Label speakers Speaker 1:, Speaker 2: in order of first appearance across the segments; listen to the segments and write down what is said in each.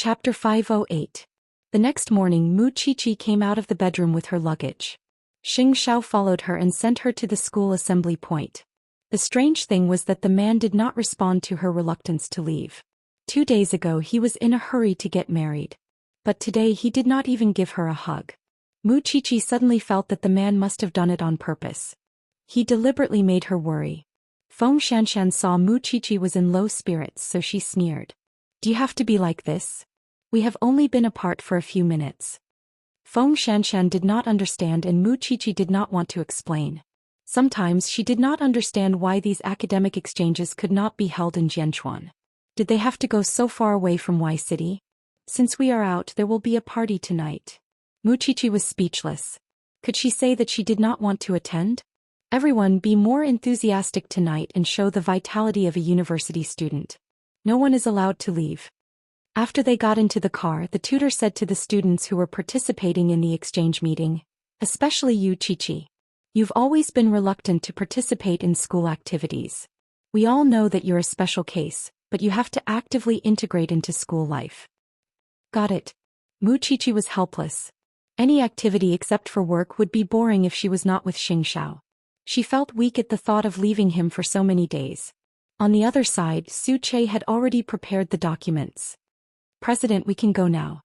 Speaker 1: Chapter 508. The next morning Mu Qiqi came out of the bedroom with her luggage. Xianxia followed her and sent her to the school assembly point. The strange thing was that the man did not respond to her reluctance to leave. 2 days ago he was in a hurry to get married. But today he did not even give her a hug. Mu Qiqi suddenly felt that the man must have done it on purpose. He deliberately made her worry. Feng Xianxian saw Mu Qiqi was in low spirits, so she sneered. "Do you have to be like this? We have only been apart for a few minutes." Feng Xianxian did not understand and Mu Qiqi did not want to explain. Sometimes she did not understand why these academic exchanges could not be held in Jianchuan. Did they have to go so far away from Y City? "Since we are out, there will be a party tonight." Mu Qiqi was speechless. Could she say that she did not want to attend? Everyone be more enthusiastic tonight and show the vitality of a university student. No one is allowed to leave. After they got into the car, the tutor said to the students who were participating in the exchange meeting, especially you, Qiqi. You've always been reluctant to participate in school activities. We all know that you're a special case, but you have to actively integrate into school life. Got it. Mu Qiqi was helpless. Any activity except for work would be boring if she was not with Xianxia. She felt weak at the thought of leaving him for so many days. On the other side, Su Che had already prepared the documents. "President, we can go now."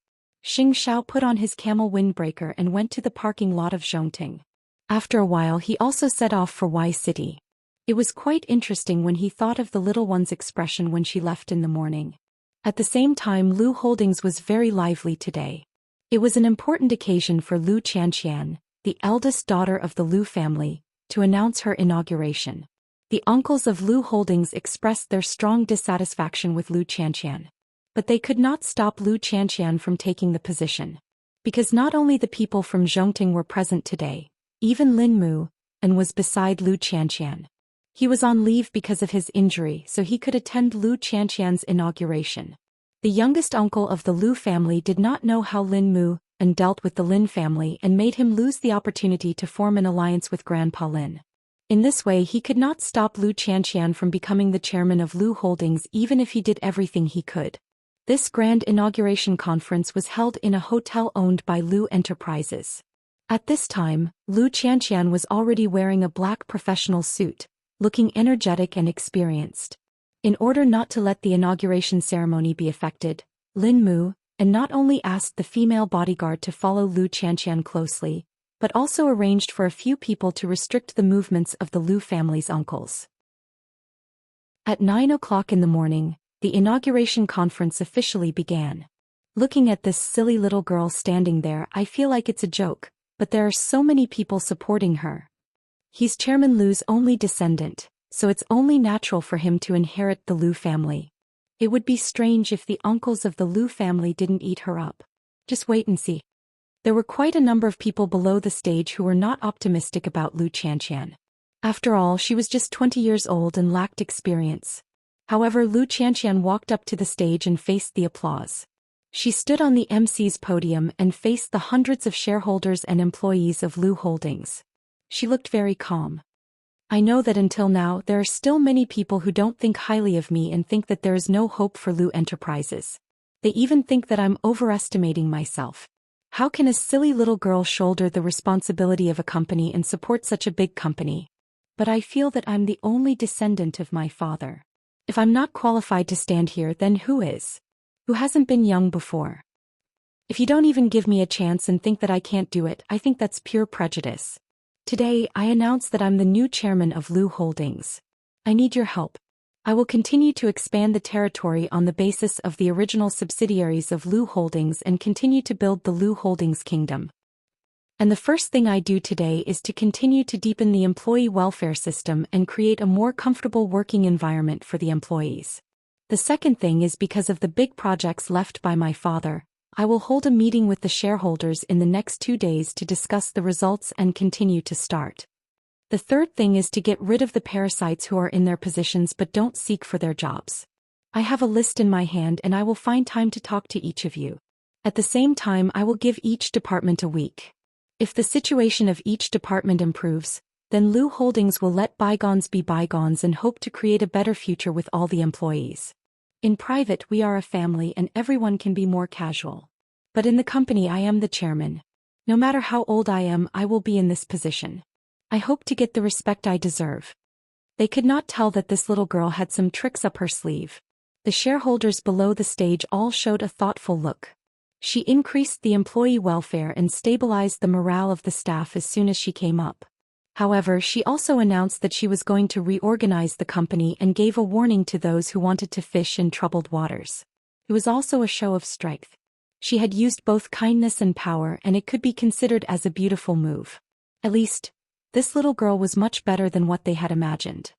Speaker 1: Xianxia put on his camel windbreaker and went to the parking lot of Zhongting. After a while he also set off for Y City. It was quite interesting when he thought of the little one's expression when she left in the morning. At the same time, Lu Holdings was very lively today. It was an important occasion for Lu Qianxian, the eldest daughter of the Lu family, to announce her inauguration. The uncles of Lu Holdings expressed their strong dissatisfaction with Lu Qianxian. But they could not stop Lu Qianxian from taking the position. Because not only the people from Zhongting were present today, even Lin Mu, and was beside Lu Qianxian. He was on leave because of his injury, so he could attend Lu Qianxian's inauguration. The youngest uncle of the Lu family did not know how Lin Mu and dealt with the Lin family and made him lose the opportunity to form an alliance with Grandpa Lin. In this way he could not stop Lu Qianxian from becoming the chairman of Lu Holdings even if he did everything he could. This grand inauguration conference was held in a hotel owned by Lu Enterprises. At this time, Lu Qianxian was already wearing a black professional suit, looking energetic and experienced. In order not to let the inauguration ceremony be affected, Lin Mu and not only asked the female bodyguard to follow Lu Qianxian closely, but also arranged for a few people to restrict the movements of the Lu family's uncles. At 9 o'clock in the morning, the inauguration conference officially began. Looking at this silly little girl standing there, I feel like it's a joke, but there are so many people supporting her. He's Chairman Lu's only descendant, so it's only natural for him to inherit the Lu family. It would be strange if the uncles of the Lu family didn't eat her up. Just wait and see. There were quite a number of people below the stage who were not optimistic about Lu Qianxian. After all, she was just 20 years old and lacked experience. However, Lu Qianxian walked up to the stage and faced the applause. She stood on the MC's podium and faced the hundreds of shareholders and employees of Lu Holdings. She looked very calm. "I know that until now there are still many people who don't think highly of me and think that there is no hope for Lu Enterprises. They even think that I'm overestimating myself. How can a silly little girl shoulder the responsibility of a company and support such a big company? But I feel that I'm the only descendant of my father. If I'm not qualified to stand here, then who is? Who hasn't been young before? If you don't even give me a chance and think that I can't do it, I think that's pure prejudice. Today, I announce that I'm the new chairman of Lu Holdings. I need your help. I will continue to expand the territory on the basis of the original subsidiaries of Lu Holdings and continue to build the Lu Holdings kingdom. And the first thing I do today is to continue to deepen the employee welfare system and create a more comfortable working environment for the employees. The second thing is because of the big projects left by my father, I will hold a meeting with the shareholders in the next 2 days to discuss the results and continue to start. The third thing is to get rid of the parasites who are in their positions but don't seek for their jobs. I have a list in my hand and I will find time to talk to each of you. At the same time, I will give each department a week. If the situation of each department improves, then Lu Holdings will let bygones be bygones and hope to create a better future with all the employees. In private we are a family and everyone can be more casual. But in the company I am the chairman. No matter how old I am, I will be in this position. I hope to get the respect I deserve." They could not tell that this little girl had some tricks up her sleeve. The shareholders below the stage all showed a thoughtful look. She increased the employee welfare and stabilized the morale of the staff as soon as she came up. However, she also announced that she was going to reorganize the company and gave a warning to those who wanted to fish in troubled waters. It was also a show of strength. She had used both kindness and power, and it could be considered as a beautiful move. At least, this little girl was much better than what they had imagined.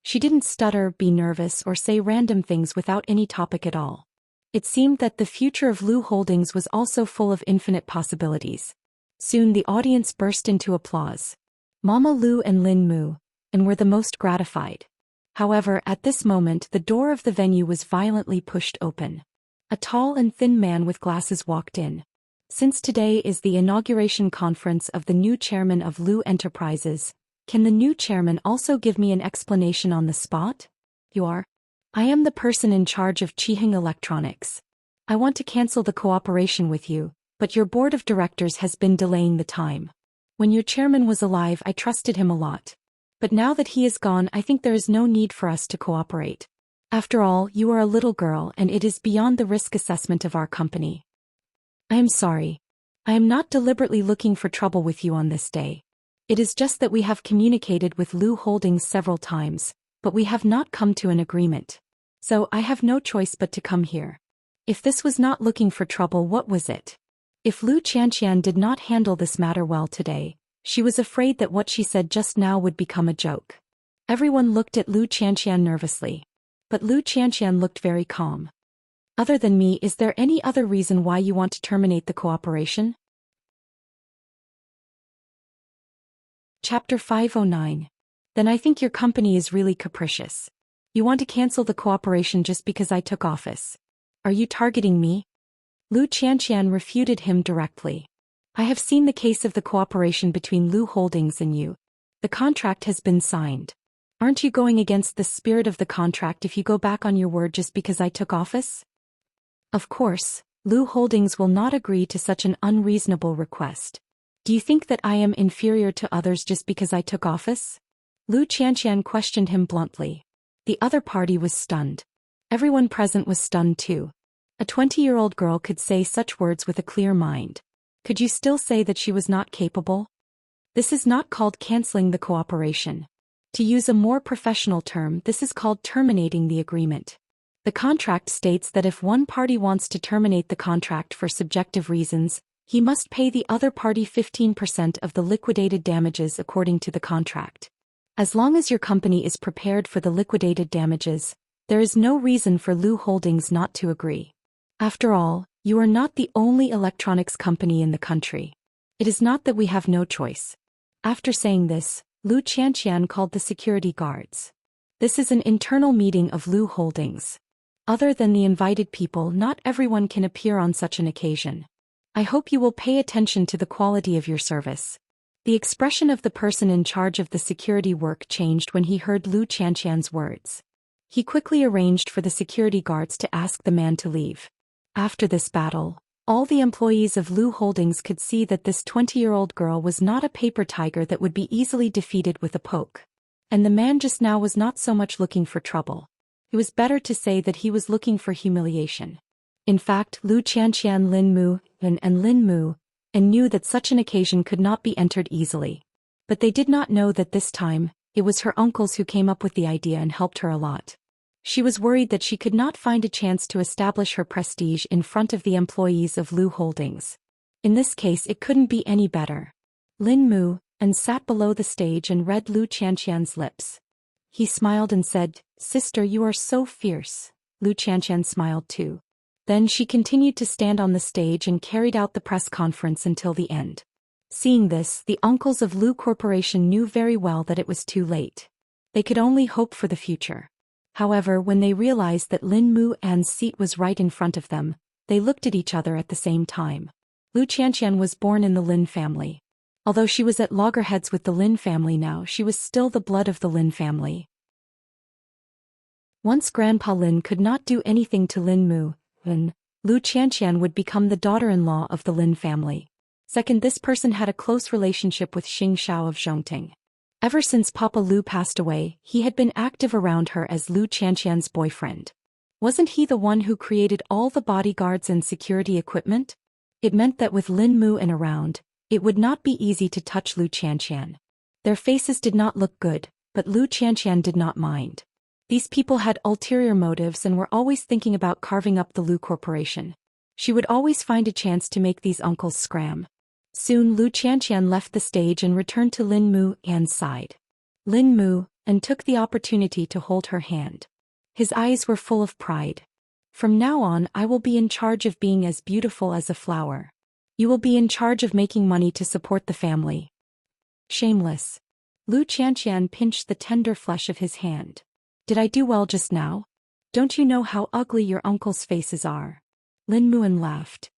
Speaker 1: She didn't stutter, be nervous, or say random things without any topic at all. It seemed that the future of Lu Holdings was also full of infinite possibilities. Soon the audience burst into applause. Mama Lu and Lin Mu, and were the most gratified. However, at this moment the door of the venue was violently pushed open. A tall and thin man with glasses walked in. "Since today is the inauguration conference of the new chairman of Lu Enterprises, can the new chairman also give me an explanation on the spot?" "You are?" "I am the person in charge of Qiheng Electronics. I want to cancel the cooperation with you, but your board of directors has been delaying the time. When your chairman was alive I trusted him a lot. But now that he is gone I think there is no need for us to cooperate. After all, you are a little girl and it is beyond the risk assessment of our company. I am sorry. I am not deliberately looking for trouble with you on this day. It is just that we have communicated with Lu Holdings several times, but we have not come to an agreement. So I have no choice but to come here. If this was not looking for trouble, what was it?" If Lu Xianxia did not handle this matter well today, she was afraid that what she said just now would become a joke. Everyone looked at Lu Xianxia nervously. But Lu Xianxia looked very calm. "Other than me, is there any other reason why you want to terminate the cooperation?" Chapter 509. Then I think your company is really capricious. You want to cancel the cooperation just because I took office. Are you targeting me? Lu Xianxian refuted him directly. I have seen the case of the cooperation between Lu Holdings and you. The contract has been signed. Aren't you going against the spirit of the contract if you go back on your word just because I took office? Of course, Lu Holdings will not agree to such an unreasonable request. Do you think that I am inferior to others just because I took office? Lu Xianxian questioned him bluntly. The other party was stunned. Everyone present was stunned too. A 20-year-old girl could say such words with a clear mind. Could you still say that she was not capable? This is not called canceling the cooperation. To use a more professional term, this is called terminating the agreement. The contract states that if one party wants to terminate the contract for subjective reasons, he must pay the other party 15% of the liquidated damages according to the contract. As long as your company is prepared for the liquidated damages, there is no reason for Lu Holdings not to agree. After all, you are not the only electronics company in the country. It is not that we have no choice. After saying this, Lu Xianxian called the security guards. This is an internal meeting of Lu Holdings. Other than the invited people, not everyone can appear on such an occasion. I hope you will pay attention to the quality of your service. The expression of the person in charge of the security work changed when he heard Lu Xianxian's words. He quickly arranged for the security guards to ask the man to leave. After this battle, all the employees of Lu Holdings could see that this 20-year-old girl was not a paper tiger that would be easily defeated with a poke. And the man just now was not so much looking for trouble. It was better to say that he was looking for humiliation. In fact, Lu Xianxian Lin Mu and Lin Mu and knew that such an occasion could not be entered easily. But they did not know that this time, it was her uncles who came up with the idea and helped her a lot. She was worried that she could not find a chance to establish her prestige in front of the employees of Lu Holdings. In this case it couldn't be any better. Lin Mu and sat below the stage and read Lu Xianxian's lips. He smiled and said, "Sister, you are so fierce." Lu Xianxian smiled too. Then she continued to stand on the stage and carried out the press conference until the end. Seeing this, the uncles of Lu Corporation knew very well that it was too late. They could only hope for the future. However, when they realized that Lin Mu An's seat was right in front of them, they looked at each other at the same time. Lu Xianxian was born in the Lin family. Although she was at loggerheads with the Lin family now, she was still the blood of the Lin family. Once Grandpa Lin could not do anything to Lin Mu, then Lu Qianqian would become the daughter-in-law of the Lin family. Second, this person had a close relationship with Xiao of Zhongting. Ever since Papa Lu passed away, he had been active around her as Lu Qianqian's boyfriend. Wasn't he the one who created all the bodyguards and security equipment? It meant that with Lin Mu and around, it would not be easy to touch Lu Qianqian. Their faces did not look good, but Lu Qianqian did not mind. These people had ulterior motives and were always thinking about carving up the Lu Corporation. She would always find a chance to make these uncles scram. Soon Lu Qianqian left the stage and returned to Lin Mu An's side. Lin Mu and took the opportunity to hold her hand. His eyes were full of pride. From now on, I will be in charge of being as beautiful as a flower. You will be in charge of making money to support the family. Shameless. Lu Qianqian pinched the tender flesh of his hand. Did I do well just now? Don't you know how ugly your uncle's faces are? Lin Muan laughed.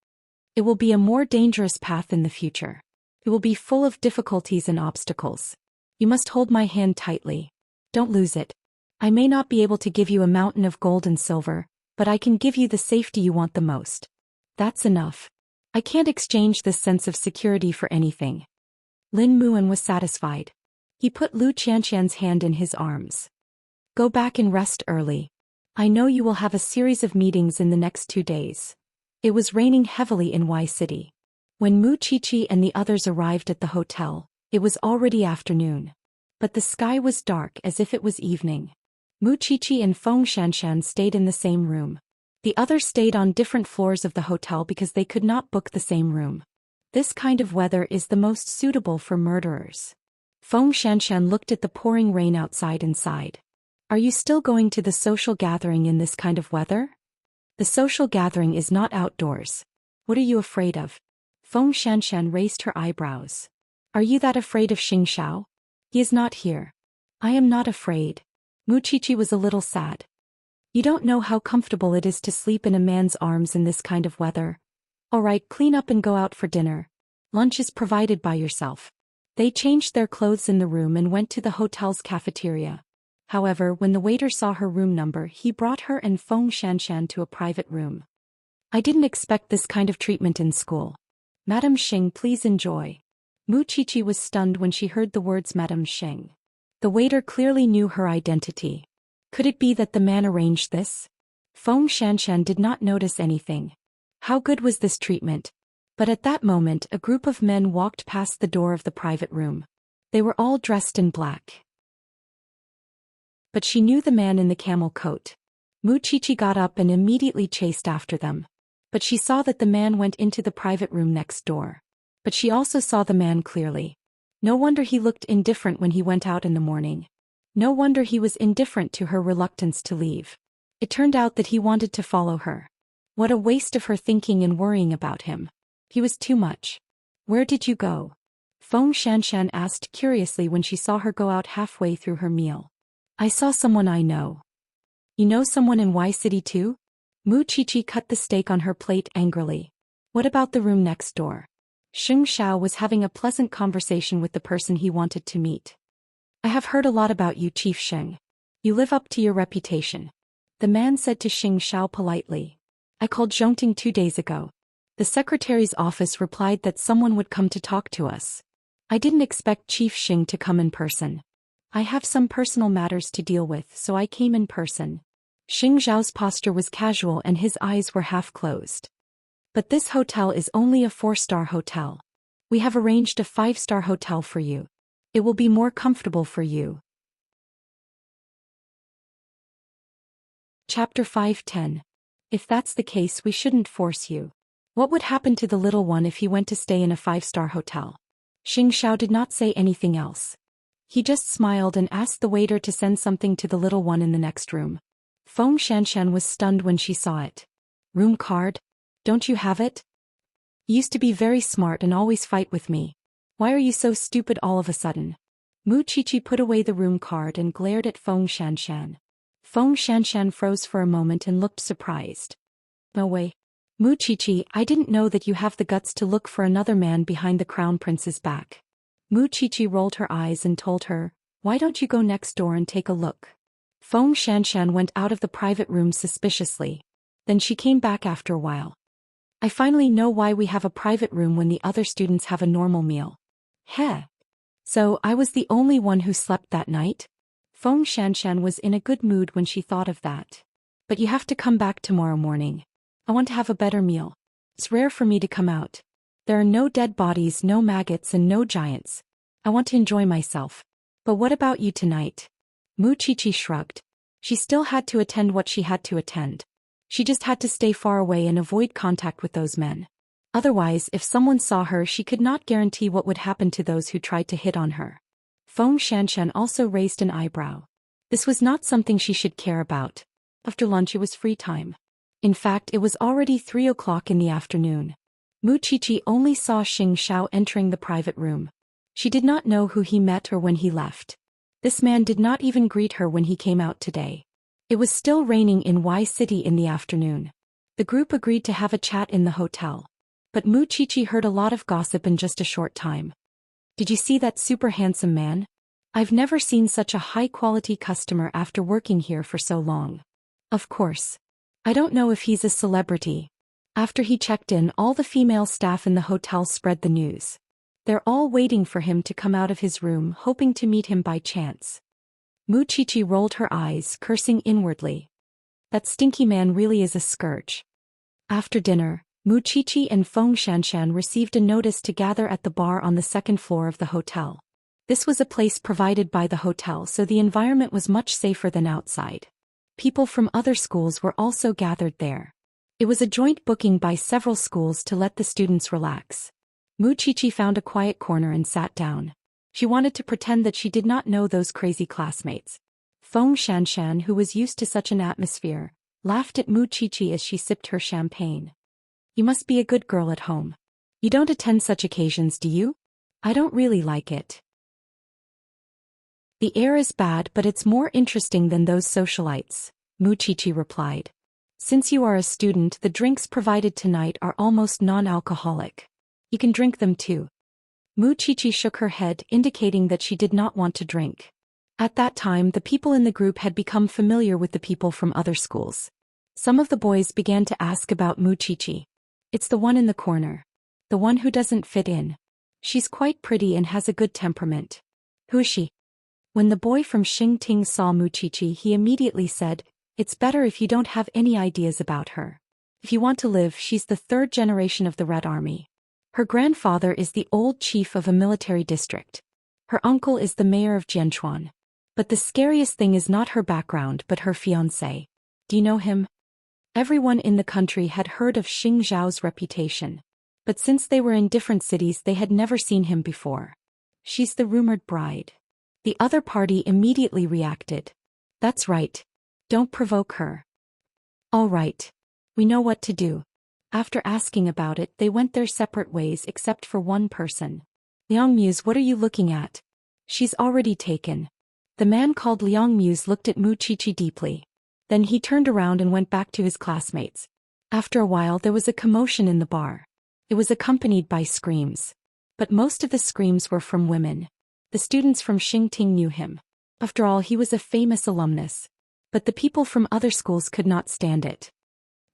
Speaker 1: It will be a more dangerous path in the future. It will be full of difficulties and obstacles. You must hold my hand tightly. Don't lose it. I may not be able to give you a mountain of gold and silver, but I can give you the safety you want the most. That's enough. I can't exchange this sense of security for anything. Lin Muan was satisfied. He put Lu Qianqian's hand in his arms. Go back and rest early. I know you will have a series of meetings in the next 2 days. It was raining heavily in Y City. When Mu Qiqi and the others arrived at the hotel, it was already afternoon. But the sky was dark as if it was evening. Mu Qiqi and Feng Shanshan stayed in the same room. The others stayed on different floors of the hotel because they could not book the same room. This kind of weather is the most suitable for murderers. Feng Shanshan looked at the pouring rain outside and sighed. Are you still going to the social gathering in this kind of weather? The social gathering is not outdoors. What are you afraid of? Feng Shanshan raised her eyebrows. Are you that afraid of Xiao? He is not here. I am not afraid. Mu Qiqi was a little sad. You don't know how comfortable it is to sleep in a man's arms in this kind of weather. All right, clean up and go out for dinner. Lunch is provided by yourself. They changed their clothes in the room and went to the hotel's cafeteria. However, when the waiter saw her room number, he brought her and Feng Shanshan to a private room. I didn't expect this kind of treatment in school. Madam Xing, please enjoy. Mu Qiqi was stunned when she heard the words Madam Xing. The waiter clearly knew her identity. Could it be that the man arranged this? Feng Shanshan did not notice anything. How good was this treatment? But at that moment, a group of men walked past the door of the private room. They were all dressed in black. But she knew the man in the camel coat. Mu Qiqi got up and immediately chased after them. But she saw that the man went into the private room next door. But she also saw the man clearly. No wonder he looked indifferent when he went out in the morning. No wonder he was indifferent to her reluctance to leave. It turned out that he wanted to follow her. What a waste of her thinking and worrying about him. He was too much. Where did you go? Feng Shanshan asked curiously when she saw her go out halfway through her meal. I saw someone I know. You know someone in Y City too? Mu Qiqi cut the steak on her plate angrily. What about the room next door? Xiao was having a pleasant conversation with the person he wanted to meet. I have heard a lot about you, Chief Xing. You live up to your reputation. The man said to Xiao politely. I called Zhongting 2 days ago. The secretary's office replied that someone would come to talk to us. I didn't expect Chief Xing to come in person. I have some personal matters to deal with, so I came in person. Xiao's posture was casual and his eyes were half closed. But this hotel is only a 4-star hotel. We have arranged a 5-star hotel for you. It will be more comfortable for you. Chapter 5:10. If that's the case, we shouldn't force you. What would happen to the little one if he went to stay in a 5-star hotel? Xiao did not say anything else. He just smiled and asked the waiter to send something to the little one in the next room. Feng Shanshan was stunned when she saw it. Room card? Don't you have it? You used to be very smart and always fight with me. Why are you so stupid all of a sudden? Mu Qiqi put away the room card and glared at Feng Shanshan. Feng Shanshan froze for a moment and looked surprised. No way. Mu Qiqi, I didn't know that you have the guts to look for another man behind the crown prince's back. Mu Qiqi rolled her eyes and told her, why don't you go next door and take a look? Xianxia went out of the private room suspiciously. Then she came back after a while. I finally know why we have a private room when the other students have a normal meal. Heh. So I was the only one who slept that night? Xianxia was in a good mood when she thought of that. But you have to come back tomorrow morning. I want to have a better meal. It's rare for me to come out. There are no dead bodies, no maggots and no giants. I want to enjoy myself. But what about you tonight? Qiqi shrugged. She still had to attend what she had to attend. She just had to stay far away and avoid contact with those men. Otherwise, if someone saw her, she could not guarantee what would happen to those who tried to hit on her. Xianxia also raised an eyebrow. This was not something she should care about. After lunch it was free time. In fact, it was already 3 o'clock in the afternoon. Qiqi only saw Xianxia entering the private room. She did not know who he met or when he left. This man did not even greet her when he came out today. It was still raining in Y City in the afternoon. The group agreed to have a chat in the hotel. But Qiqi heard a lot of gossip in just a short time. Did you see that super handsome man? I've never seen such a high-quality customer after working here for so long. Of course. I don't know if he's a celebrity. After he checked in, all the female staff in the hotel spread the news. They're all waiting for him to come out of his room, hoping to meet him by chance. Qiqi rolled her eyes, cursing inwardly. That stinky man really is a scourge. After dinner, Qiqi and Xianxia received a notice to gather at the bar on the second floor of the hotel. This was a place provided by the hotel, so the environment was much safer than outside. People from other schools were also gathered there. It was a joint booking by several schools to let the students relax. Qiqi found a quiet corner and sat down. She wanted to pretend that she did not know those crazy classmates. Xianxia, who was used to such an atmosphere, laughed at Qiqi as she sipped her champagne. You must be a good girl at home. You don't attend such occasions, do you? I don't really like it. The air is bad, but it's more interesting than those socialites, Qiqi replied. Since you are a student, the drinks provided tonight are almost non-alcoholic. You can drink them too. Qiqi shook her head, indicating that she did not want to drink. At that time, the people in the group had become familiar with the people from other schools. Some of the boys began to ask about Qiqi. It's the one in the corner. The one who doesn't fit in. She's quite pretty and has a good temperament. Who is she? When the boy from Xingting saw Qiqi, he immediately said, "It's better if you don't have any ideas about her. If you want to live, she's the 3rd generation of the Red Army. Her grandfather is the old chief of a military district. Her uncle is the mayor of Jianchuan. But the scariest thing is not her background but her fiancé. Do you know him?" Everyone in the country had heard of Xing Zhao's reputation. But since they were in different cities, they had never seen him before. She's the rumored bride. The other party immediately reacted. That's right. Don't provoke her. All right. We know what to do. After asking about it, they went their separate ways except for one person. Liang Muse, what are you looking at? She's already taken. The man called Liang Muse looked at Qiqi deeply. Then he turned around and went back to his classmates. After a while, there was a commotion in the bar. It was accompanied by screams. But most of the screams were from women. The students from Xingting knew him. After all, he was a famous alumnus. But the people from other schools could not stand it.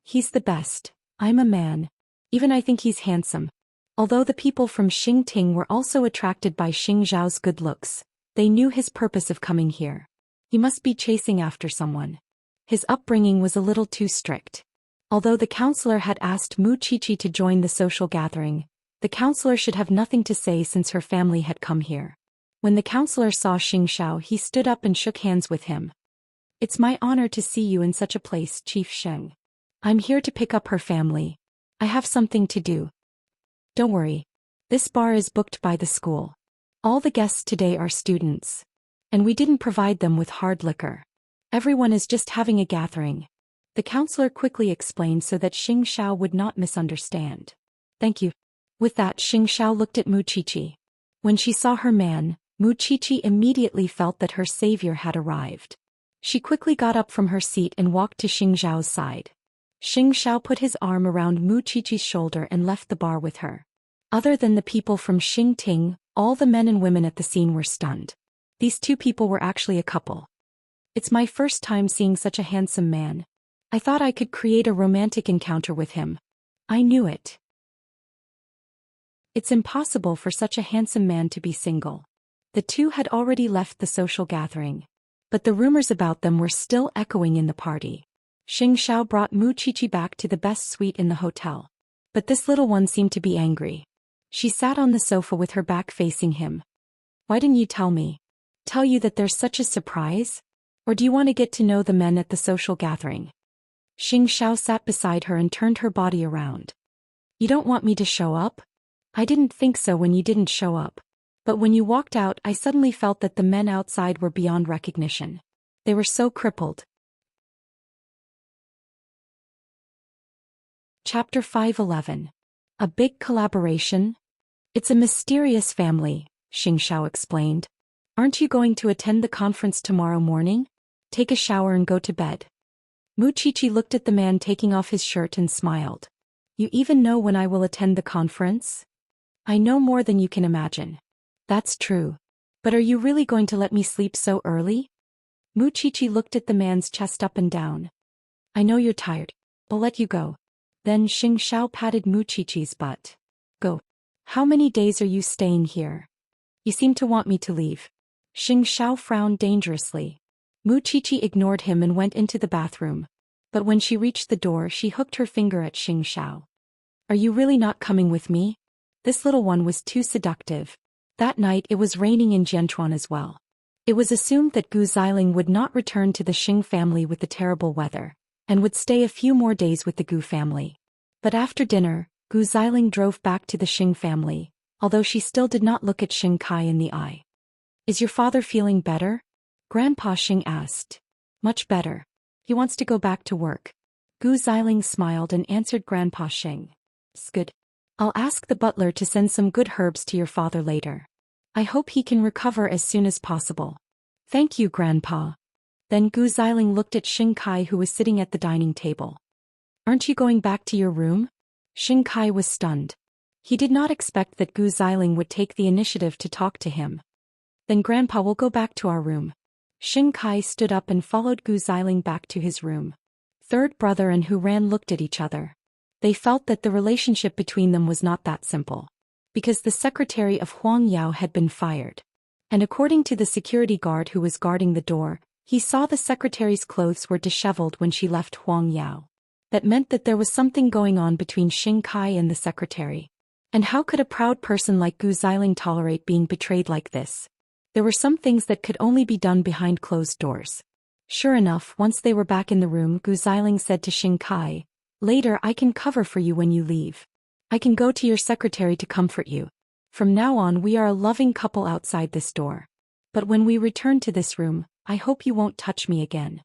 Speaker 1: He's the best. I'm a man. Even I think he's handsome. Although the people from Xingting were also attracted by Xing Zhao's good looks, they knew his purpose of coming here. He must be chasing after someone. His upbringing was a little too strict. Although the counselor had asked Qiqi to join the social gathering, the counselor should have nothing to say since her family had come here. When the counselor saw Xianxia, he stood up and shook hands with him. It's my honor to see you in such a place, Chief Sheng. I'm here to pick up her family. I have something to do. Don't worry. This bar is booked by the school. All the guests today are students. And we didn't provide them with hard liquor. Everyone is just having a gathering. The counselor quickly explained so that Xianxia would not misunderstand. Thank you. With that, Xianxia looked at Qiqi. When she saw her man, Qiqi immediately felt that her savior had arrived. She quickly got up from her seat and walked to Xiao's side. Xiao put his arm around Qiqi's shoulder and left the bar with her. Other than the people from Xingting, all the men and women at the scene were stunned. These two people were actually a couple. It's my first time seeing such a handsome man. I thought I could create a romantic encounter with him. I knew it. It's impossible for such a handsome man to be single. The two had already left the social gathering. But the rumors about them were still echoing in the party. Xianxia brought Mu Qiqi back to the best suite in the hotel. But this little one seemed to be angry. She sat on the sofa with her back facing him. Why didn't you tell me? Tell you that there's such a surprise? Or do you want to get to know the men at the social gathering? Xianxia sat beside her and turned her body around. You don't want me to show up? I didn't think so when you didn't show up. But when you walked out, I suddenly felt that the men outside were beyond recognition. They were so crippled. Chapter 5:11. A big collaboration? It's a mysterious family, Xianxia explained. Aren't you going to attend the conference tomorrow morning? Take a shower and go to bed. Mu Qiqi looked at the man taking off his shirt and smiled. You even know when I will attend the conference? I know more than you can imagine. That's true. But are you really going to let me sleep so early? Mu Qiqi looked at the man's chest up and down. I know you're tired. I'll let you go. Then Xianxia patted Mu Qiqi's butt. Go. How many days are you staying here? You seem to want me to leave. Xianxia frowned dangerously. Mu Qiqi ignored him and went into the bathroom. But when she reached the door, she hooked her finger at Xianxia. Are you really not coming with me? This little one was too seductive. That night it was raining in Jianchuan as well. It was assumed that Gu Xiling would not return to the Xing family with the terrible weather, and would stay a few more days with the Gu family. But after dinner, Gu Xiling drove back to the Xing family, although she still did not look at Xing Kai in the eye. Is your father feeling better? Grandpa Xing asked. Much better. He wants to go back to work. Gu Xiling smiled and answered Grandpa Xing. It's good. I'll ask the butler to send some good herbs to your father later. I hope he can recover as soon as possible. Thank you, Grandpa. Then Gu Xiling looked at Xing Kai, who was sitting at the dining table. Aren't you going back to your room? Xing Kai was stunned. He did not expect that Gu Xiling would take the initiative to talk to him. Then Grandpa will go back to our room. Xing Kai stood up and followed Gu Xiling back to his room. Third brother and Hu Ran looked at each other. They felt that the relationship between them was not that simple. Because the secretary of Huang Yao had been fired. And according to the security guard who was guarding the door, he saw the secretary's clothes were disheveled when she left Huang Yao. That meant that there was something going on between Xing Kai and the secretary. And how could a proud person like Gu Xiling tolerate being betrayed like this? There were some things that could only be done behind closed doors. Sure enough, once they were back in the room, Gu Xiling said to Xing Kai, Later I can cover for you when you leave. I can go to your secretary to comfort you. From now on we are a loving couple outside this door. But when we return to this room, I hope you won't touch me again.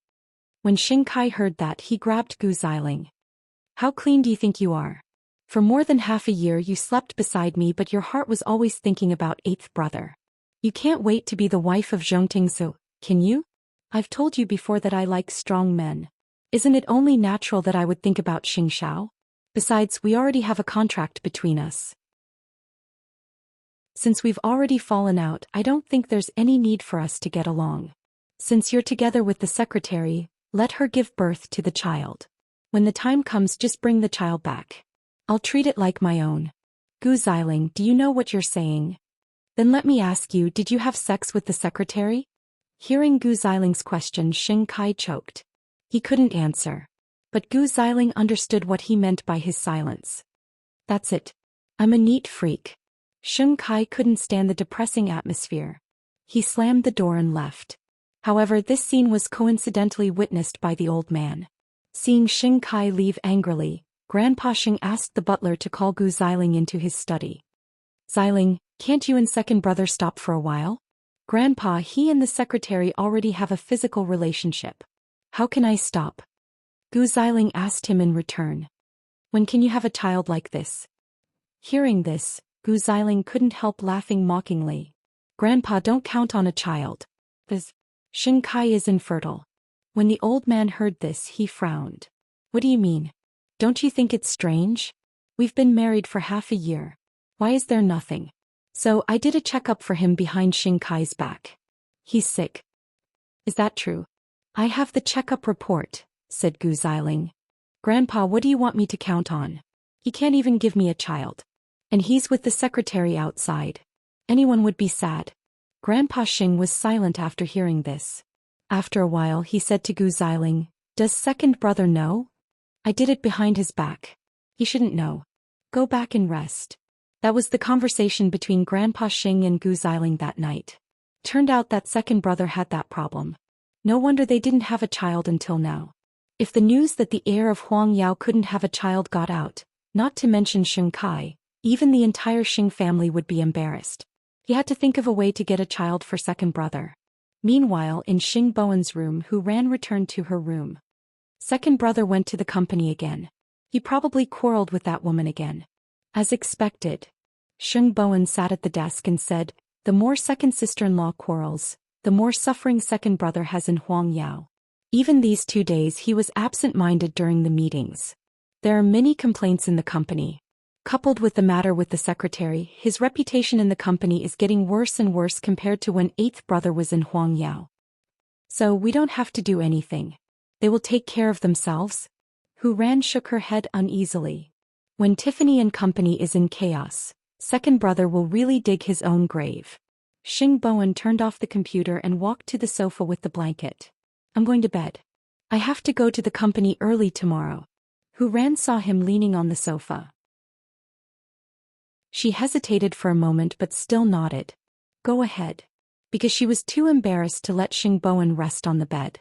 Speaker 1: When Xing Kai heard that, he grabbed Gu Xiling. How clean do you think you are? For more than half a year you slept beside me, but your heart was always thinking about eighth brother. You can't wait to be the wife of Zhong Tingsu, can you? I've told you before that I like strong men. Isn't it only natural that I would think about Xiao? Besides, we already have a contract between us. Since we've already fallen out, I don't think there's any need for us to get along. Since you're together with the secretary, let her give birth to the child. When the time comes, just bring the child back. I'll treat it like my own. Gu Xiling, do you know what you're saying? Then let me ask you, did you have sex with the secretary? Hearing Gu Xiling's question, Xing Kai choked. He couldn't answer. But Gu Xiling understood what he meant by his silence. That's it. I'm a neat freak. Xing Kai couldn't stand the depressing atmosphere. He slammed the door and left. However, this scene was coincidentally witnessed by the old man. Seeing Xing Kai leave angrily, Grandpa Xing asked the butler to call Gu Xiling into his study. Xiling, can't you and second brother stop for a while? Grandpa, he and the secretary already have a physical relationship. How can I stop? Gu Xiling asked him in return. When can you have a child like this? Hearing this, Gu Xiling couldn't help laughing mockingly. Grandpa, don't count on a child. This Xing Kai is infertile. When the old man heard this, he frowned. What do you mean? Don't you think it's strange? We've been married for half a year. Why is there nothing? So I did a checkup for him behind Xing Kai's back. He's sick. Is that true? I have the checkup report, said Gu Xiling. Grandpa, what do you want me to count on? He can't even give me a child. And he's with the secretary outside. Anyone would be sad. Grandpa Xing was silent after hearing this. After a while he said to Gu Xiling, does second brother know? I did it behind his back. He shouldn't know. Go back and rest. That was the conversation between Grandpa Xing and Gu Xiling that night. Turned out that second brother had that problem. No wonder they didn't have a child until now. If the news that the heir of Huang Yao couldn't have a child got out, not to mention Xing Kai, even the entire Xing family would be embarrassed. He had to think of a way to get a child for second brother. Meanwhile, in Xing Bowen's room, Hu Ran returned to her room. Second brother went to the company again. He probably quarreled with that woman again. As expected. Xing Bowen sat at the desk and said, the more second sister-in-law quarrels, the more suffering second brother has in Huang Yao. Even these 2 days he was absent-minded during the meetings. There are many complaints in the company. Coupled with the matter with the secretary, his reputation in the company is getting worse and worse compared to when eighth brother was in Huang Yao. So we don't have to do anything. They will take care of themselves? Hu Ran shook her head uneasily. When Tiffany and company is in chaos, second brother will really dig his own grave. Xing Bowen turned off the computer and walked to the sofa with the blanket. I'm going to bed. I have to go to the company early tomorrow. Hu Ran saw him leaning on the sofa. She hesitated for a moment but still nodded. Go ahead. Because she was too embarrassed to let Xing Bowen rest on the bed.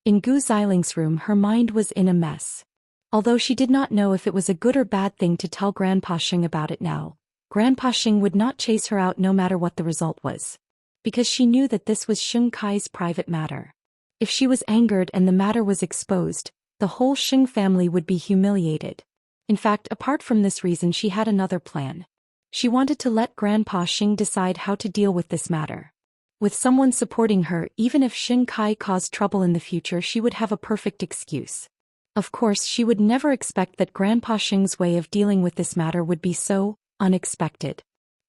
Speaker 1: In Gu Xiling's room her mind was in a mess. Although she did not know if it was a good or bad thing to tell Grandpa Xing about it now, Grandpa Xing would not chase her out no matter what the result was. Because she knew that this was Xing Kai's private matter. If she was angered and the matter was exposed, the whole Xing family would be humiliated. In fact, apart from this reason she had another plan. She wanted to let Grandpa Xing decide how to deal with this matter. With someone supporting her, even if Xing Kai caused trouble in the future, she would have a perfect excuse. Of course, she would never expect that Grandpa Xing's way of dealing with this matter would be so unexpected.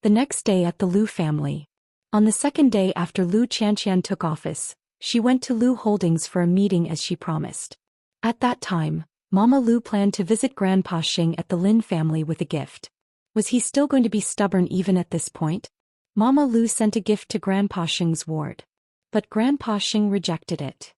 Speaker 1: The next day at the Liu family. On the second day after Liu Qianxian took office, she went to Liu Holdings for a meeting as she promised. At that time, Mama Liu planned to visit Grandpa Xing at the Lin family with a gift. Was he still going to be stubborn even at this point? Mama Liu sent a gift to Grandpa Xing's ward. But Grandpa Xing rejected it.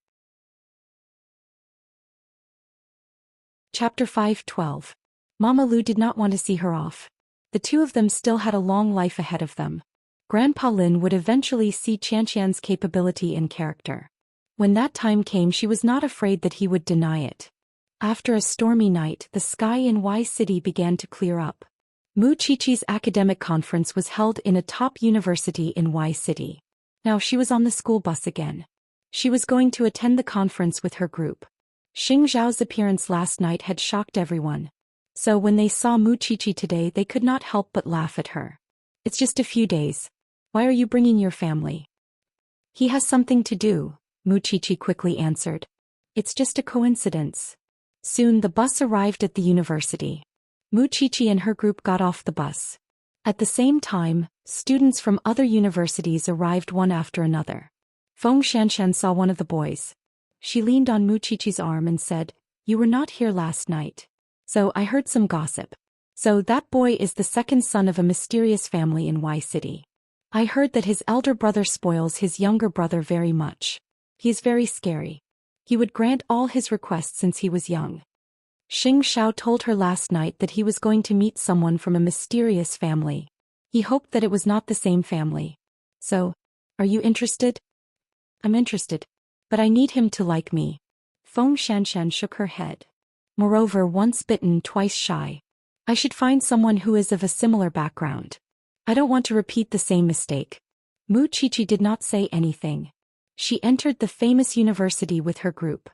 Speaker 1: Chapter 5:12. Mama Liu did not want to see her off. The two of them still had a long life ahead of them. Grandpa Lin would eventually see Qianxian's capability and character. When that time came she was not afraid that he would deny it. After a stormy night, the sky in Y City began to clear up. Mu Qiqi's academic conference was held in a top university in Y City. Now she was on the school bus again. She was going to attend the conference with her group. Xing Zhao's appearance last night had shocked everyone. So when they saw Mu Qiqi today they could not help but laugh at her. It's just a few days. Why are you bringing your family? He has something to do, Mu Qiqi quickly answered. It's just a coincidence. Soon the bus arrived at the university. Mu Qiqi and her group got off the bus. At the same time, students from other universities arrived one after another. Feng Xianshan saw one of the boys. She leaned on Mu Qiqi's arm and said, You were not here last night. So I heard some gossip. So that boy is the second son of a mysterious family in Y City. I heard that his elder brother spoils his younger brother very much. He is very scary. He would grant all his requests since he was young. Xing Xiao told her last night that he was going to meet someone from a mysterious family. He hoped that it was not the same family. So, are you interested? I'm interested. But I need him to like me. Feng Xianshan shook her head. Moreover, once bitten, twice shy. I should find someone who is of a similar background. I don't want to repeat the same mistake. Mu Qiqi did not say anything. She entered the famous university with her group.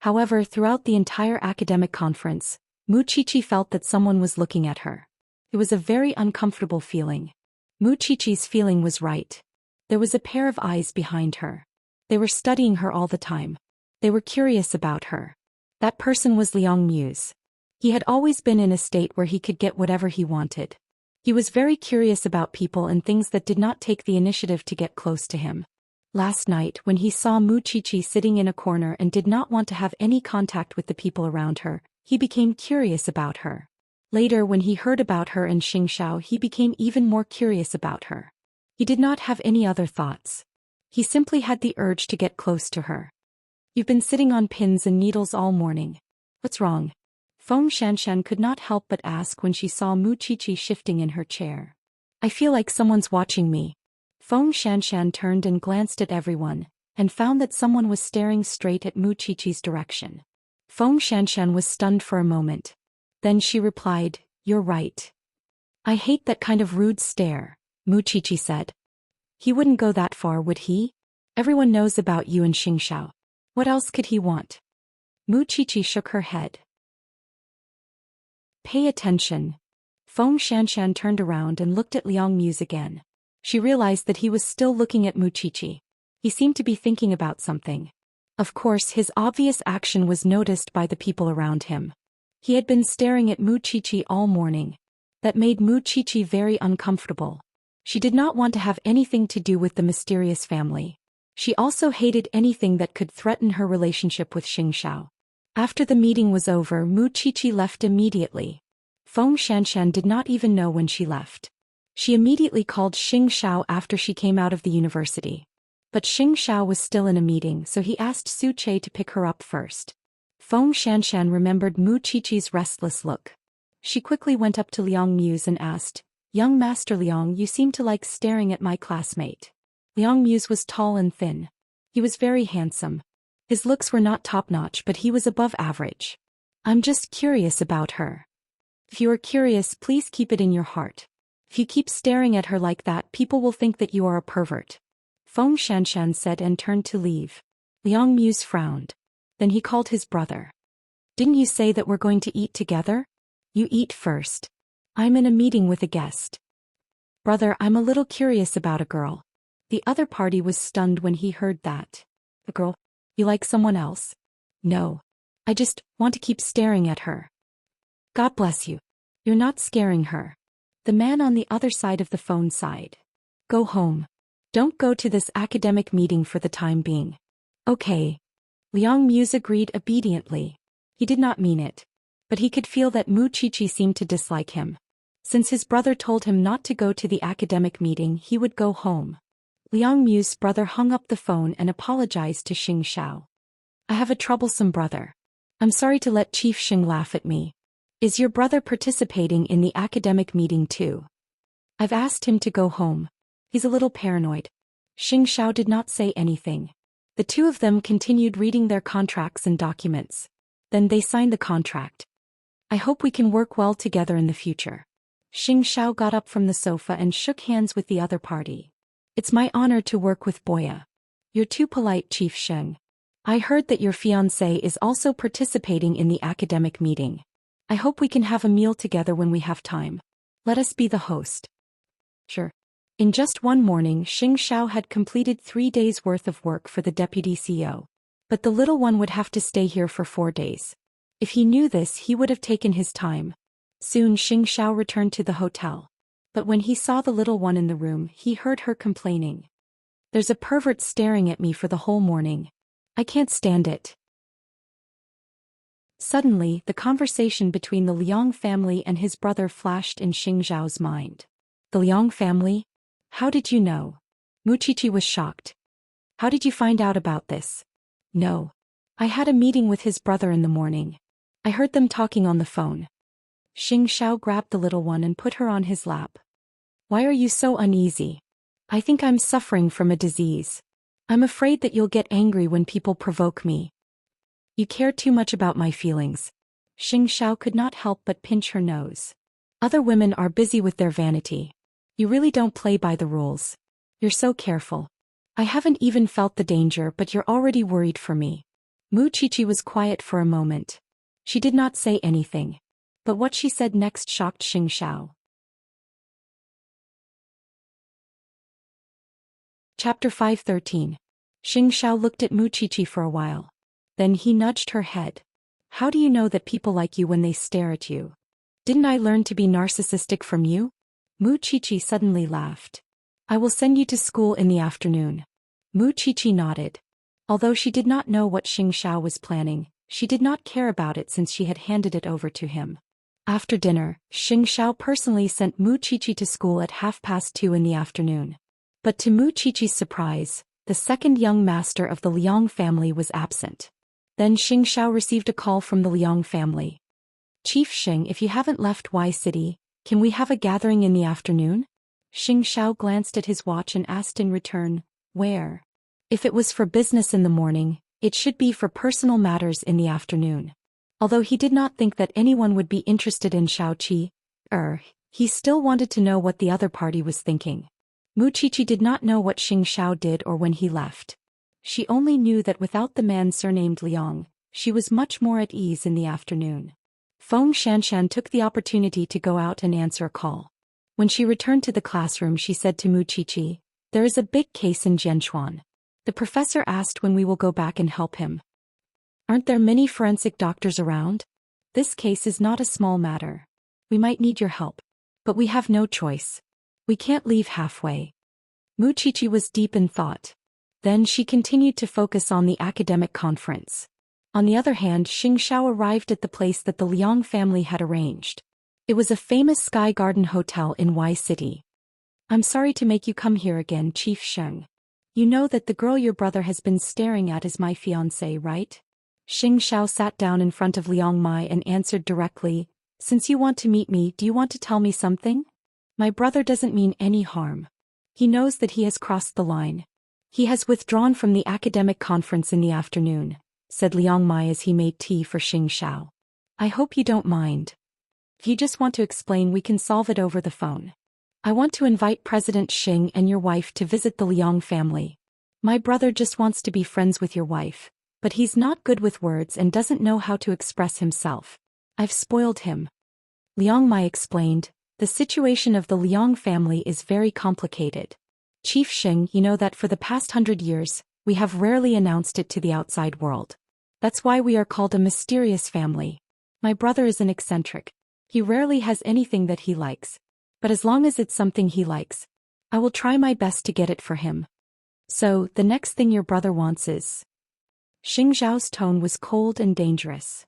Speaker 1: However, throughout the entire academic conference, Mu Qiqi felt that someone was looking at her. It was a very uncomfortable feeling. Mu Qiqi's feeling was right. There was a pair of eyes behind her. They were studying her all the time. They were curious about her. That person was Liang Muse. He had always been in a state where he could get whatever he wanted. He was very curious about people and things that did not take the initiative to get close to him. Last night when he saw Mu Qiqi sitting in a corner and did not want to have any contact with the people around her, he became curious about her. Later when he heard about her and Xianxia, he became even more curious about her. He did not have any other thoughts. He simply had the urge to get close to her. You've been sitting on pins and needles all morning. What's wrong? Feng Xianxian could not help but ask when she saw Mu Qiqi shifting in her chair. I feel like someone's watching me. Feng Xianxian turned and glanced at everyone, and found that someone was staring straight at Mu Qiqi's direction. Feng Xianxian was stunned for a moment. Then she replied, "You're right. I hate that kind of rude stare," Mu Qiqi said. "He wouldn't go that far, would he? Everyone knows about you and Xianxia. What else could he want?" Mu Qiqi shook her head. Pay attention. Feng Xianxian turned around and looked at Liang Muse again. She realized that he was still looking at Mu Qiqi. He seemed to be thinking about something. Of course, his obvious action was noticed by the people around him. He had been staring at Mu Qiqi all morning. That made Mu Qiqi very uncomfortable. She did not want to have anything to do with the mysterious family. She also hated anything that could threaten her relationship with Xianxia. After the meeting was over, Mu Qiqi left immediately. Feng Xianxian did not even know when she left. She immediately called Xianxia after she came out of the university. But Xianxia was still in a meeting, so he asked Su Che to pick her up first. Feng Xianxian remembered Mu Qiqi's restless look. She quickly went up to Liang Muse and asked, "Young Master Liang, you seem to like staring at my classmate." Liang Muse was tall and thin. He was very handsome. His looks were not top-notch, but he was above average. "I'm just curious about her." "If you are curious, please keep it in your heart. If you keep staring at her like that, people will think that you are a pervert," Feng Xianxian said and turned to leave. Liang Muse frowned. Then he called his brother. "Didn't you say that we're going to eat together? You eat first. I'm in a meeting with a guest." "Brother, I'm a little curious about a girl." The other party was stunned when he heard that. "A girl? You like someone else?" "No. I just want to keep staring at her." "God bless you. You're not scaring her." The man on the other side of the phone sighed. "Go home. Don't go to this academic meeting for the time being." "Okay." Liang Muse agreed obediently. He did not mean it. But he could feel that Mu Qiqi seemed to dislike him. Since his brother told him not to go to the academic meeting, he would go home. Liang Muse's brother hung up the phone and apologized to Xianxia. "I have a troublesome brother. I'm sorry to let Chief Xing laugh at me. Is your brother participating in the academic meeting too?" "I've asked him to go home. He's a little paranoid." Xianxia did not say anything. The two of them continued reading their contracts and documents. Then they signed the contract. "I hope we can work well together in the future." Xianxia got up from the sofa and shook hands with the other party. "It's my honor to work with Boya. You're too polite, Chief Xing. I heard that your fiancé is also participating in the academic meeting. I hope we can have a meal together when we have time. Let us be the host." "Sure." In just one morning, Xianxia had completed 3 days' worth of work for the deputy CEO. But the little one would have to stay here for 4 days. If he knew this, he would have taken his time. Soon Xianxia returned to the hotel. But when he saw the little one in the room, he heard her complaining. "There's a pervert staring at me for the whole morning. I can't stand it." Suddenly, the conversation between the Liang family and his brother flashed in Xingzhao's mind. "The Liang family? How did you know?" Mu Qiqi was shocked. "How did you find out about this?" "No. I had a meeting with his brother in the morning. I heard them talking on the phone." Xingxiao grabbed the little one and put her on his lap. "Why are you so uneasy?" "I think I'm suffering from a disease. I'm afraid that you'll get angry when people provoke me." "You care too much about my feelings." Xingxiao could not help but pinch her nose. "Other women are busy with their vanity. You really don't play by the rules. You're so careful. I haven't even felt the danger, but you're already worried for me." Mu Qiqi was quiet for a moment. She did not say anything. But what she said next shocked Xingxiao. Chapter 513. Xingxiao looked at Mu Qiqi for a while. Then he nudged her head. "How do you know that people like you when they stare at you? Didn't I learn to be narcissistic from you?" Mu Qiqi suddenly laughed. "I will send you to school in the afternoon." Mu Qiqi nodded. Although she did not know what Xianxia was planning, she did not care about it since she had handed it over to him. After dinner, Xianxia personally sent Mu Qiqi to school at 2:30 in the afternoon. But to Mu Qiqi's surprise, the second young master of the Liang family was absent. Then Xianxia received a call from the Liang family. Chief Xing, if you haven't left Y City, can we have a gathering in the afternoon? Xianxia glanced at his watch and asked in return, where? If it was for business in the morning, it should be for personal matters in the afternoon. Although he did not think that anyone would be interested in Xiaoqi, he still wanted to know what the other party was thinking. Mu Qiqi did not know what Xianxia did or when he left. She only knew that without the man surnamed Liang, she was much more at ease in the afternoon. Feng Shanshan took the opportunity to go out and answer a call. When she returned to the classroom, she said to Mu Qiqi, "There is a big case in Jianchuan. The professor asked when we will go back and help him. Aren't there many forensic doctors around? This case is not a small matter. We might need your help. But we have no choice. We can't leave halfway." Mu Qiqi was deep in thought. Then she continued to focus on the academic conference. On the other hand, Xianxia arrived at the place that the Liang family had arranged. It was a famous Sky Garden hotel in Y City. "I'm sorry to make you come here again, Chief Sheng. You know that the girl your brother has been staring at is my fiancée, right?" Xianxia sat down in front of Liang Mai and answered directly, "Since you want to meet me, do you want to tell me something? My brother doesn't mean any harm. He knows that he has crossed the line. He has withdrawn from the academic conference in the afternoon," said Liang Mai as he made tea for Xianxia. "I hope you don't mind. If you just want to explain, we can solve it over the phone. I want to invite President Xing and your wife to visit the Liang family. My brother just wants to be friends with your wife, but he's not good with words and doesn't know how to express himself. I've spoiled him." Liang Mai explained, "The situation of the Liang family is very complicated. Chief Xing, you know that for the past 100 years, we have rarely announced it to the outside world. That's why we are called a mysterious family. My brother is an eccentric. He rarely has anything that he likes. But as long as it's something he likes, I will try my best to get it for him. So, the next thing your brother wants is..." Xing Zhao's tone was cold and dangerous.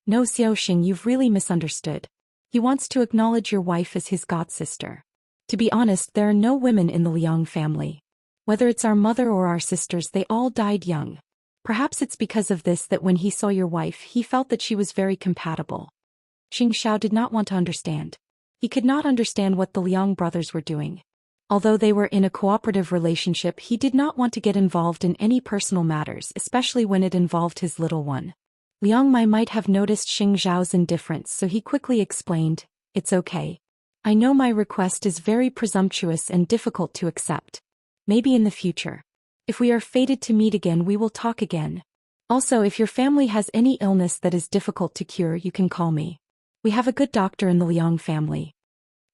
Speaker 1: "No, Xiao Xing, you've really misunderstood. He wants to acknowledge your wife as his godsister. To be honest, there are no women in the Liang family. Whether it's our mother or our sisters, they all died young. Perhaps it's because of this that when he saw your wife, he felt that she was very compatible." Xiao did not want to understand. He could not understand what the Liang brothers were doing. Although they were in a cooperative relationship, he did not want to get involved in any personal matters, especially when it involved his little one. Liang Mai might have noticed Zhao's indifference, so he quickly explained, "It's okay. I know my request is very presumptuous and difficult to accept. Maybe in the future. If we are fated to meet again, we will talk again. Also, if your family has any illness that is difficult to cure, you can call me. We have a good doctor in the Liang family."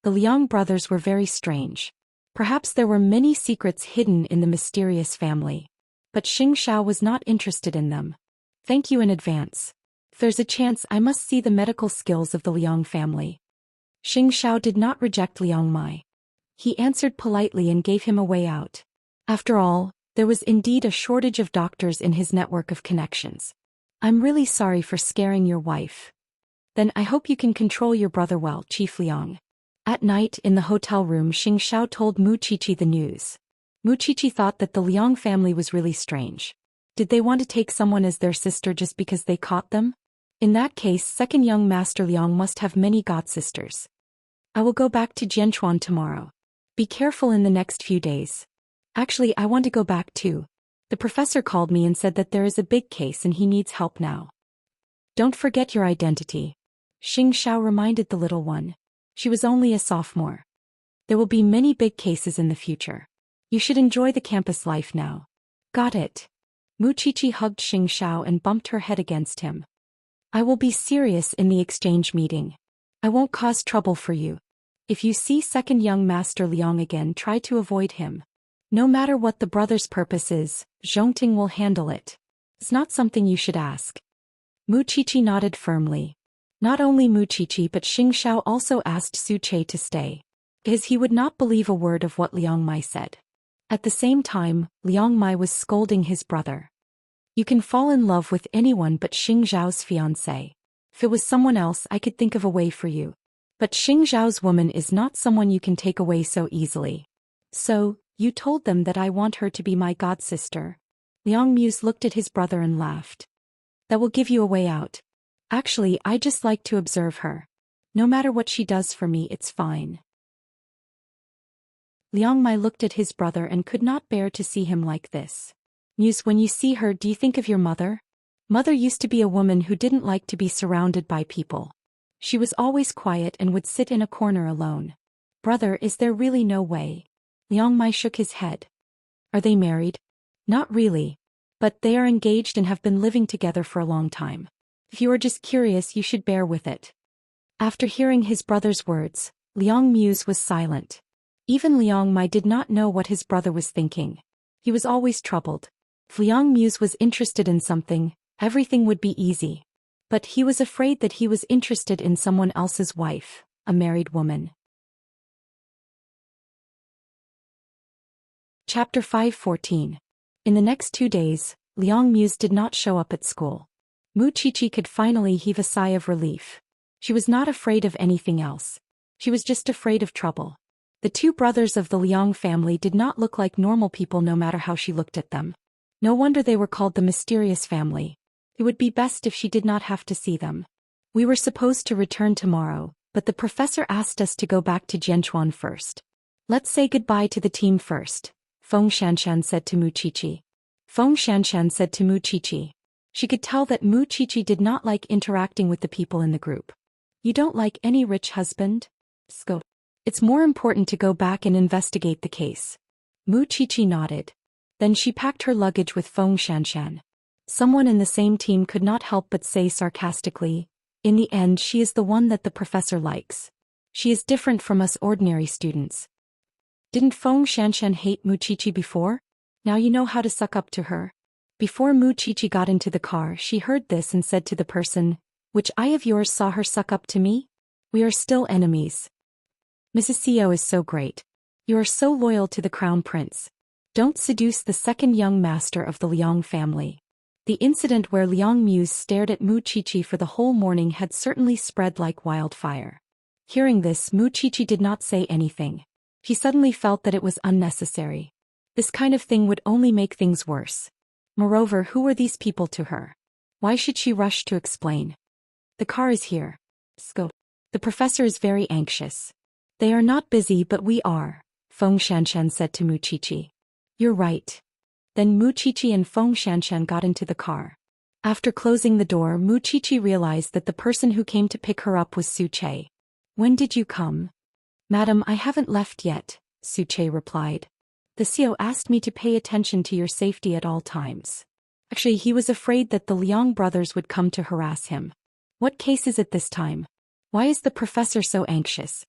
Speaker 1: The Liang brothers were very strange. Perhaps there were many secrets hidden in the mysterious family. But Xiao was not interested in them. "Thank you in advance. If there's a chance, I must see the medical skills of the Liang family." Xiao did not reject Liang Mai. He answered politely and gave him a way out. After all, there was indeed a shortage of doctors in his network of connections. "I'm really sorry for scaring your wife. Then I hope you can control your brother well, Chief Liang." At night, in the hotel room, Xiao told Mu Qiqi the news. Mu Qiqi thought that the Liang family was really strange. Did they want to take someone as their sister just because they caught them? In that case, second young Master Liang must have many godsisters. "I will go back to Jianchuan tomorrow. Be careful in the next few days. Actually, I want to go back too. The professor called me and said that there is a big case and he needs help now. Don't forget your identity." Xiao reminded the little one. She was only a sophomore. "There will be many big cases in the future. You should enjoy the campus life now." "Got it." Mu Qiqi hugged Xiao and bumped her head against him. "I will be serious in the exchange meeting. I won't cause trouble for you. If you see second young Master Liang again, try to avoid him. No matter what the brother's purpose is, Zhongting will handle it. It's not something you should ask." Mu Qiqi nodded firmly. Not only Mu Qiqi but Xiao also asked Su Che to stay, because he would not believe a word of what Liang Mai said. At the same time, Liang Mai was scolding his brother. You can fall in love with anyone but Xing Zhao's fiancé. If it was someone else, I could think of a way for you. But Xing Zhao's woman is not someone you can take away so easily. So, you told them that I want her to be my godsister. Liang Muse looked at his brother and laughed. That will give you a way out. Actually, I just like to observe her. No matter what she does for me, it's fine. Liang Mai looked at his brother and could not bear to see him like this. Muse, when you see her, do you think of your mother? Mother used to be a woman who didn't like to be surrounded by people. She was always quiet and would sit in a corner alone. Brother, is there really no way? Liang Mai shook his head. Are they married? Not really. But they are engaged and have been living together for a long time. If you are just curious, you should bear with it. After hearing his brother's words, Liang Muse was silent. Even Liang Mai did not know what his brother was thinking. He was always troubled. If Liang Muse was interested in something, everything would be easy. But he was afraid that he was interested in someone else's wife, a married woman. Chapter 5:14. In the next 2 days, Liang Muse did not show up at school. Mu Qiqi could finally heave a sigh of relief. She was not afraid of anything else. She was just afraid of trouble. The two brothers of the Liang family did not look like normal people no matter how she looked at them. No wonder they were called the mysterious family. It would be best if she did not have to see them. We were supposed to return tomorrow, but the professor asked us to go back to Jianchuan first. Let's say goodbye to the team first, Feng Xianxian said to Mu Qiqi. Feng Xianxian said to Mu Qiqi. She could tell that Mu Qiqi did not like interacting with the people in the group. You don't like any rich husband? Sco. It's more important to go back and investigate the case. Mu Qiqi nodded. Then she packed her luggage with Feng Xianxian. Someone in the same team could not help but say sarcastically, in the end she is the one that the professor likes. She is different from us ordinary students. Didn't Feng Xianxian hate Mu Qiqi before? Now you know how to suck up to her. Before Mu Qiqi got into the car, she heard this and said to the person, which eye of yours saw her suck up to me? We are still enemies. Mrs. Xiao is so great. You are so loyal to the crown prince. Don't seduce the second young master of the Liang family. The incident where Liang Muse stared at Mu Qiqi for the whole morning had certainly spread like wildfire. Hearing this, Mu Qiqi did not say anything. She suddenly felt that it was unnecessary. This kind of thing would only make things worse. Moreover, who were these people to her? Why should she rush to explain? The car is here. Sco. The professor is very anxious. They are not busy, but we are, Feng Xianxian said to Mu Qiqi. You're right. Then Mu Qiqi and Feng Xianxian got into the car. After closing the door, Mu Qiqi realized that the person who came to pick her up was Su Che. When did you come? Madam, I haven't left yet, Su Che replied. The CEO asked me to pay attention to your safety at all times. Actually, he was afraid that the Liang brothers would come to harass him. What case is it this time? Why is the professor so anxious?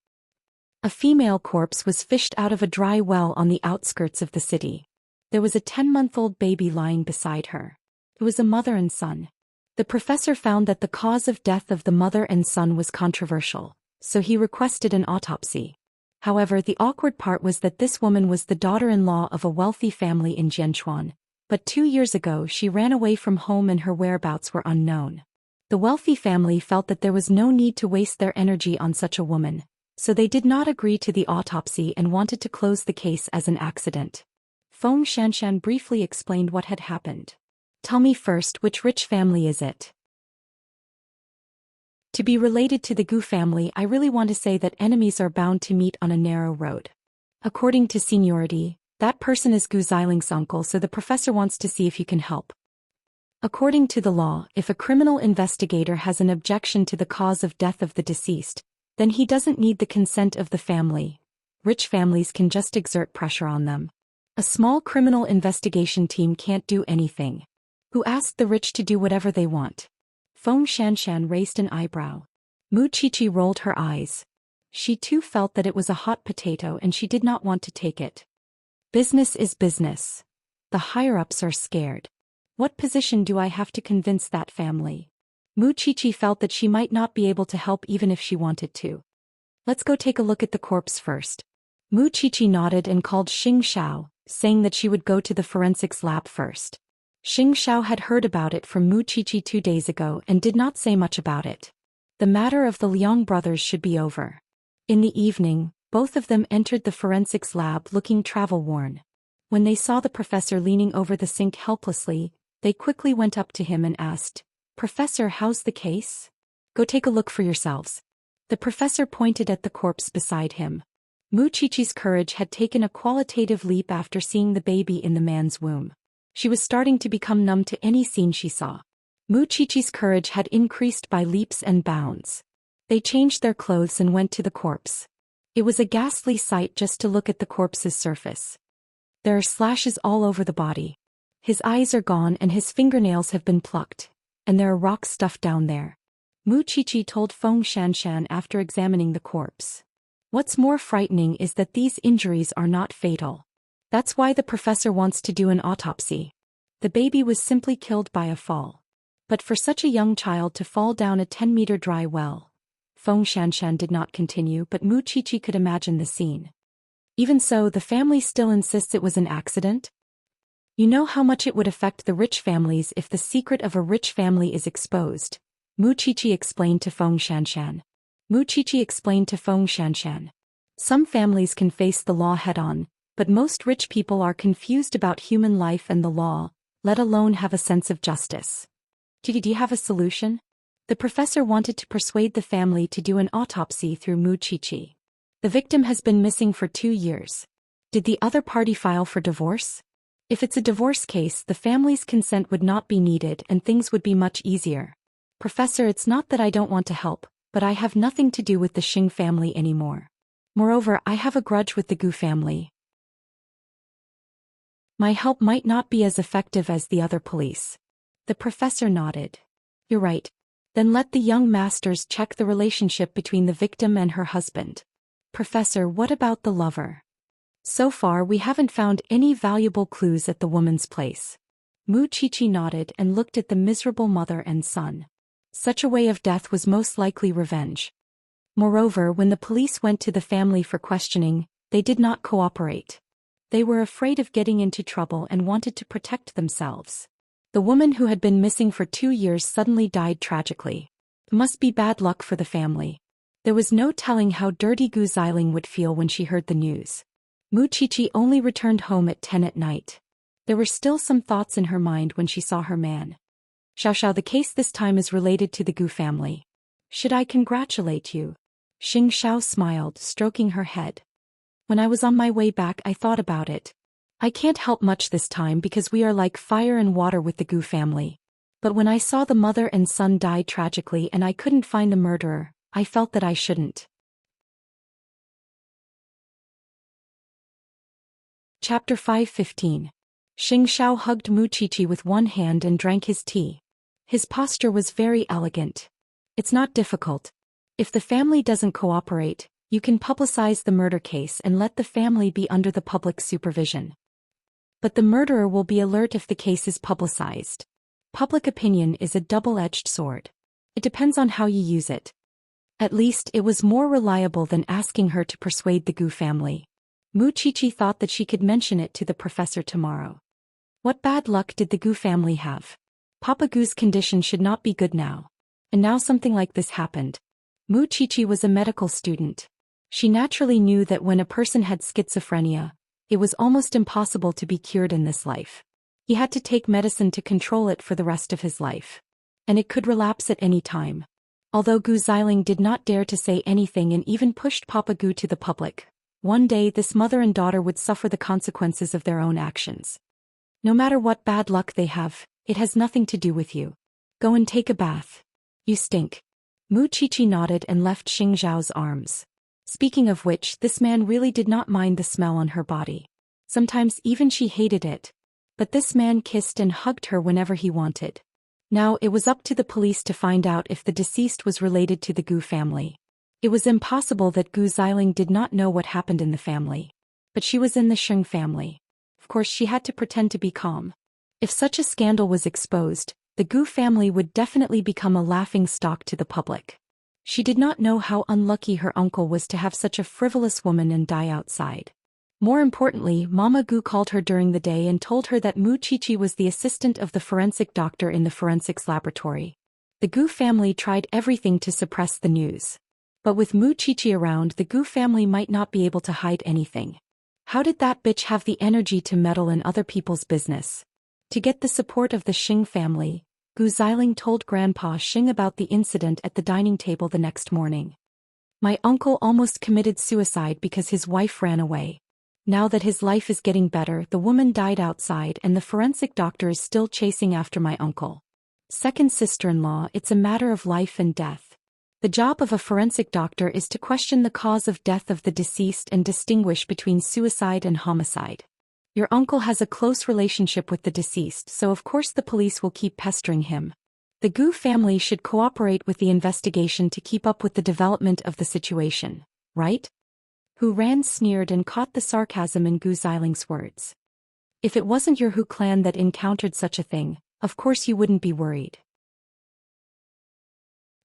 Speaker 1: A female corpse was fished out of a dry well on the outskirts of the city. There was a 10-month-old baby lying beside her. It was a mother and son. The professor found that the cause of death of the mother and son was controversial, so he requested an autopsy. However, the awkward part was that this woman was the daughter-in-law of a wealthy family in Jianchuan, but 2 years ago she ran away from home and her whereabouts were unknown. The wealthy family felt that there was no need to waste their energy on such a woman, so they did not agree to the autopsy and wanted to close the case as an accident. Feng Xianxian briefly explained what had happened. Tell me first, which rich family is it? To be related to the Gu family, I really want to say that enemies are bound to meet on a narrow road. According to seniority, that person is Gu Xiling's uncle, so the professor wants to see if you can help. According to the law, if a criminal investigator has an objection to the cause of death of the deceased, then he doesn't need the consent of the family. Rich families can just exert pressure on them. A small criminal investigation team can't do anything. Who asked the rich to do whatever they want? Feng Xianxian raised an eyebrow. Mu Qiqi rolled her eyes. She too felt that it was a hot potato and she did not want to take it. Business is business. The higher-ups are scared. What position do I have to convince that family? Mu Qiqi felt that she might not be able to help even if she wanted to. Let's go take a look at the corpse first. Mu Qiqi nodded and called Xing Xiao, saying that she would go to the forensics lab first. Xianxia had heard about it from Mu Qiqi 2 days ago and did not say much about it. The matter of the Liang brothers should be over. In the evening, both of them entered the forensics lab looking travel-worn. When they saw the professor leaning over the sink helplessly, they quickly went up to him and asked, "Professor, how's the case? Go take a look for yourselves." The professor pointed at the corpse beside him. Mu Qiqi's courage had taken a qualitative leap after seeing the baby in the man's womb. She was starting to become numb to any scene she saw. Mu Qiqi's courage had increased by leaps and bounds. They changed their clothes and went to the corpse. It was a ghastly sight just to look at the corpse's surface. There are slashes all over the body. His eyes are gone and his fingernails have been plucked, and there are rocks stuffed down there. Mu Qiqi told Feng Xianxian after examining the corpse. What's more frightening is that these injuries are not fatal. That's why the professor wants to do an autopsy. The baby was simply killed by a fall. But for such a young child to fall down a 10-meter dry well. Feng Xianxian did not continue, but Mu Qiqi could imagine the scene. Even so, the family still insists it was an accident? You know how much it would affect the rich families if the secret of a rich family is exposed, Mu Qiqi explained to Feng Xianxian. Some families can face the law head-on, but most rich people are confused about human life and the law, let alone have a sense of justice. Do you have a solution? The professor wanted to persuade the family to do an autopsy through Mu Qiqi. The victim has been missing for 2 years. Did the other party file for divorce? If it's a divorce case, the family's consent would not be needed and things would be much easier. Professor, it's not that I don't want to help, but I have nothing to do with the Xing family anymore. Moreover, I have a grudge with the Gu family. My help might not be as effective as the other police. The professor nodded. You're right. Then let the young masters check the relationship between the victim and her husband. Professor, what about the lover? So far we haven't found any valuable clues at the woman's place. Mu Qiqi nodded and looked at the miserable mother and son. Such a way of death was most likely revenge. Moreover, when the police went to the family for questioning, they did not cooperate. They were afraid of getting into trouble and wanted to protect themselves. The woman who had been missing for 2 years suddenly died tragically. It must be bad luck for the family. There was no telling how dirty Gu Xiling would feel when she heard the news. Mu Qiqi only returned home at 10 at night. There were still some thoughts in her mind when she saw her man. Xiao, the case this time is related to the Gu family. Should I congratulate you? Xiao smiled, stroking her head. When I was on my way back I thought about it. I can't help much this time because we are like fire and water with the Gu family. But when I saw the mother and son die tragically and I couldn't find the murderer, I felt that I shouldn't. Chapter 5:15. Xiao hugged Mu Qiqi with one hand and drank his tea. His posture was very elegant. It's not difficult. If the family doesn't cooperate, you can publicize the murder case and let the family be under the public supervision. But the murderer will be alert if the case is publicized. Public opinion is a double-edged sword. It depends on how you use it. At least it was more reliable than asking her to persuade the Gu family. Mu Qiqi thought that she could mention it to the professor tomorrow. What bad luck did the Gu family have? Papa Gu's condition should not be good now. And now something like this happened. Mu Qiqi was a medical student. She naturally knew that when a person had schizophrenia, it was almost impossible to be cured in this life. He had to take medicine to control it for the rest of his life. And it could relapse at any time. Although Gu Xiling did not dare to say anything and even pushed Papa Gu to the public, one day this mother and daughter would suffer the consequences of their own actions. No matter what bad luck they have, it has nothing to do with you. Go and take a bath. You stink. Mu Qiqi nodded and left Xiao's arms. Speaking of which, this man really did not mind the smell on her body. Sometimes even she hated it. But this man kissed and hugged her whenever he wanted. Now it was up to the police to find out if the deceased was related to the Gu family. It was impossible that Gu Xiling did not know what happened in the family. But she was in the Xing family. Of course she had to pretend to be calm. If such a scandal was exposed, the Gu family would definitely become a laughingstock to the public. She did not know how unlucky her uncle was to have such a frivolous woman and die outside. More importantly, Mama Gu called her during the day and told her that Mu Qiqi was the assistant of the forensic doctor in the forensics laboratory. The Gu family tried everything to suppress the news. But with Mu Qiqi around, the Gu family might not be able to hide anything. How did that bitch have the energy to meddle in other people's business? To get the support of the Xing family, Gu Xiling told Grandpa Xing about the incident at the dining table the next morning. My uncle almost committed suicide because his wife ran away. Now that his life is getting better, the woman died outside and the forensic doctor is still chasing after my uncle. Second sister-in-law, it's a matter of life and death. The job of a forensic doctor is to question the cause of death of the deceased and distinguish between suicide and homicide. Your uncle has a close relationship with the deceased, so of course the police will keep pestering him. The Gu family should cooperate with the investigation to keep up with the development of the situation, right? Hu Ran sneered and caught the sarcasm in Gu Xiling's words. If it wasn't your Hu clan that encountered such a thing, of course you wouldn't be worried.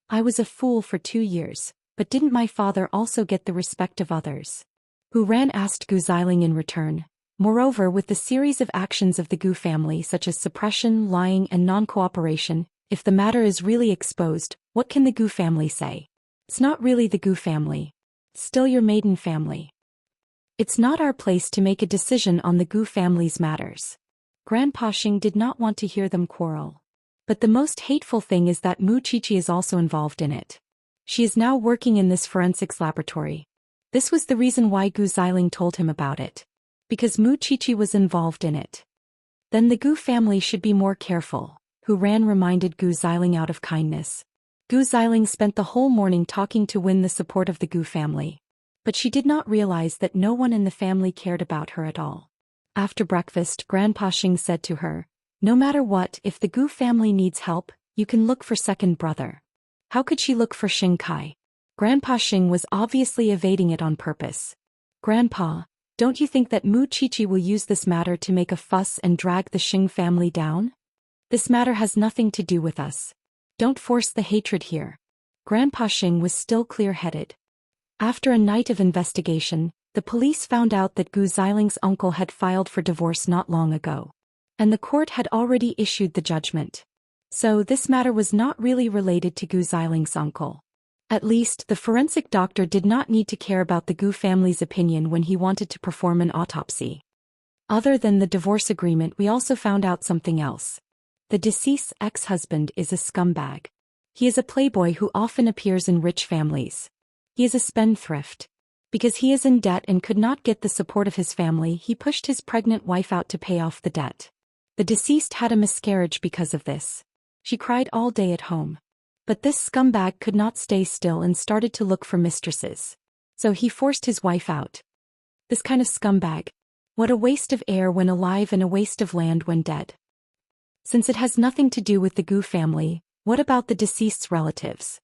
Speaker 1: I was a fool for 2 years, but didn't my father also get the respect of others? Hu Ran asked Gu Xiling in return. Moreover, with the series of actions of the Gu family such as suppression, lying and non-cooperation, if the matter is really exposed, what can the Gu family say? It's not really the Gu family. Still your maiden family. It's not our place to make a decision on the Gu family's matters. Grandpa Xing did not want to hear them quarrel. But the most hateful thing is that Mu Qiqi is also involved in it. She is now working in this forensics laboratory. This was the reason why Gu Xiling told him about it. Because Mu Qiqi was involved in it. Then the Gu family should be more careful, Hu Ran reminded Gu Xiling out of kindness. Gu Xiling spent the whole morning talking to win the support of the Gu family. But she did not realize that no one in the family cared about her at all. After breakfast, Grandpa Xing said to her, "No matter what, if the Gu family needs help, you can look for second brother." How could she look for Xing Kai? Grandpa Xing was obviously evading it on purpose. Grandpa, don't you think that Mu Qiqi will use this matter to make a fuss and drag the Xing family down? This matter has nothing to do with us. Don't force the hatred here. Grandpa Xing was still clear-headed. After a night of investigation, the police found out that Gu Xiling's uncle had filed for divorce not long ago. And the court had already issued the judgment. So this matter was not really related to Gu Xiling's uncle. At least, the forensic doctor did not need to care about the Gu family's opinion when he wanted to perform an autopsy. Other than the divorce agreement, we also found out something else. The deceased's ex-husband is a scumbag. He is a playboy who often appears in rich families. He is a spendthrift. Because he is in debt and could not get the support of his family, he pushed his pregnant wife out to pay off the debt. The deceased had a miscarriage because of this. She cried all day at home. But this scumbag could not stay still and started to look for mistresses. So he forced his wife out. This kind of scumbag. What a waste of air when alive and a waste of land when dead. Since it has nothing to do with the Gu family, what about the deceased's relatives?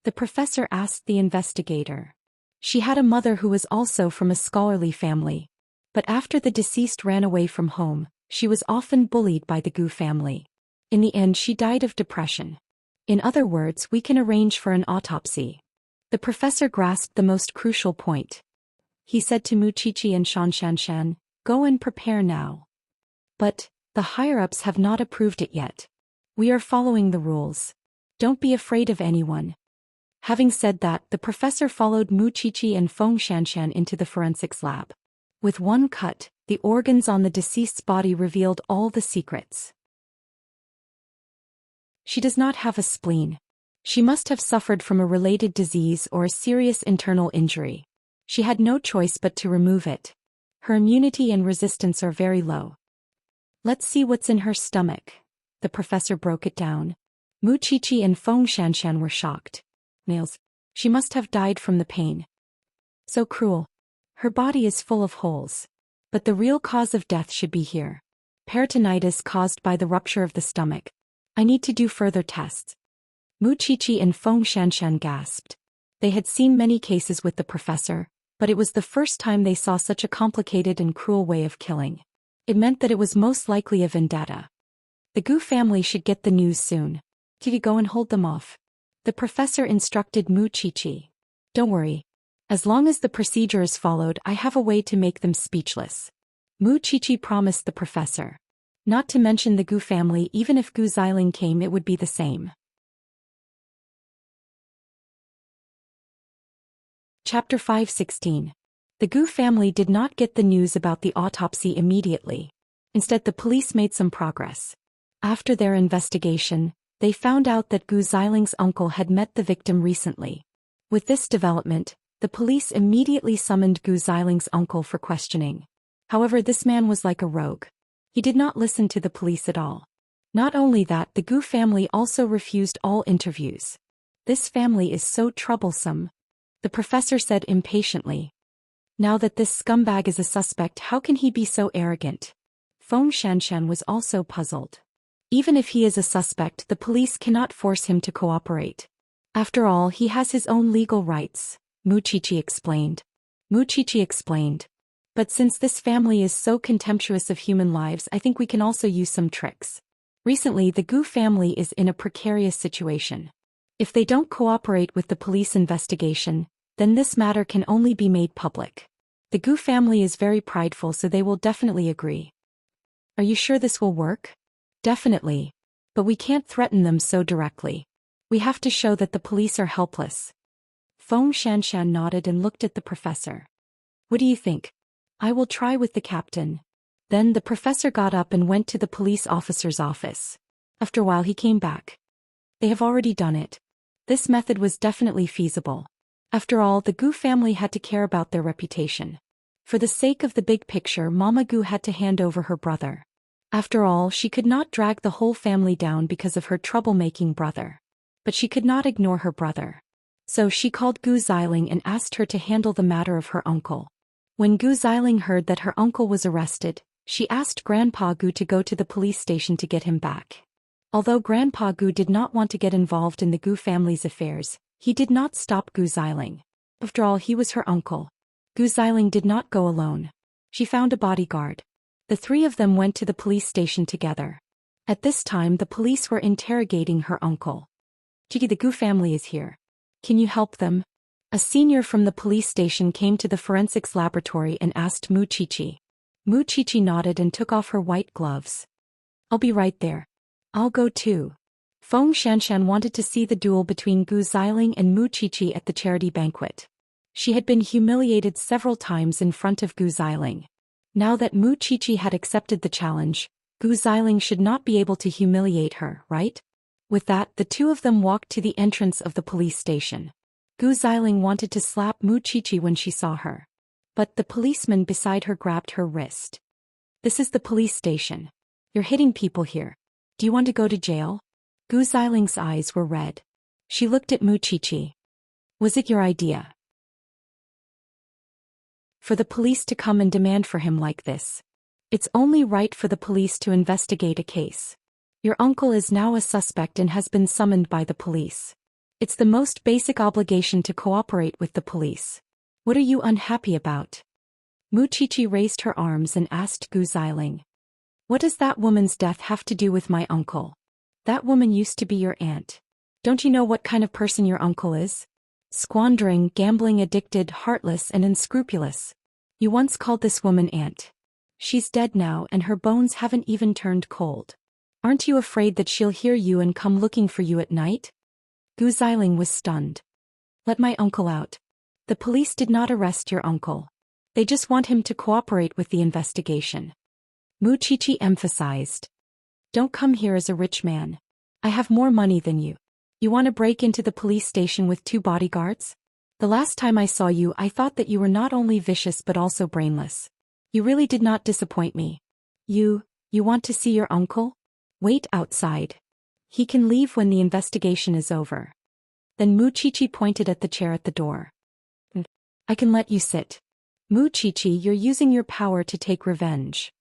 Speaker 1: The professor asked the investigator. She had a mother who was also from a scholarly family. But after the deceased ran away from home, she was often bullied by the Gu family. In the end, she died of depression. In other words, we can arrange for an autopsy. The professor grasped the most crucial point. He said to Mu Qiqi and Xianxia, "Go and prepare now." But the higher-ups have not approved it yet. We are following the rules. Don't be afraid of anyone. Having said that, the professor followed Mu Qiqi and Feng Xianxian into the forensics lab. With one cut, the organs on the deceased's body revealed all the secrets. She does not have a spleen. She must have suffered from a related disease or a serious internal injury. She had no choice but to remove it. Her immunity and resistance are very low. Let's see what's in her stomach. The professor broke it down. Mu Qiqi and Feng Xianxian were shocked. Nails. She must have died from the pain. So cruel. Her body is full of holes. But the real cause of death should be here. Peritonitis caused by the rupture of the stomach. I need to do further tests. Mu Qiqi and Feng Xianxian gasped. They had seen many cases with the professor, but it was the first time they saw such a complicated and cruel way of killing. It meant that it was most likely a vendetta. The Gu family should get the news soon. Can you go and hold them off? The professor instructed Mu Qiqi. Don't worry. As long as the procedure is followed, I have a way to make them speechless. Mu Qiqi promised the professor. Not to mention the Gu family, even if Gu Xiling came it would be the same. Chapter 5:16. The Gu family did not get the news about the autopsy immediately. Instead, the police made some progress. After their investigation, they found out that Gu Xiling's uncle had met the victim recently. With this development, the police immediately summoned Gu Xiling's uncle for questioning. However, this man was like a rogue. He did not listen to the police at all. Not only that, the Gu family also refused all interviews. This family is so troublesome, the professor said impatiently. Now that this scumbag is a suspect, how can he be so arrogant? Xianxia was also puzzled. Even if he is a suspect, the police cannot force him to cooperate. After all, he has his own legal rights, Mu Qiqi explained. But since this family is so contemptuous of human lives, I think we can also use some tricks. Recently, the Gu family is in a precarious situation. If they don't cooperate with the police investigation, then this matter can only be made public. The Gu family is very prideful, so they will definitely agree. Are you sure this will work? Definitely. But we can't threaten them so directly. We have to show that the police are helpless. Xianxia nodded and looked at the professor. What do you think? I will try with the captain. Then the professor got up and went to the police officer's office. After a while he came back. They have already done it. This method was definitely feasible. After all, the Gu family had to care about their reputation. For the sake of the big picture, Mama Gu had to hand over her brother. After all, she could not drag the whole family down because of her troublemaking brother. But she could not ignore her brother. So she called Gu Xiling and asked her to handle the matter of her uncle. When Gu Xiling heard that her uncle was arrested, she asked Grandpa Gu to go to the police station to get him back. Although Grandpa Gu did not want to get involved in the Gu family's affairs, he did not stop Gu Xiling. After all, he was her uncle. Gu Xiling did not go alone. She found a bodyguard. The three of them went to the police station together. At this time, the police were interrogating her uncle. Jiki, the Gu family is here. Can you help them? A senior from the police station came to the forensics laboratory and asked Mu Qiqi. Mu Qiqi nodded and took off her white gloves. I'll be right there. I'll go too. Xianxia wanted to see the duel between Gu Xiling and Mu Qiqi at the charity banquet. She had been humiliated several times in front of Gu Xiling. Now that Mu Qiqi had accepted the challenge, Gu Xiling should not be able to humiliate her, right? With that, the two of them walked to the entrance of the police station. Gu Xiling wanted to slap Mu Qiqi when she saw her. But the policeman beside her grabbed her wrist. This is the police station. You're hitting people here. Do you want to go to jail? Gu Xiling's eyes were red. She looked at Mu Qiqi. Was it your idea? For the police to come and demand for him like this? It's only right for the police to investigate a case. Your uncle is now a suspect and has been summoned by the police. It's the most basic obligation to cooperate with the police. What are you unhappy about? Mu Qiqi raised her arms and asked Gu Xiling. What does that woman's death have to do with my uncle? That woman used to be your aunt. Don't you know what kind of person your uncle is? Squandering, gambling addicted, heartless and unscrupulous. You once called this woman aunt. She's dead now and her bones haven't even turned cold. Aren't you afraid that she'll hear you and come looking for you at night? Gu Xiling was stunned. Let my uncle out. The police did not arrest your uncle. They just want him to cooperate with the investigation. Mu Qiqi emphasized. Don't come here as a rich man. I have more money than you. You want to break into the police station with 2 bodyguards? The last time I saw you, I thought that you were not only vicious but also brainless. You really did not disappoint me. You want to see your uncle? Wait outside. He can leave when the investigation is over. Then Mu Qiqi pointed at the chair at the door. I can let you sit. Mu Qiqi, you're using your power to take revenge.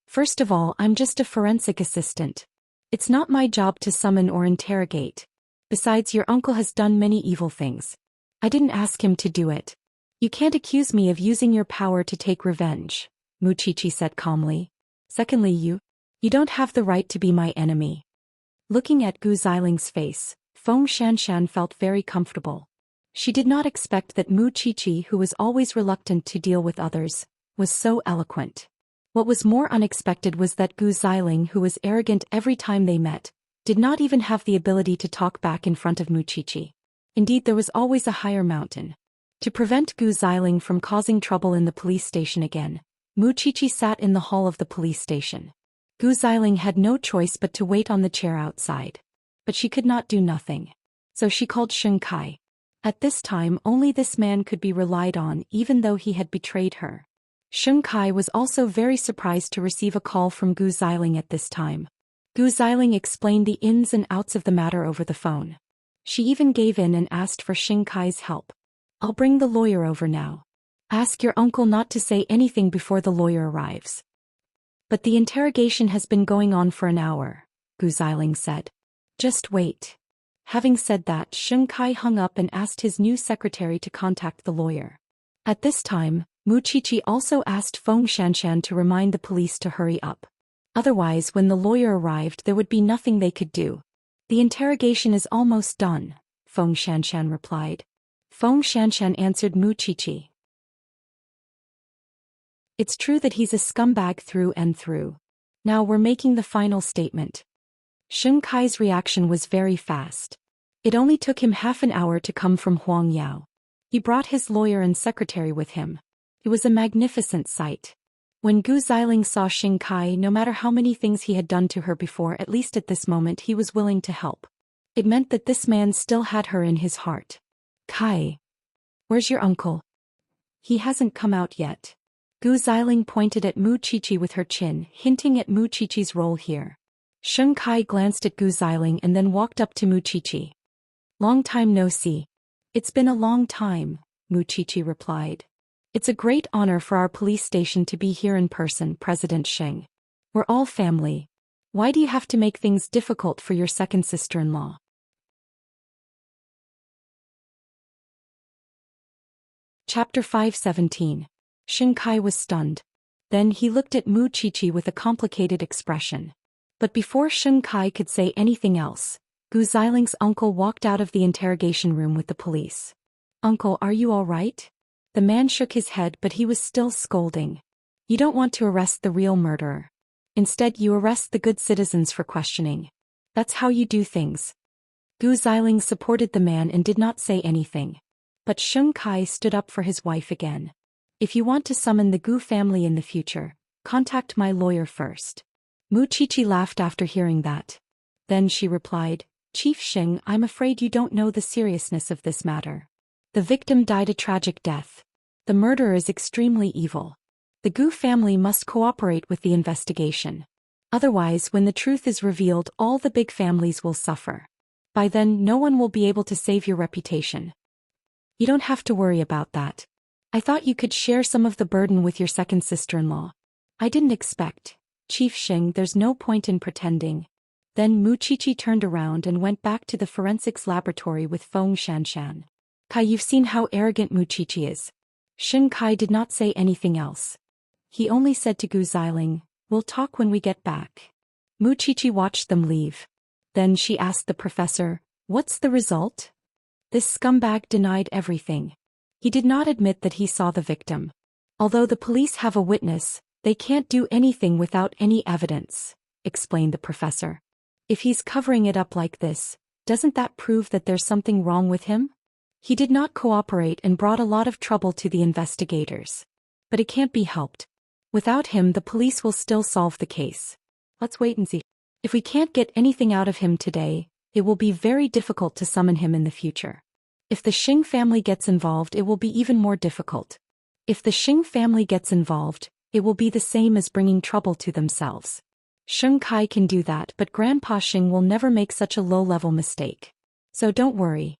Speaker 1: First of all, I'm just a forensic assistant. It's not my job to summon or interrogate. Besides, your uncle has done many evil things. I didn't ask him to do it. You can't accuse me of using your power to take revenge, Mu Qiqi said calmly. Secondly, you don't have the right to be my enemy. Looking at Gu Xiling's face, Xianxia felt very comfortable. She did not expect that Mu Qiqi, who was always reluctant to deal with others, was so eloquent. What was more unexpected was that Gu Xiling, who was arrogant every time they met, did not even have the ability to talk back in front of Mu Qiqi. Indeed, there was always a higher mountain. To prevent Gu Xiling from causing trouble in the police station again, Mu Qiqi sat in the hall of the police station. Gu Xiling had no choice but to wait on the chair outside. But she could not do nothing. So she called Xianxia. At this time only this man could be relied on, even though he had betrayed her. Xianxia was also very surprised to receive a call from Gu Xiling at this time. Gu Xiling explained the ins and outs of the matter over the phone. She even gave in and asked for Xianxia's help. "I'll bring the lawyer over now. Ask your uncle not to say anything before the lawyer arrives." "But the interrogation has been going on for an hour," Gu Xiling said. "Just wait." Having said that, Xianxia hung up and asked his new secretary to contact the lawyer. At this time, Mu Qiqi also asked Feng Xianxian to remind the police to hurry up. Otherwise, when the lawyer arrived, there would be nothing they could do. "The interrogation is almost done," Feng Xianxian replied. Feng Xianxian answered Mu Qiqi. "It's true that he's a scumbag through and through. Now we're making the final statement." Xianxia's reaction was very fast. It only took him half an hour to come from Huangyao. He brought his lawyer and secretary with him. It was a magnificent sight. When Gu Xiling saw Xianxia, no matter how many things he had done to her before, at least at this moment he was willing to help. It meant that this man still had her in his heart. "Kai, where's your uncle?" "He hasn't come out yet." Gu Xiling pointed at Mu Qiqi with her chin, hinting at Mu Qiqi's role here. Xianxia glanced at Gu Xiling and then walked up to Mu Qiqi. "Long time no see." "It's been a long time," Mu Qiqi replied. "It's a great honor for our police station to be here in person, President Sheng. We're all family. Why do you have to make things difficult for your second sister-in-law?" Chapter 517. Xianxia was stunned. Then he looked at Mu Qiqi with a complicated expression. But before Xianxia could say anything else, Gu Xiling's uncle walked out of the interrogation room with the police. "Uncle, are you all right?" The man shook his head, but he was still scolding. "You don't want to arrest the real murderer. Instead, you arrest the good citizens for questioning. That's how you do things." Gu Xiling supported the man and did not say anything. But Xianxia stood up for his wife again. "If you want to summon the Gu family in the future, contact my lawyer first." Mu Qiqi laughed after hearing that. Then she replied, "Chief Xing, I'm afraid you don't know the seriousness of this matter. The victim died a tragic death. The murderer is extremely evil. The Gu family must cooperate with the investigation. Otherwise, when the truth is revealed, all the big families will suffer. By then, no one will be able to save your reputation. You don't have to worry about that. I thought you could share some of the burden with your second sister-in-law. I didn't expect. Chief Xing, there's no point in pretending." Then Mu Qiqi turned around and went back to the forensics laboratory with Feng Xianxian. "Kai, you've seen how arrogant Mu Qiqi is." Xianxia did not say anything else. He only said to Gu Xiling, "We'll talk when we get back." Mu Qiqi watched them leave. Then she asked the professor, "What's the result?" This scumbag denied everything. He did not admit that he saw the victim. Although the police have a witness, they can't do anything without any evidence, explained the professor. If he's covering it up like this, doesn't that prove that there's something wrong with him? He did not cooperate and brought a lot of trouble to the investigators. But it can't be helped. Without him, the police will still solve the case. Let's wait and see. If we can't get anything out of him today, it will be very difficult to summon him in the future. If the Xing family gets involved, it will be even more difficult. If the Xing family gets involved, it will be the same as bringing trouble to themselves. Xianxia can do that, but Grandpa Xing will never make such a low-level mistake. So don't worry.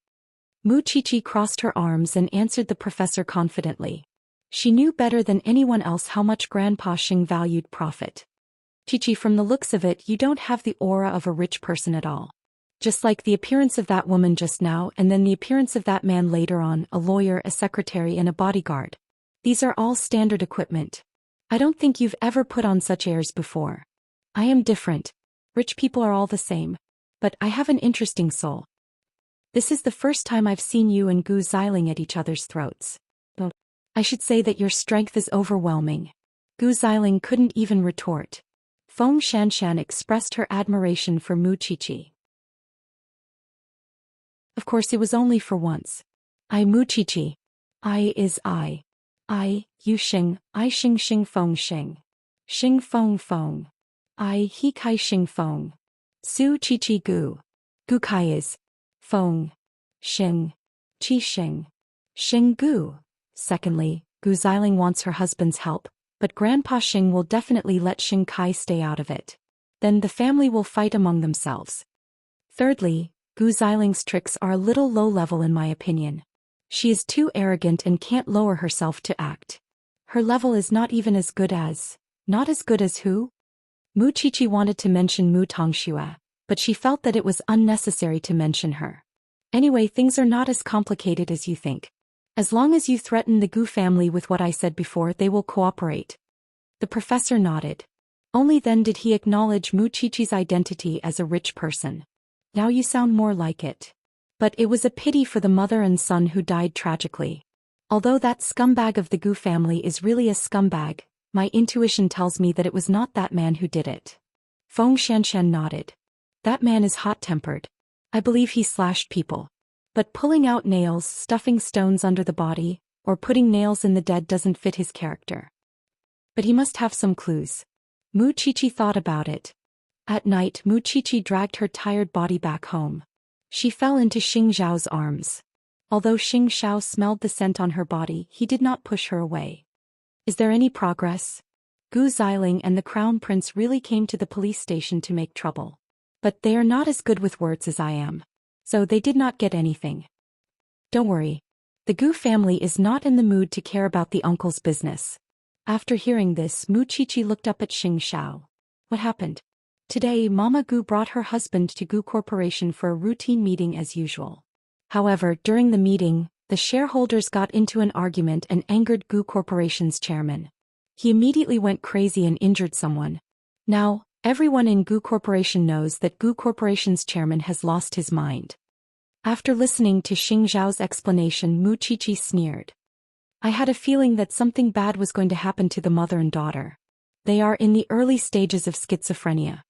Speaker 1: Mu Qiqi crossed her arms and answered the professor confidently. She knew better than anyone else how much Grandpa Xing valued profit. "Qiqi, from the looks of it, you don't have the aura of a rich person at all. Just like the appearance of that woman just now and then the appearance of that man later on, a lawyer, a secretary and a bodyguard. These are all standard equipment. I don't think you've ever put on such airs before. I am different. Rich people are all the same. But I have an interesting soul." This is the first time I've seen you and Gu Xiling at each other's throats. But I should say that your strength is overwhelming. Gu Xiling couldn't even retort. Feng Xianxian expressed her admiration for Mu Qiqi. Of course it was only for once. I Mu Qiqi. I is I. I, Yu Xing, I Xing Xing Feng Xing. Xing Feng Feng. I He Kai Xing Feng. Su Qiqi Gu. Gu Kai is. Feng. Xing. Qi Xing. Xing Gu. Secondly, Gu Xiling wants her husband's help, but Grandpa Xing will definitely let Xing Kai stay out of it. Then the family will fight among themselves. Thirdly, Gu Xiling's tricks are a little low-level in my opinion. She is too arrogant and can't lower herself to act. Her level is not even as good as... Not as good as who? Mu Qiqi wanted to mention Mu Tongxue, but she felt that it was unnecessary to mention her. Anyway, things are not as complicated as you think. As long as you threaten the Gu family with what I said before, they will cooperate. The professor nodded. Only then did he acknowledge Mu Qiqi's identity as a rich person. Now you sound more like it. But it was a pity for the mother and son who died tragically. Although that scumbag of the Gu family is really a scumbag, my intuition tells me that it was not that man who did it. Feng Xianxian nodded. That man is hot-tempered. I believe he slashed people. But pulling out nails, stuffing stones under the body, or putting nails in the dead doesn't fit his character. But he must have some clues. Mu Qiqi thought about it. At night, Mu Qiqi dragged her tired body back home. She fell into Xing Zhao's arms. Although Xing Zhao smelled the scent on her body, he did not push her away. Is there any progress? Gu Xiling and the Crown Prince really came to the police station to make trouble. But they are not as good with words as I am. So they did not get anything. Don't worry. The Gu family is not in the mood to care about the uncle's business. After hearing this, Mu Qiqi looked up at Xing Zhao. What happened? Today, Mama Gu brought her husband to Gu Corporation for a routine meeting as usual. However, during the meeting, the shareholders got into an argument and angered Gu Corporation's chairman. He immediately went crazy and injured someone. Now, everyone in Gu Corporation knows that Gu Corporation's chairman has lost his mind. After listening to Xing Zhao's explanation, Mu Qiqi sneered. I had a feeling that something bad was going to happen to the mother and daughter. They are in the early stages of schizophrenia.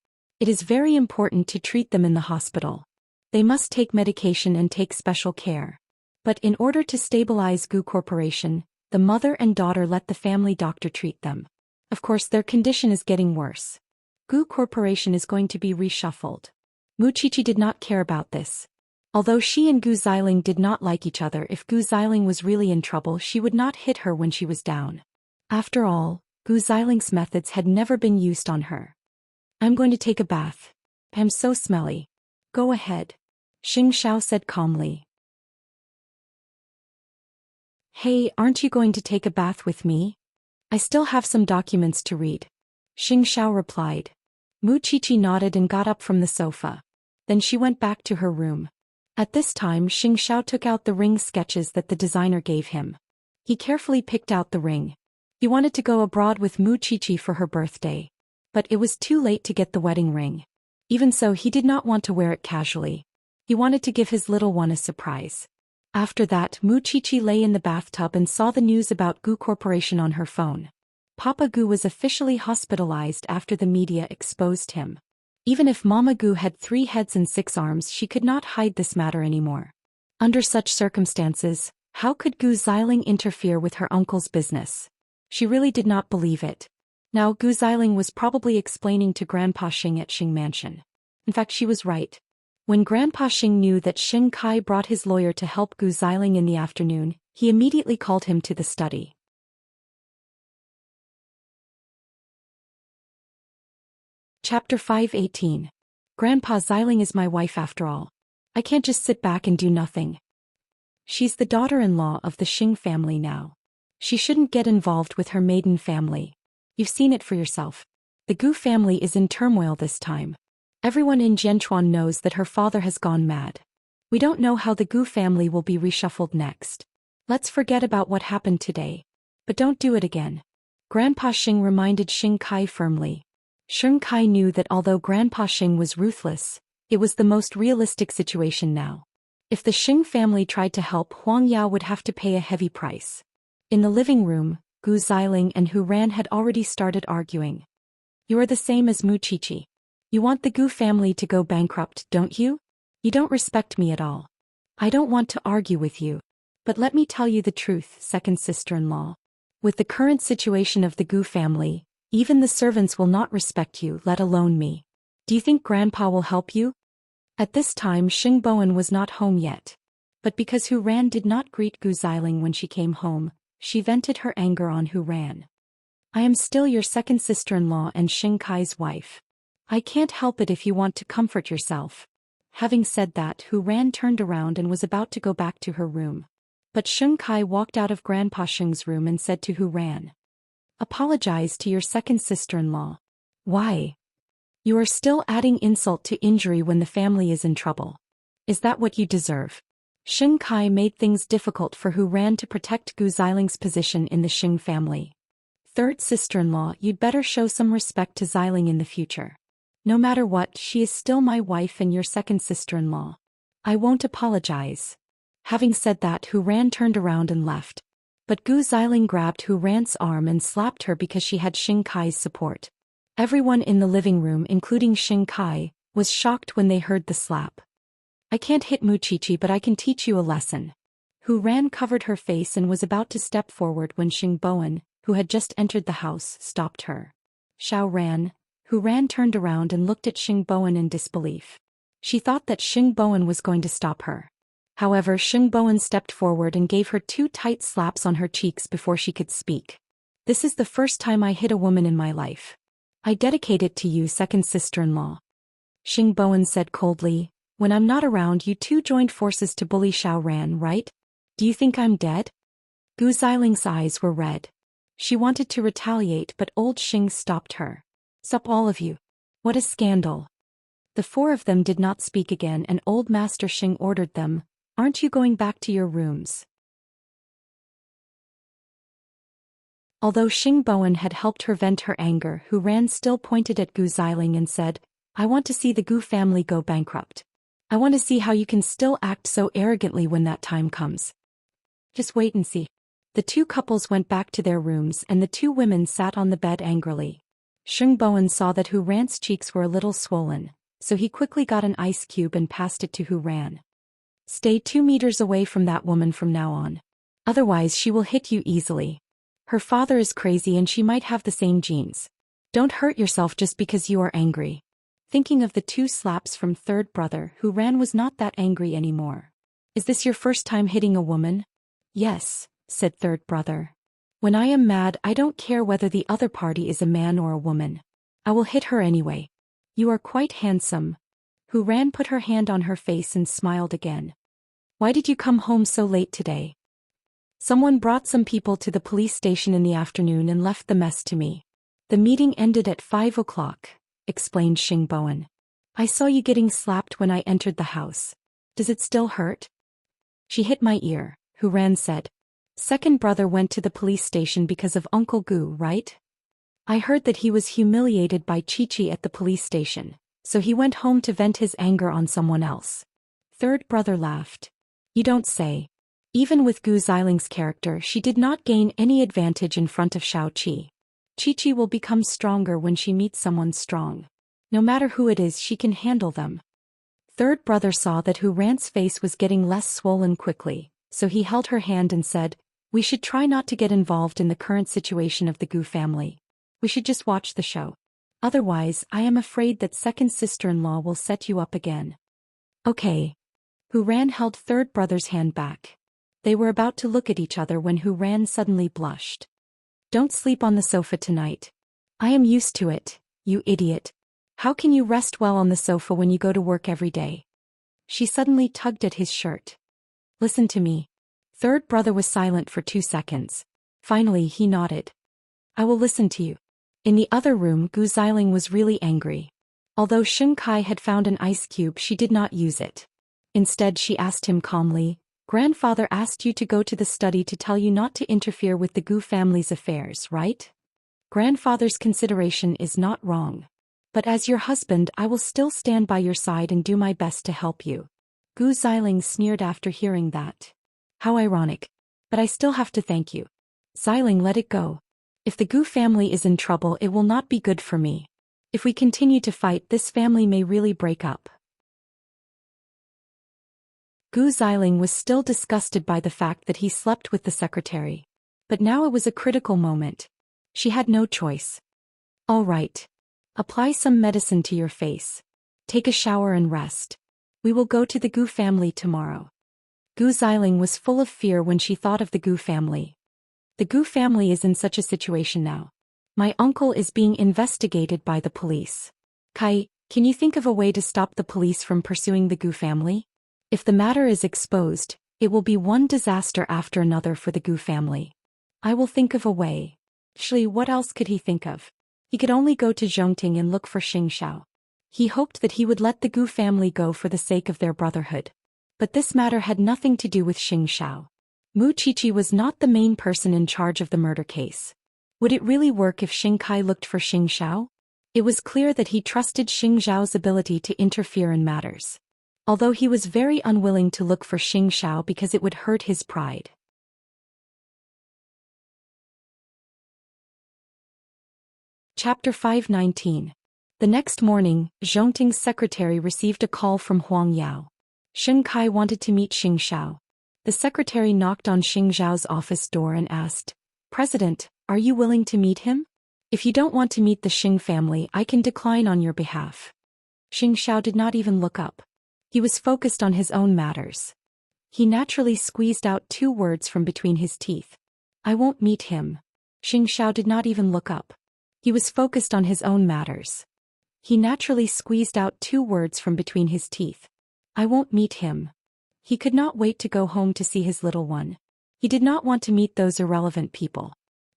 Speaker 1: It is very important to treat them in the hospital. They must take medication and take special care. But in order to stabilize Gu Corporation, the mother and daughter let the family doctor treat them. Of course, their condition is getting worse. Gu Corporation is going to be reshuffled. Mu Qiqi did not care about this. Although she and Gu Xiling did not like each other, if Gu Xiling was really in trouble, she would not hit her when she was down. After all, Gu Xiling's methods had never been used on her. I'm going to take a bath. I'm so smelly. Go ahead. Xing Zhao said calmly. Hey, aren't you going to take a bath with me? I still have some documents to read. Xing Zhao replied. Mu Qiqi nodded and got up from the sofa. Then she went back to her room. At this time, Xing Zhao took out the ring sketches that the designer gave him. He carefully picked out the ring. He wanted to go abroad with Mu Qiqi for her birthday. But it was too late to get the wedding ring. Even so, he did not want to wear it casually. He wanted to give his little one a surprise. After that, Mu Qiqi lay in the bathtub and saw the news about Gu Corporation on her phone. Papa Gu was officially hospitalized after the media exposed him. Even if Mama Gu had 3 heads and 6 arms, she could not hide this matter anymore. Under such circumstances, how could Gu Xiling interfere with her uncle's business? She really did not believe it. Now Gu Xiling was probably explaining to Grandpa Xing at Xing Mansion. In fact, she was right. When Grandpa Xing knew that Xing Kai brought his lawyer to help Gu Xiling in the afternoon, he immediately called him to the study. Chapter 518. Grandpa Xiling is my wife after all. I can't just sit back and do nothing. She's the daughter-in-law of the Xing family now. She shouldn't get involved with her maiden family. You've seen it for yourself. The Gu family is in turmoil this time. Everyone in Jianchuan knows that her father has gone mad. We don't know how the Gu family will be reshuffled next. Let's forget about what happened today. But don't do it again. Grandpa Xing reminded Xing Kai firmly. Xing Kai knew that although Grandpa Xing was ruthless, it was the most realistic situation now. If the Xing family tried to help, Huang Yao would have to pay a heavy price. In the living room, Gu Xiling and Hu Ran had already started arguing. You are the same as Mu Qiqi. You want the Gu family to go bankrupt, don't you? You don't respect me at all. I don't want to argue with you. But let me tell you the truth, second sister-in-law. With the current situation of the Gu family, even the servants will not respect you, let alone me. Do you think Grandpa will help you? At this time Xing Bowen was not home yet. But because Hu Ran did not greet Gu Xiling when she came home, she vented her anger on Hu Ran. I am still your second sister-in-law and Xing Kai's wife. I can't help it if you want to comfort yourself. Having said that, Hu Ran turned around and was about to go back to her room. But Xing Kai walked out of Grandpa Xing's room and said to Hu Ran, apologize to your second sister-in-law. Why? You are still adding insult to injury when the family is in trouble. Is that what you deserve? Xing Kai made things difficult for Hu Ran to protect Gu Xiling's position in the Xing family. Third sister-in-law, you'd better show some respect to Xiling in the future. No matter what, she is still my wife and your second sister-in-law. I won't apologize. Having said that, Hu Ran turned around and left. But Gu Xiling grabbed Hu Ran's arm and slapped her because she had Xing Kai's support. Everyone in the living room, including Xing Kai, was shocked when they heard the slap. I can't hit Mu Qiqi, but I can teach you a lesson. Hu Ran covered her face and was about to step forward when Xing Bowen, who had just entered the house, stopped her. Xiao Ran. Hu Ran turned around and looked at Xing Bowen in disbelief. She thought that Xing Bowen was going to stop her. However, Xing Bowen stepped forward and gave her 2 tight slaps on her cheeks before she could speak. This is the first time I hit a woman in my life. I dedicate it to you, second sister-in-law. Xing Bowen said coldly, when I'm not around, you two joined forces to bully Xiao Ran, right? Do you think I'm dead? Gu Xiling's eyes were red. She wanted to retaliate, but old Xing stopped her. Sup all of you. What a scandal. The 4 of them did not speak again, and old Master Xing ordered them, aren't you going back to your rooms? Although Xing Bowen had helped her vent her anger, Hu Ran still pointed at Gu Xiling and said, I want to see the Gu family go bankrupt. I want to see how you can still act so arrogantly when that time comes. Just wait and see. The 2 couples went back to their rooms and the 2 women sat on the bed angrily. Xing Bowen saw that Hu Ran's cheeks were a little swollen, so he quickly got an ice cube and passed it to Hu Ran. Stay 2 meters away from that woman from now on. Otherwise she will hit you easily. Her father is crazy and she might have the same genes. Don't hurt yourself just because you are angry. Thinking of the 2 slaps from third brother, Hu Ran was not that angry anymore. Is this your first time hitting a woman? Yes, said third brother. When I am mad, I don't care whether the other party is a man or a woman. I will hit her anyway. You are quite handsome. Hu Ran put her hand on her face and smiled again. Why did you come home so late today? Someone brought some people to the police station in the afternoon and left the mess to me. The meeting ended at 5 o'clock, explained Xing Bowen. I saw you getting slapped when I entered the house. Does it still hurt? She hit my ear, Hu Ran said. Second brother went to the police station because of Uncle Gu, right? I heard that he was humiliated by Qiqi at the police station, so he went home to vent his anger on someone else. Third brother laughed. You don't say. Even with Gu Xiling's character, she did not gain any advantage in front of Xiao Qi. Qiqi will become stronger when she meets someone strong. No matter who it is, she can handle them. Third brother saw that Hu Ran's face was getting less swollen quickly, so he held her hand and said, we should try not to get involved in the current situation of the Gu family. We should just watch the show. Otherwise, I am afraid that second sister-in-law will set you up again. Okay. Hu Ran held third brother's hand back. They were about to look at each other when Hu Ran suddenly blushed. Don't sleep on the sofa tonight. I am used to it, you idiot. How can you rest well on the sofa when you go to work every day? She suddenly tugged at his shirt. Listen to me. Third brother was silent for 2 seconds. Finally he nodded. I will listen to you. In the other room, Gu Xiling was really angry. Although Xing Kai had found an ice cube, she did not use it. Instead she asked him calmly, Grandfather asked you to go to the study to tell you not to interfere with the Gu family's affairs, right? Grandfather's consideration is not wrong. But as your husband, I will still stand by your side and do my best to help you. Gu Xiling sneered after hearing that. How ironic. But I still have to thank you. Xiling, let it go. If the Gu family is in trouble, it will not be good for me. If we continue to fight, this family may really break up. Gu Xiling was still disgusted by the fact that he slept with the secretary. But now it was a critical moment. She had no choice. All right. Apply some medicine to your face. Take a shower and rest. We will go to the Gu family tomorrow. Gu Xiling was full of fear when she thought of the Gu family. The Gu family is in such a situation now. My uncle is being investigated by the police. Kai, can you think of a way to stop the police from pursuing the Gu family? If the matter is exposed, it will be one disaster after another for the Gu family. I will think of a way. Actually, what else could he think of? He could only go to Zhongting and look for Xianxia. He hoped that he would let the Gu family go for the sake of their brotherhood. But this matter had nothing to do with Xianxia. Mu Qiqi was not the main person in charge of the murder case. Would it really work if Xing Kai looked for Xianxia? It was clear that he trusted Xing Zhao's ability to interfere in matters. Although he was very unwilling to look for Xianxia because it would hurt his pride. Chapter 519. The next morning, Zhongting's secretary received a call from Huang Yao. Xing Kai wanted to meet Xianxia. The secretary knocked on Xing Zhao's office door and asked, "President, are you willing to meet him? If you don't want to meet the Xing family, I can decline on your behalf." Xianxia did not even look up. He was focused on his own matters. He naturally squeezed out 2 words from between his teeth. "I won't meet him." Xianxia did not even look up. He was focused on his own matters. He naturally squeezed out 2 words from between his teeth. "I won't meet him." He could not wait to go home to see his little one. He did not want to meet those irrelevant people.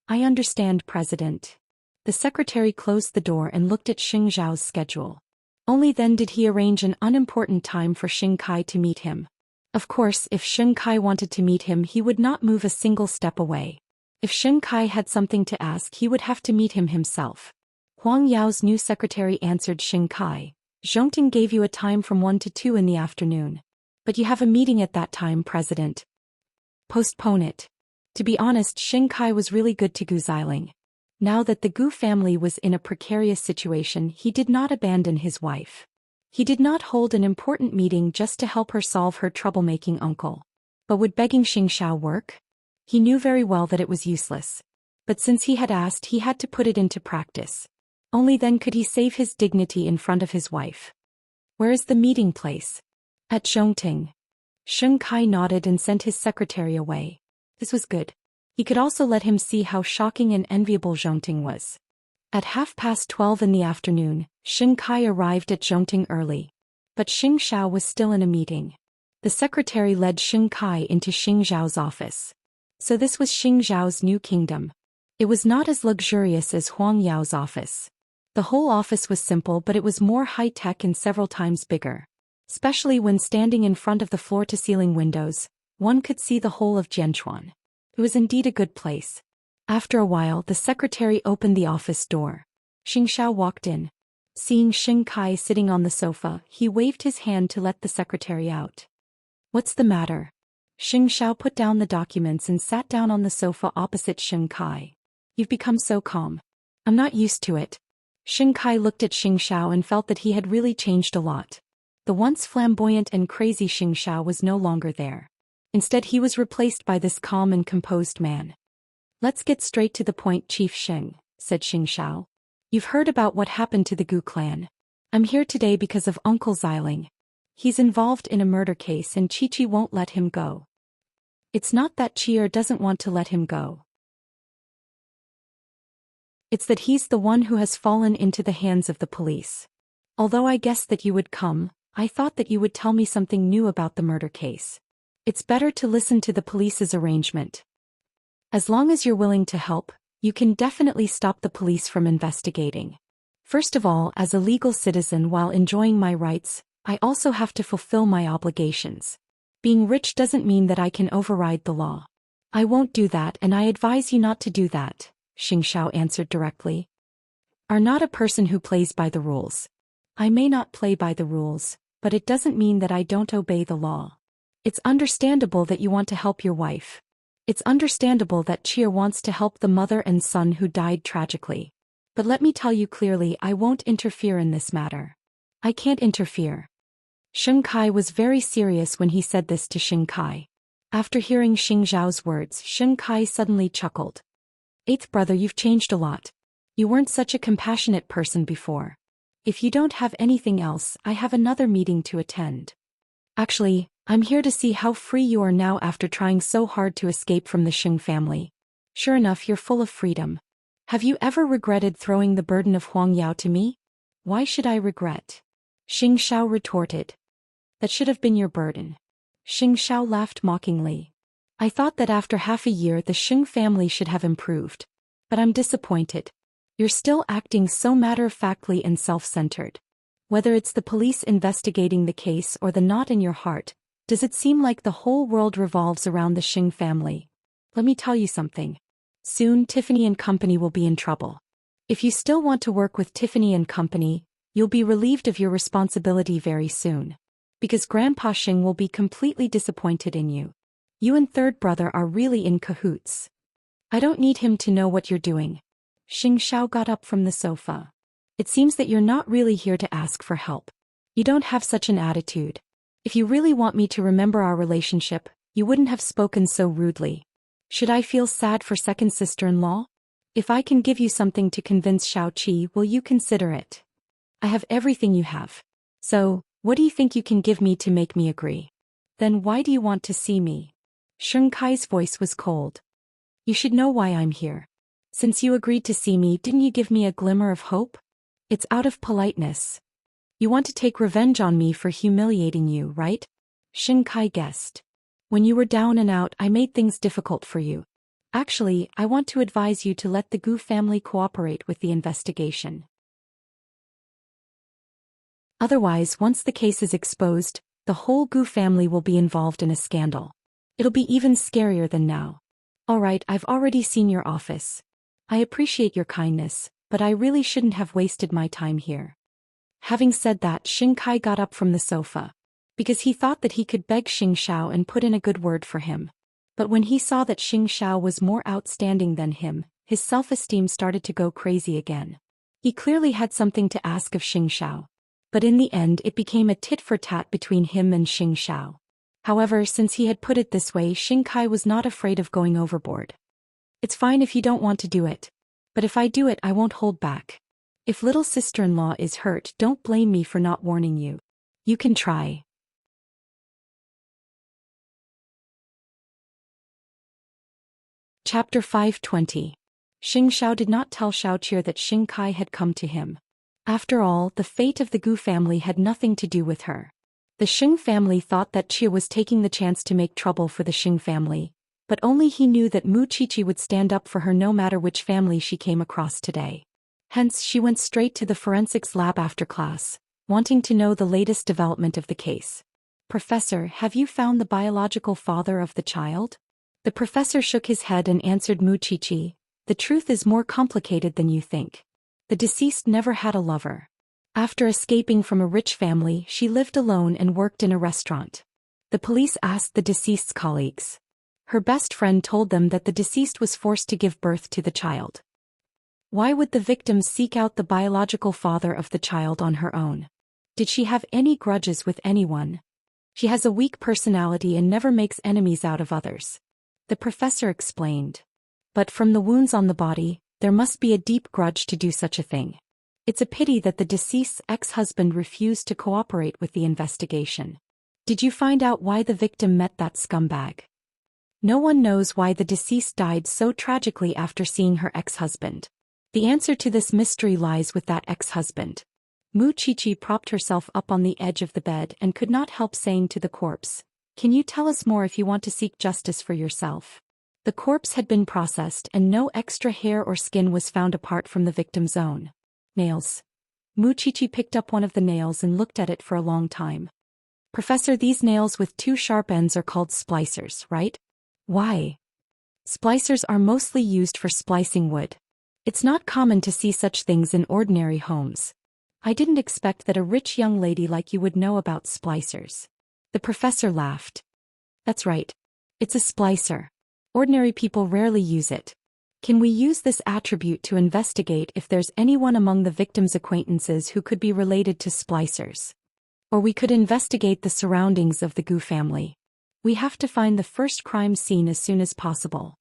Speaker 1: "I understand, President." The secretary closed the door and looked at Xing Zhao's schedule. Only then did he arrange an unimportant time for Xing Kai to meet him. Of course, if Xing Kai wanted to meet him, he would not move a single step away. If Xing Kai had something to ask, he would have to meet him himself. Huang Yao's new secretary answered Xing Kai. "Zhongting gave you a time from 1 to 2 in the afternoon. But you have a meeting at that time, President. Postpone it." To be honest, Xing Kai was really good to Gu Xiling. Now that the Gu family was in a precarious situation, he did not abandon his wife. He did not hold an important meeting just to help her solve her troublemaking uncle. But would begging Xianxia work? He knew very well that it was useless. But since he had asked, he had to put it into practice. Only then could he save his dignity in front of his wife. "Where is the meeting place?" "At Zhongting." Xing Kai nodded and sent his secretary away. This was good. He could also let him see how shocking and enviable Zhongting was. At 12:30 in the afternoon, Xing Kai arrived at Zhongting early. But Xianxia was still in a meeting. The secretary led Xing Kai into Xing Zhao's office. So this was Xing Zhao's new kingdom. It was not as luxurious as Huang Yao's office. The whole office was simple, but it was more high-tech and several times bigger. Especially when standing in front of the floor-to-ceiling windows, one could see the whole of Jianchuan. It was indeed a good place. After a while, the secretary opened the office door. Xianxia walked in. Seeing Xing Kai sitting on the sofa, he waved his hand to let the secretary out. "What's the matter?" Xianxia put down the documents and sat down on the sofa opposite Xing Kai. "You've become so calm." "I'm not used to it." Xing Kai looked at Xianxia and felt that he had really changed a lot. The once flamboyant and crazy Xianxia was no longer there. Instead, he was replaced by this calm and composed man. "Let's get straight to the point, Chief Xing," said Xianxia. "You've heard about what happened to the Gu clan. I'm here today because of Uncle Xiling. He's involved in a murder case and Qiqi won't let him go." "It's not that Qi'er doesn't want to let him go. It's that he's the one who has fallen into the hands of the police. Although I guessed that you would come, I thought that you would tell me something new about the murder case. It's better to listen to the police's arrangement. As long as you're willing to help, you can definitely stop the police from investigating. First of all, as a legal citizen while enjoying my rights, I also have to fulfill my obligations. Being rich doesn't mean that I can override the law. I won't do that and I advise you not to do that," Xianxia answered directly. "Are not a person who plays by the rules. I may not play by the rules, but it doesn't mean that I don't obey the law. It's understandable that you want to help your wife. It's understandable that Chia wants to help the mother and son who died tragically. But let me tell you clearly, I won't interfere in this matter. I can't interfere. Xing Kai was very serious when he said this to Xing Kai. After hearing Xing Zhao's words, Xing Kai suddenly chuckled. Eighth brother, you've changed a lot. You weren't such a compassionate person before. If you don't have anything else, I have another meeting to attend. Actually, I'm here to see how free you are now after trying so hard to escape from the Xing family. Sure enough, you're full of freedom. Have you ever regretted throwing the burden of Huang Yao to me? Why should I regret? Xing Xiao retorted. That should have been your burden. Xing Xiao laughed mockingly. I thought that after half a year the Xing family should have improved. But I'm disappointed. You're still acting so matter-of-factly and self-centered. Whether it's the police investigating the case or the knot in your heart, does it seem like the whole world revolves around the Xing family? Let me tell you something. Soon Tiffany and Company will be in trouble. If you still want to work with Tiffany and Company, you'll be relieved of your responsibility very soon. Because Grandpa Xing will be completely disappointed in you. You and third brother are really in cahoots. I don't need him to know what you're doing. Xing Xiao got up from the sofa. It seems that you're not really here to ask for help. You don't have such an attitude. If you really want me to remember our relationship, you wouldn't have spoken so rudely. Should I feel sad for second sister-in-law? If I can give you something to convince Xiao Qi, will you consider it? I have everything you have. So, what do you think you can give me to make me agree? Then why do you want to see me? Xing Kai's voice was cold. You should know why I'm here. Since you agreed to see me, didn't you give me a glimmer of hope? It's out of politeness. You want to take revenge on me for humiliating you, right? Xing Kai guessed. When you were down and out, I made things difficult for you. Actually, I want to advise you to let the Gu family cooperate with the investigation. Otherwise, once the case is exposed, the whole Gu family will be involved in a scandal. It'll be even scarier than now. Alright, I've already seen your office. I appreciate your kindness, but I really shouldn't have wasted my time here. Having said that, Xing Kai got up from the sofa. Because he thought that he could beg Xing Xiao and put in a good word for him. But when he saw that Xing Xiao was more outstanding than him, his self-esteem started to go crazy again. He clearly had something to ask of Xing Xiao. But in the end it became a tit-for-tat between him and Xing Xiao. However, since he had put it this way, Xing Kai was not afraid of going overboard. It's fine if you don't want to do it. But if I do it, I won't hold back. If little sister-in-law is hurt, don't blame me for not warning you. You can try. Chapter 520. Xing Xiao did not tell Xiao Qi that Xing Kai had come to him. After all, the fate of the Gu family had nothing to do with her. The Xing family thought that Chia was taking the chance to make trouble for the Xing family, but only he knew that Mu Qiqi would stand up for her no matter which family she came across today. Hence, she went straight to the forensics lab after class, wanting to know the latest development of the case. Professor, have you found the biological father of the child? The professor shook his head and answered Mu Qiqi, the truth is more complicated than you think. The deceased never had a lover. After escaping from a rich family, she lived alone and worked in a restaurant. The police asked the deceased's colleagues. Her best friend told them that the deceased was forced to give birth to the child. Why would the victim seek out the biological father of the child on her own? Did she have any grudges with anyone? She has a weak personality and never makes enemies out of others. The professor explained. But from the wounds on the body, there must be a deep grudge to do such a thing. It's a pity that the deceased's ex-husband refused to cooperate with the investigation. Did you find out why the victim met that scumbag? No one knows why the deceased died so tragically after seeing her ex-husband. The answer to this mystery lies with that ex-husband. Mu Qiqi propped herself up on the edge of the bed and could not help saying to the corpse, "Can you tell us more if you want to seek justice for yourself?" The corpse had been processed and no extra hair or skin was found apart from the victim's own. Nails. Mu Qiqi picked up one of the nails and looked at it for a long time. Professor, these nails with two sharp ends are called splicers, right? Why? Splicers are mostly used for splicing wood. It's not common to see such things in ordinary homes. I didn't expect that a rich young lady like you would know about splicers. The professor laughed. That's right. It's a splicer. Ordinary people rarely use it. Can we use this attribute to investigate if there's anyone among the victim's acquaintances who could be related to splicers? Or we could investigate the surroundings of the Gu family. We have to find the first crime scene as soon as possible.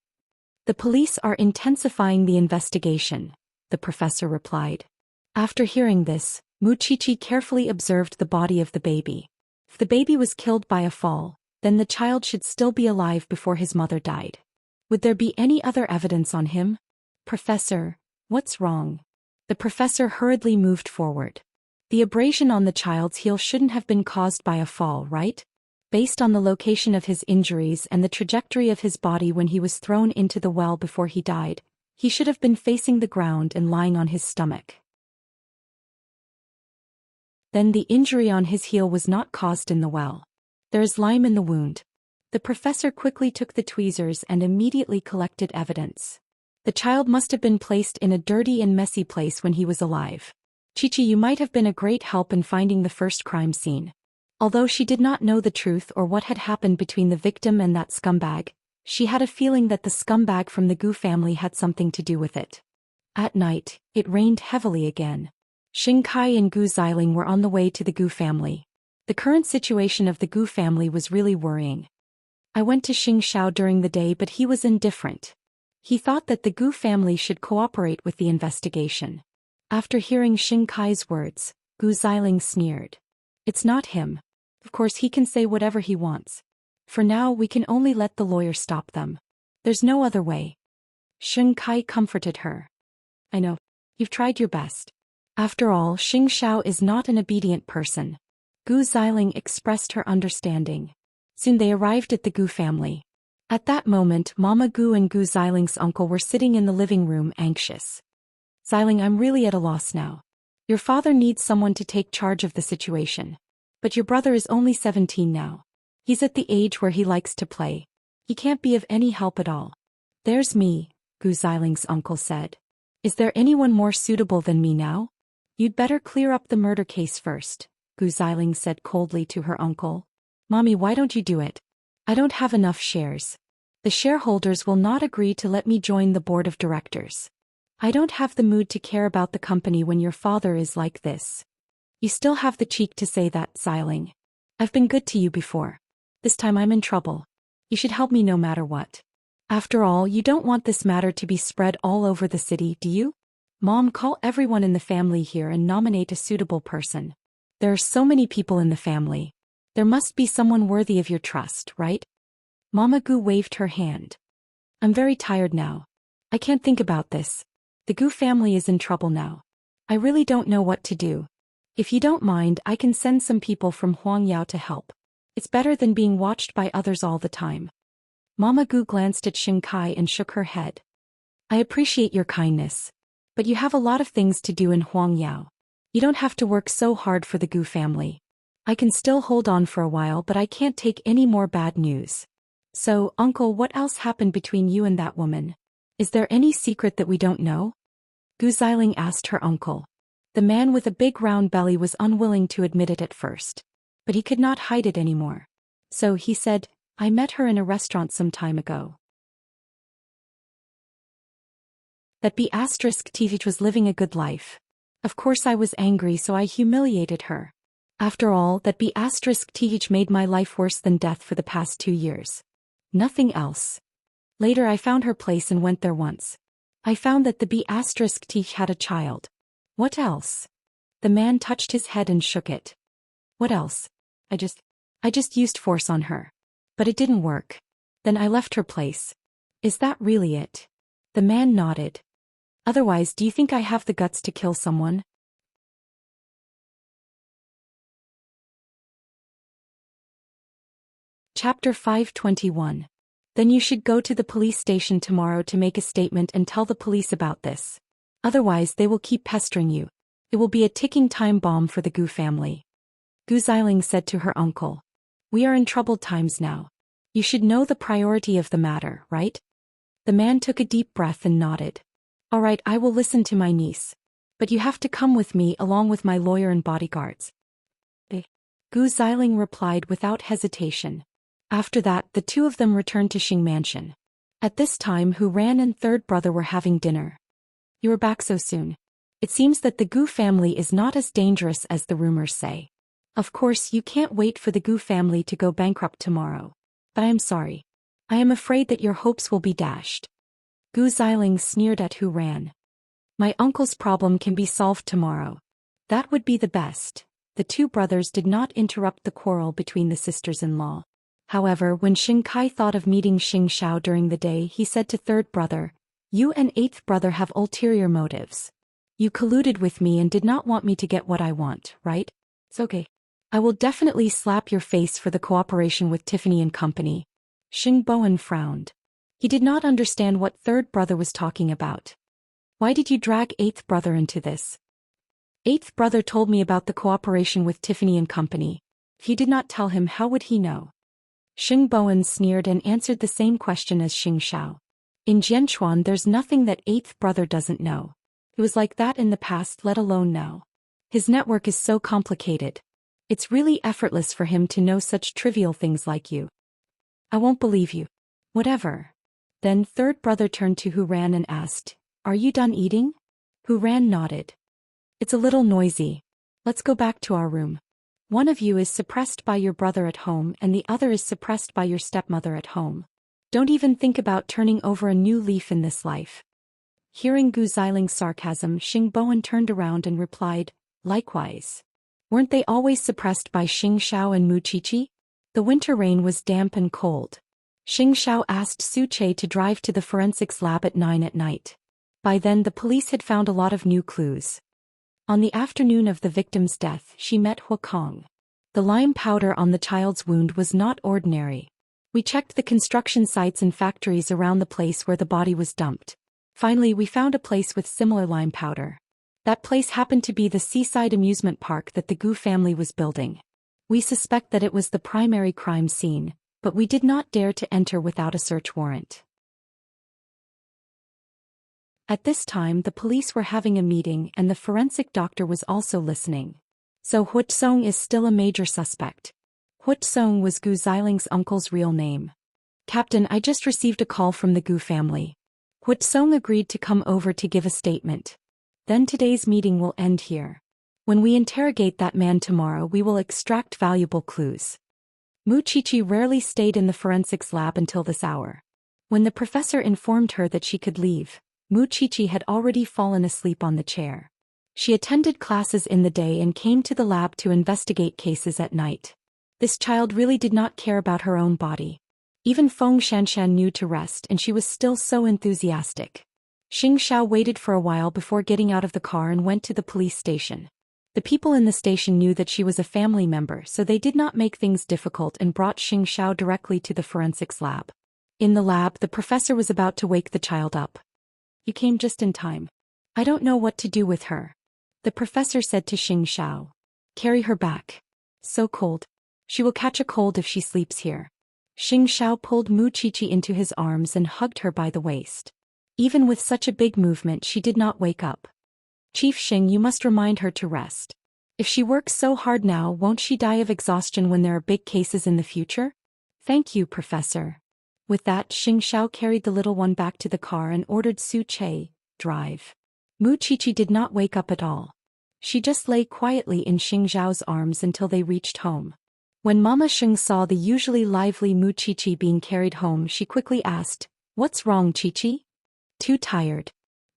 Speaker 1: The police are intensifying the investigation, the professor replied. After hearing this, Mu Qiqi carefully observed the body of the baby. If the baby was killed by a fall, then the child should still be alive before his mother died. Would there be any other evidence on him? Professor, what's wrong? The professor hurriedly moved forward. The abrasion on the child's heel shouldn't have been caused by a fall, right? Based on the location of his injuries and the trajectory of his body when he was thrown into the well before he died, he should have been facing the ground and lying on his stomach. Then the injury on his heel was not caused in the well. There is lime in the wound. The professor quickly took the tweezers and immediately collected evidence. The child must have been placed in a dirty and messy place when he was alive. Qiqi, you might have been a great help in finding the first crime scene. Although she did not know the truth or what had happened between the victim and that scumbag, she had a feeling that the scumbag from the Gu family had something to do with it. At night, it rained heavily again. Xianxia and Gu Xiling were on the way to the Gu family. The current situation of the Gu family was really worrying. I went to Xianxia during the day, but he was indifferent. He thought that the Gu family should cooperate with the investigation. After hearing Xianxia's words, Gu Xiling sneered. It's not him. Of course he can say whatever he wants. For now we can only let the lawyer stop them. There's no other way. Xianxia comforted her. I know. You've tried your best. After all, Xianxia is not an obedient person. Gu Xiling expressed her understanding. Soon they arrived at the Gu family. At that moment, Mama Gu and Gu Xiling's uncle were sitting in the living room anxious. Xiling, I'm really at a loss now. Your father needs someone to take charge of the situation. But your brother is only 17 now. He's at the age where he likes to play. He can't be of any help at all. There's me, Gu Xiling's uncle said. Is there anyone more suitable than me now? You'd better clear up the murder case first, Gu Xiling said coldly to her uncle. Mommy, why don't you do it? I don't have enough shares. The shareholders will not agree to let me join the board of directors. I don't have the mood to care about the company when your father is like this. You still have the cheek to say that, Xiling. I've been good to you before. This time I'm in trouble. You should help me no matter what. After all, you don't want this matter to be spread all over the city, do you? Mom, call everyone in the family here and nominate a suitable person. There are so many people in the family. There must be someone worthy of your trust, right? Mama Gu waved her hand. I'm very tired now. I can't think about this. The Gu family is in trouble now. I really don't know what to do. If you don't mind, I can send some people from Huangyao to help. It's better than being watched by others all the time. Mama Gu glanced at Xianxia and shook her head. I appreciate your kindness. But you have a lot of things to do in Huangyao. You don't have to work so hard for the Gu family. I can still hold on for a while, but I can't take any more bad news. So, Uncle, what else happened between you and that woman? Is there any secret that we don't know? Gu Xiling asked her uncle. The man with a big round belly was unwilling to admit it at first. But he could not hide it anymore. So he said, I met her in a restaurant some time ago. That B*TH was living a good life. Of course I was angry, so I humiliated her. After all, that B*TH made my life worse than death for the past 2 years. Nothing else. Later I found her place and went there once. I found that the B*TH had a child. What else? The man touched his head and shook it. What else? I just used force on her. But it didn't work. Then I left her place. Is that really it? The man nodded. Otherwise, do you think I have the guts to kill someone? Chapter 521. Then you should go to the police station tomorrow to make a statement and tell the police about this. Otherwise, they will keep pestering you. It will be a ticking time bomb for the Gu family. Gu Xiling said to her uncle. We are in troubled times now. You should know the priority of the matter, right? The man took a deep breath and nodded. All right, I will listen to my niece. But you have to come with me along with my lawyer and bodyguards. Gu Xiling replied without hesitation. After that, the two of them returned to Xing Mansion. At this time, Hu Ran and third brother were having dinner. You are back so soon. It seems that the Gu family is not as dangerous as the rumors say. Of course, you can't wait for the Gu family to go bankrupt tomorrow. But I am sorry. I am afraid that your hopes will be dashed. Gu Xiling sneered at Hu Ran. My uncle's problem can be solved tomorrow. That would be the best. The two brothers did not interrupt the quarrel between the sisters-in-law. However, when Xing Kai thought of meeting Xing Xiao during the day, he said to third brother, "You and eighth brother have ulterior motives. You colluded with me and did not want me to get what I want, right? It's okay. I will definitely slap your face for the cooperation with Tiffany and Company." Xing Bowen frowned. He did not understand what third brother was talking about. Why did you drag eighth brother into this? Eighth brother told me about the cooperation with Tiffany and Company. If you did not tell him, how would he know? Xing Bowen sneered and answered the same question as Xing Xiao. In Jianchuan, there's nothing that eighth brother doesn't know. It was like that in the past, let alone now. His network is so complicated. It's really effortless for him to know such trivial things like you. I won't believe you. Whatever. Then third brother turned to Hu Ran and asked, "Are you done eating?" Hu Ran nodded. "It's a little noisy. Let's go back to our room. One of you is suppressed by your brother at home and the other is suppressed by your stepmother at home. Don't even think about turning over a new leaf in this life." Hearing Gu Xiling's sarcasm, Xing Bowen turned around and replied, "Likewise. Weren't they always suppressed by Xing Xiao and Mu Qiqi?" The winter rain was damp and cold. Xing Xiao asked Su Che to drive to the forensics lab at 9 at night. By then the police had found a lot of new clues. On the afternoon of the victim's death, she met Hu Kong. The lime powder on the child's wound was not ordinary. We checked the construction sites and factories around the place where the body was dumped. Finally, we found a place with similar lime powder. That place happened to be the seaside amusement park that the Gu family was building. We suspect that it was the primary crime scene, but we did not dare to enter without a search warrant. At this time, the police were having a meeting and the forensic doctor was also listening. So Hu Song is still a major suspect. Hu Song was Gu Xiling's uncle's real name. "Captain, I just received a call from the Gu family." Hu Song agreed to come over to give a statement. "Then today's meeting will end here. When we interrogate that man tomorrow, we will extract valuable clues." Mu Qiqi rarely stayed in the forensics lab until this hour. When the professor informed her that she could leave, Mu Qiqi had already fallen asleep on the chair. She attended classes in the day and came to the lab to investigate cases at night. This child really did not care about her own body. Even Feng Shanshan knew to rest and she was still so enthusiastic. Xing Xiao waited for a while before getting out of the car and went to the police station. The people in the station knew that she was a family member, so they did not make things difficult and brought Xing Xiao directly to the forensics lab. In the lab, the professor was about to wake the child up. "You came just in time. I don't know what to do with her," the professor said to Xing Xiao. "Carry her back. So cold. She will catch a cold if she sleeps here." Xing Xiao pulled Mu Qiqi into his arms and hugged her by the waist. Even with such a big movement, she did not wake up. "Chief Xing, you must remind her to rest. If she works so hard now, won't she die of exhaustion when there are big cases in the future?" "Thank you, Professor." With that, Xing Xiao carried the little one back to the car and ordered Su Che, "Drive." Mu Qiqi did not wake up at all. She just lay quietly in Xing Xiao's arms until they reached home. When Mama Xing saw the usually lively Mu Qiqi being carried home, she quickly asked, "What's wrong, Qiqi?" "Too tired,"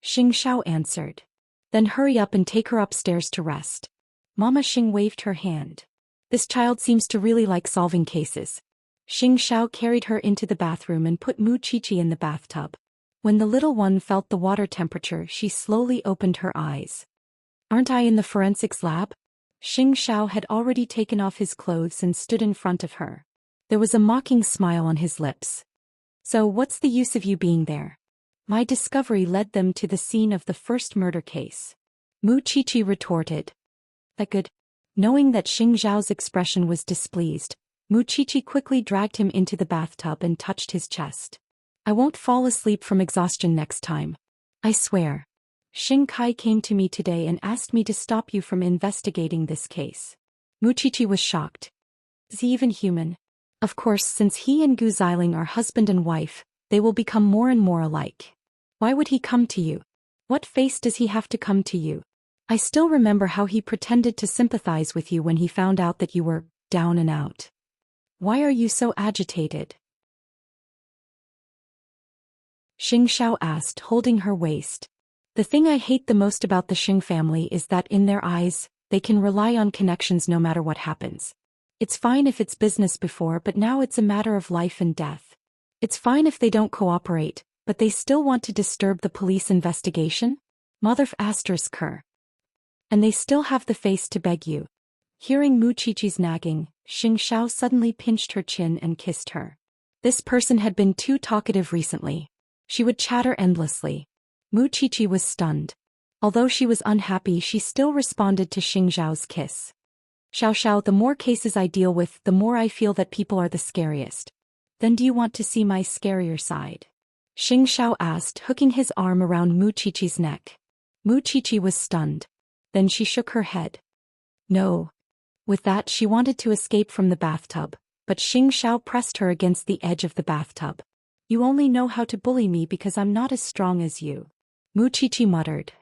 Speaker 1: Xing Xiao answered. "Then hurry up and take her upstairs to rest." Mama Xing waved her hand. "This child seems to really like solving cases." Xing Xiao carried her into the bathroom and put Mu Qiqi in the bathtub. When the little one felt the water temperature, she slowly opened her eyes. "Aren't I in the forensics lab?" Xing Xiao had already taken off his clothes and stood in front of her. There was a mocking smile on his lips. "So what's the use of you being there?" "My discovery led them to the scene of the first murder case." Mu Qiqi retorted. "That good?" Knowing that Xing Xiao's expression was displeased, Mu Qiqi quickly dragged him into the bathtub and touched his chest. "I won't fall asleep from exhaustion next time. I swear." Xing Kai came to me today and asked me to stop you from investigating this case. Mu Qiqi was shocked. Is he even human? Of course, since he and Gu Xiling are husband and wife, they will become more and more alike. Why would he come to you? What face does he have to come to you? I still remember how he pretended to sympathize with you when he found out that you were down and out. Why are you so agitated? Xianxia asked, holding her waist. The thing I hate the most about the Xing family is that in their eyes, they can rely on connections no matter what happens. It's fine if it's business before, but now it's a matter of life and death. It's fine if they don't cooperate, but they still want to disturb the police investigation? Mother asterisk her. And they still have the face to beg you. Hearing Mu Qiqi's nagging, Xianxia suddenly pinched her chin and kissed her. This person had been too talkative recently. She would chatter endlessly. Mu Qiqi was stunned. Although she was unhappy, she still responded to Xiangxiao's kiss. Xiao, the more cases I deal with, the more I feel that people are the scariest. Then do you want to see my scarier side? Xianxia asked, hooking his arm around Mu Qiqi's neck. Mu Qiqi was stunned. Then she shook her head. No. With that, she wanted to escape from the bathtub, but Xianxia pressed her against the edge of the bathtub. You only know how to bully me because I'm not as strong as you. Mu Qiqi muttered.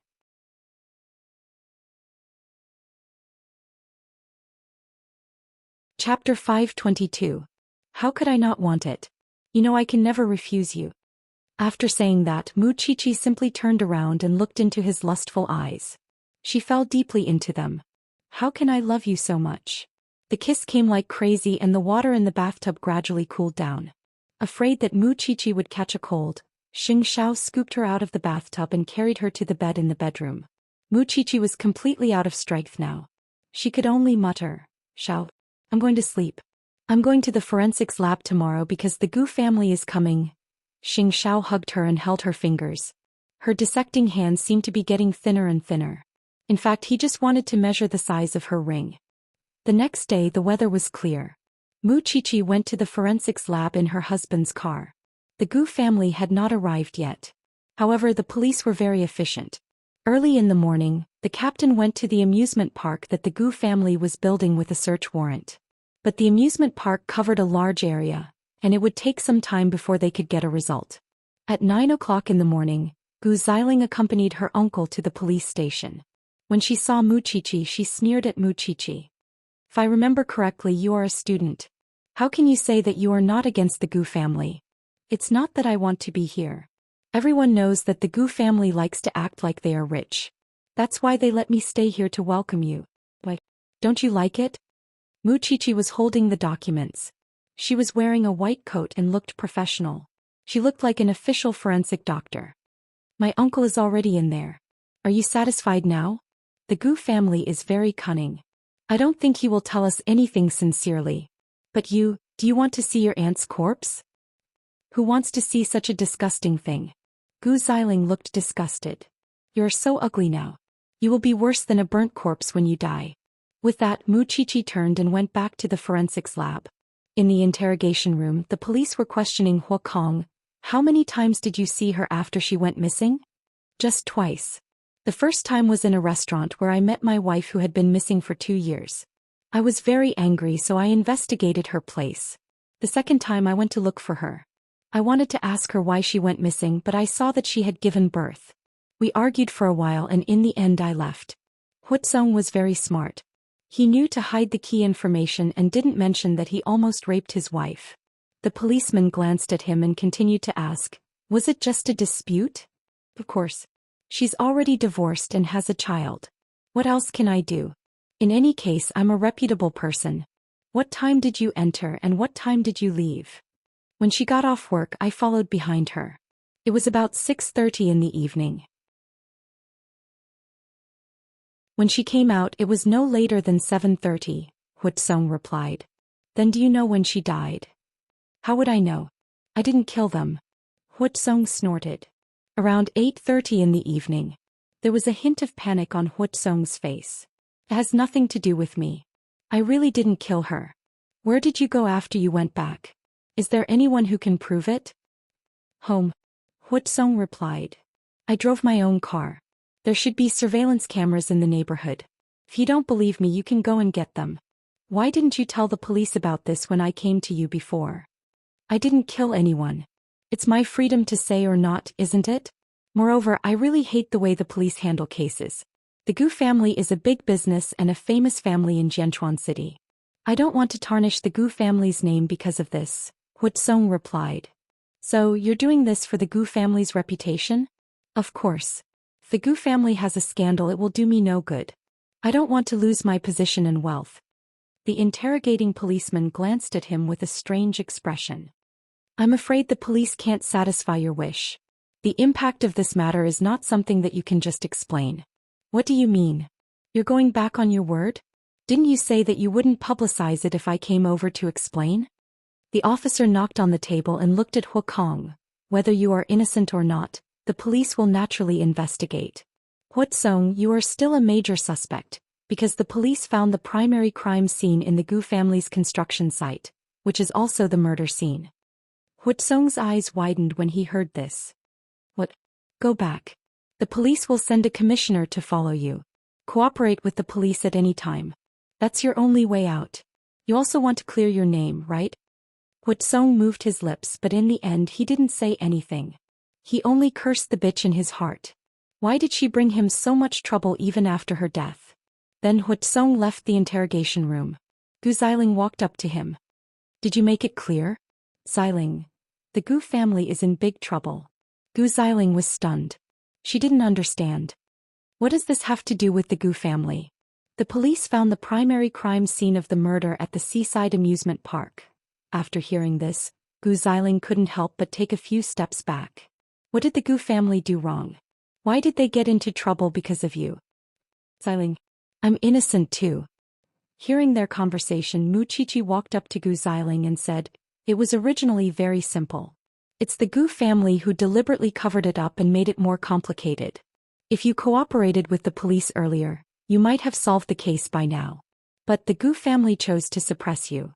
Speaker 1: Chapter 522. How could I not want it? You know I can never refuse you. After saying that, Mu Qiqi simply turned around and looked into his lustful eyes. She fell deeply into them. How can I love you so much? The kiss came like crazy and the water in the bathtub gradually cooled down. Afraid that Mu Qiqi would catch a cold, Xianxia scooped her out of the bathtub and carried her to the bed in the bedroom. Mu Qiqi was completely out of strength now. She could only mutter, Xiao, I'm going to sleep. I'm going to the forensics lab tomorrow because the Gu family is coming. Xianxia hugged her and held her fingers. Her dissecting hands seemed to be getting thinner and thinner. In fact, he just wanted to measure the size of her ring. The next day, the weather was clear. Mu Qiqi went to the forensics lab in her husband's car. The Gu family had not arrived yet. However, the police were very efficient. Early in the morning, the captain went to the amusement park that the Gu family was building with a search warrant. But the amusement park covered a large area, and it would take some time before they could get a result. At 9 o'clock in the morning, Gu Xiling accompanied her uncle to the police station. When she saw Mu Qiqi, she sneered at Mu Qiqi. If I remember correctly, you are a student. How can you say that you are not against the Gu family? It's not that I want to be here. Everyone knows that the Gu family likes to act like they are rich. That's why they let me stay here to welcome you. Why, don't you like it? Mu Qiqi was holding the documents. She was wearing a white coat and looked professional. She looked like an official forensic doctor. My uncle is already in there. Are you satisfied now? The Gu family is very cunning. I don't think he will tell us anything sincerely. But do you want to see your aunt's corpse? Who wants to see such a disgusting thing? Gu Xiling looked disgusted. You're so ugly now. You will be worse than a burnt corpse when you die. With that, Mu Qiqi turned and went back to the forensics lab. In the interrogation room, the police were questioning Hu Kong. How many times did you see her after she went missing? Just twice. The first time was in a restaurant where I met my wife who had been missing for 2 years. I was very angry, so I investigated her place. The second time I went to look for her. I wanted to ask her why she went missing, but I saw that she had given birth. We argued for a while and in the end I left. Hutsong was very smart. He knew to hide the key information and didn't mention that he almost raped his wife. The policeman glanced at him and continued to ask, was it just a dispute? Of course. She's already divorced and has a child. What else can I do? In any case, I'm a reputable person. What time did you enter and what time did you leave? When she got off work, I followed behind her. It was about 6:30 in the evening. When she came out, it was no later than 7:30, Hutsong replied. Then do you know when she died? How would I know? I didn't kill them. Hutsong snorted. Around 8:30 in the evening. There was a hint of panic on Hutsong's face. It has nothing to do with me. I really didn't kill her. Where did you go after you went back? Is there anyone who can prove it? Home. Hutsong replied. I drove my own car. There should be surveillance cameras in the neighborhood. If you don't believe me, you can go and get them. Why didn't you tell the police about this when I came to you before? I didn't kill anyone. It's my freedom to say or not, isn't it? Moreover, I really hate the way the police handle cases. The Gu family is a big business and a famous family in Jianchuan City. I don't want to tarnish the Gu family's name because of this, Huatsong replied. So, you're doing this for the Gu family's reputation? Of course. If the Gu family has a scandal, it will do me no good. I don't want to lose my position and wealth. The interrogating policeman glanced at him with a strange expression. I'm afraid the police can't satisfy your wish. The impact of this matter is not something that you can just explain. What do you mean? You're going back on your word? Didn't you say that you wouldn't publicize it if I came over to explain? The officer knocked on the table and looked at Huakong. Whether you are innocent or not, the police will naturally investigate. Huatsong, you are still a major suspect, because the police found the primary crime scene in the Gu family's construction site, which is also the murder scene. Huatsong's eyes widened when he heard this. What? Go back. The police will send a commissioner to follow you. Cooperate with the police at any time. That's your only way out. You also want to clear your name, right? Huatsong moved his lips, but in the end he didn't say anything. He only cursed the bitch in his heart. Why did she bring him so much trouble even after her death? Then Huatsong left the interrogation room. Gu Xiling walked up to him. Did you make it clear? Xiling. The Gu family is in big trouble. Gu Xiling was stunned. She didn't understand. What does this have to do with the Gu family? The police found the primary crime scene of the murder at the seaside amusement park. After hearing this, Gu Xiling couldn't help but take a few steps back. What did the Gu family do wrong? Why did they get into trouble because of you? Xiling. I'm innocent too. Hearing their conversation, Mu Qiqi walked up to Gu Xiling and said, it was originally very simple. It's the Gu family who deliberately covered it up and made it more complicated. If you cooperated with the police earlier, you might have solved the case by now. But the Gu family chose to suppress you.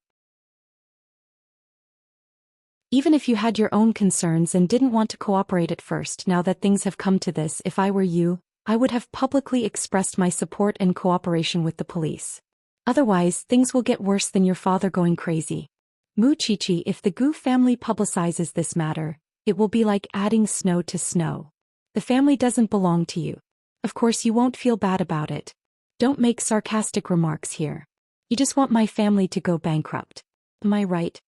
Speaker 1: Even if you had your own concerns and didn't want to cooperate at first, now that things have come to this, if I were you, I would have publicly expressed my support and cooperation with the police. Otherwise, things will get worse than your father going crazy. Mu Qiqi, if the Gu family publicizes this matter, it will be like adding snow to snow. The family doesn't belong to you. Of course you won't feel bad about it. Don't make sarcastic remarks here. You just want my family to go bankrupt. Am I right?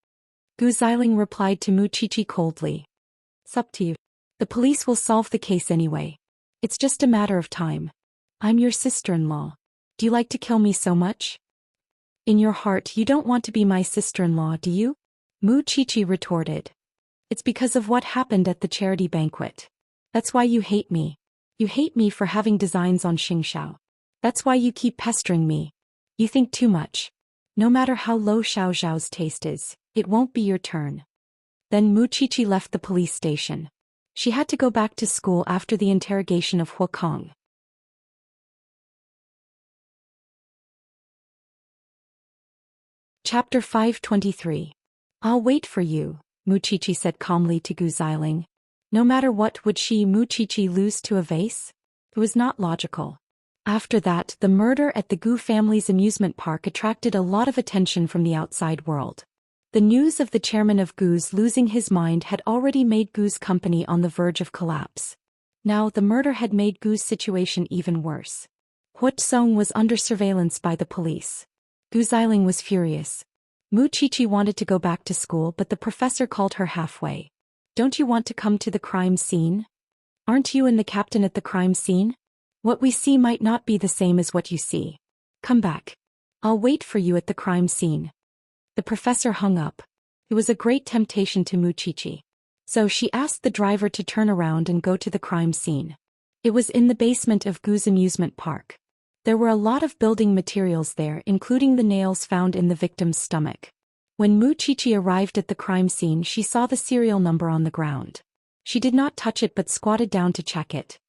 Speaker 1: Gu Xiling replied to Mu Qiqi coldly. It's up to you. The police will solve the case anyway. It's just a matter of time. I'm your sister-in-law. Do you like to kill me so much? In your heart you don't want to be my sister-in-law, do you? Mu Qiqi retorted. It's because of what happened at the charity banquet. That's why you hate me. You hate me for having designs on Xianxia. That's why you keep pestering me. You think too much. No matter how low Xiaoxiao's taste is, it won't be your turn. Then Mu Qiqi left the police station. She had to go back to school after the interrogation of Huakong. Chapter 523. I'll wait for you, Mu Qiqi said calmly to Gu Xiling. No matter what, would she, Mu Qiqi, lose to a vase? It was not logical. After that, the murder at the Gu family's amusement park attracted a lot of attention from the outside world. The news of the chairman of Gu's losing his mind had already made Gu's company on the verge of collapse. Now the murder had made Gu's situation even worse. Huatsong was under surveillance by the police. Gu Xiling was furious. Mu Qiqi wanted to go back to school, but the professor called her halfway. Don't you want to come to the crime scene? Aren't you and the captain at the crime scene? What we see might not be the same as what you see. Come back. I'll wait for you at the crime scene. The professor hung up. It was a great temptation to Mu Qiqi. So she asked the driver to turn around and go to the crime scene. It was in the basement of Gu's amusement park. There were a lot of building materials there, including the nails found in the victim's stomach. When Mu Qiqi arrived at the crime scene, she saw the serial number on the ground. She did not touch it but squatted down to check it.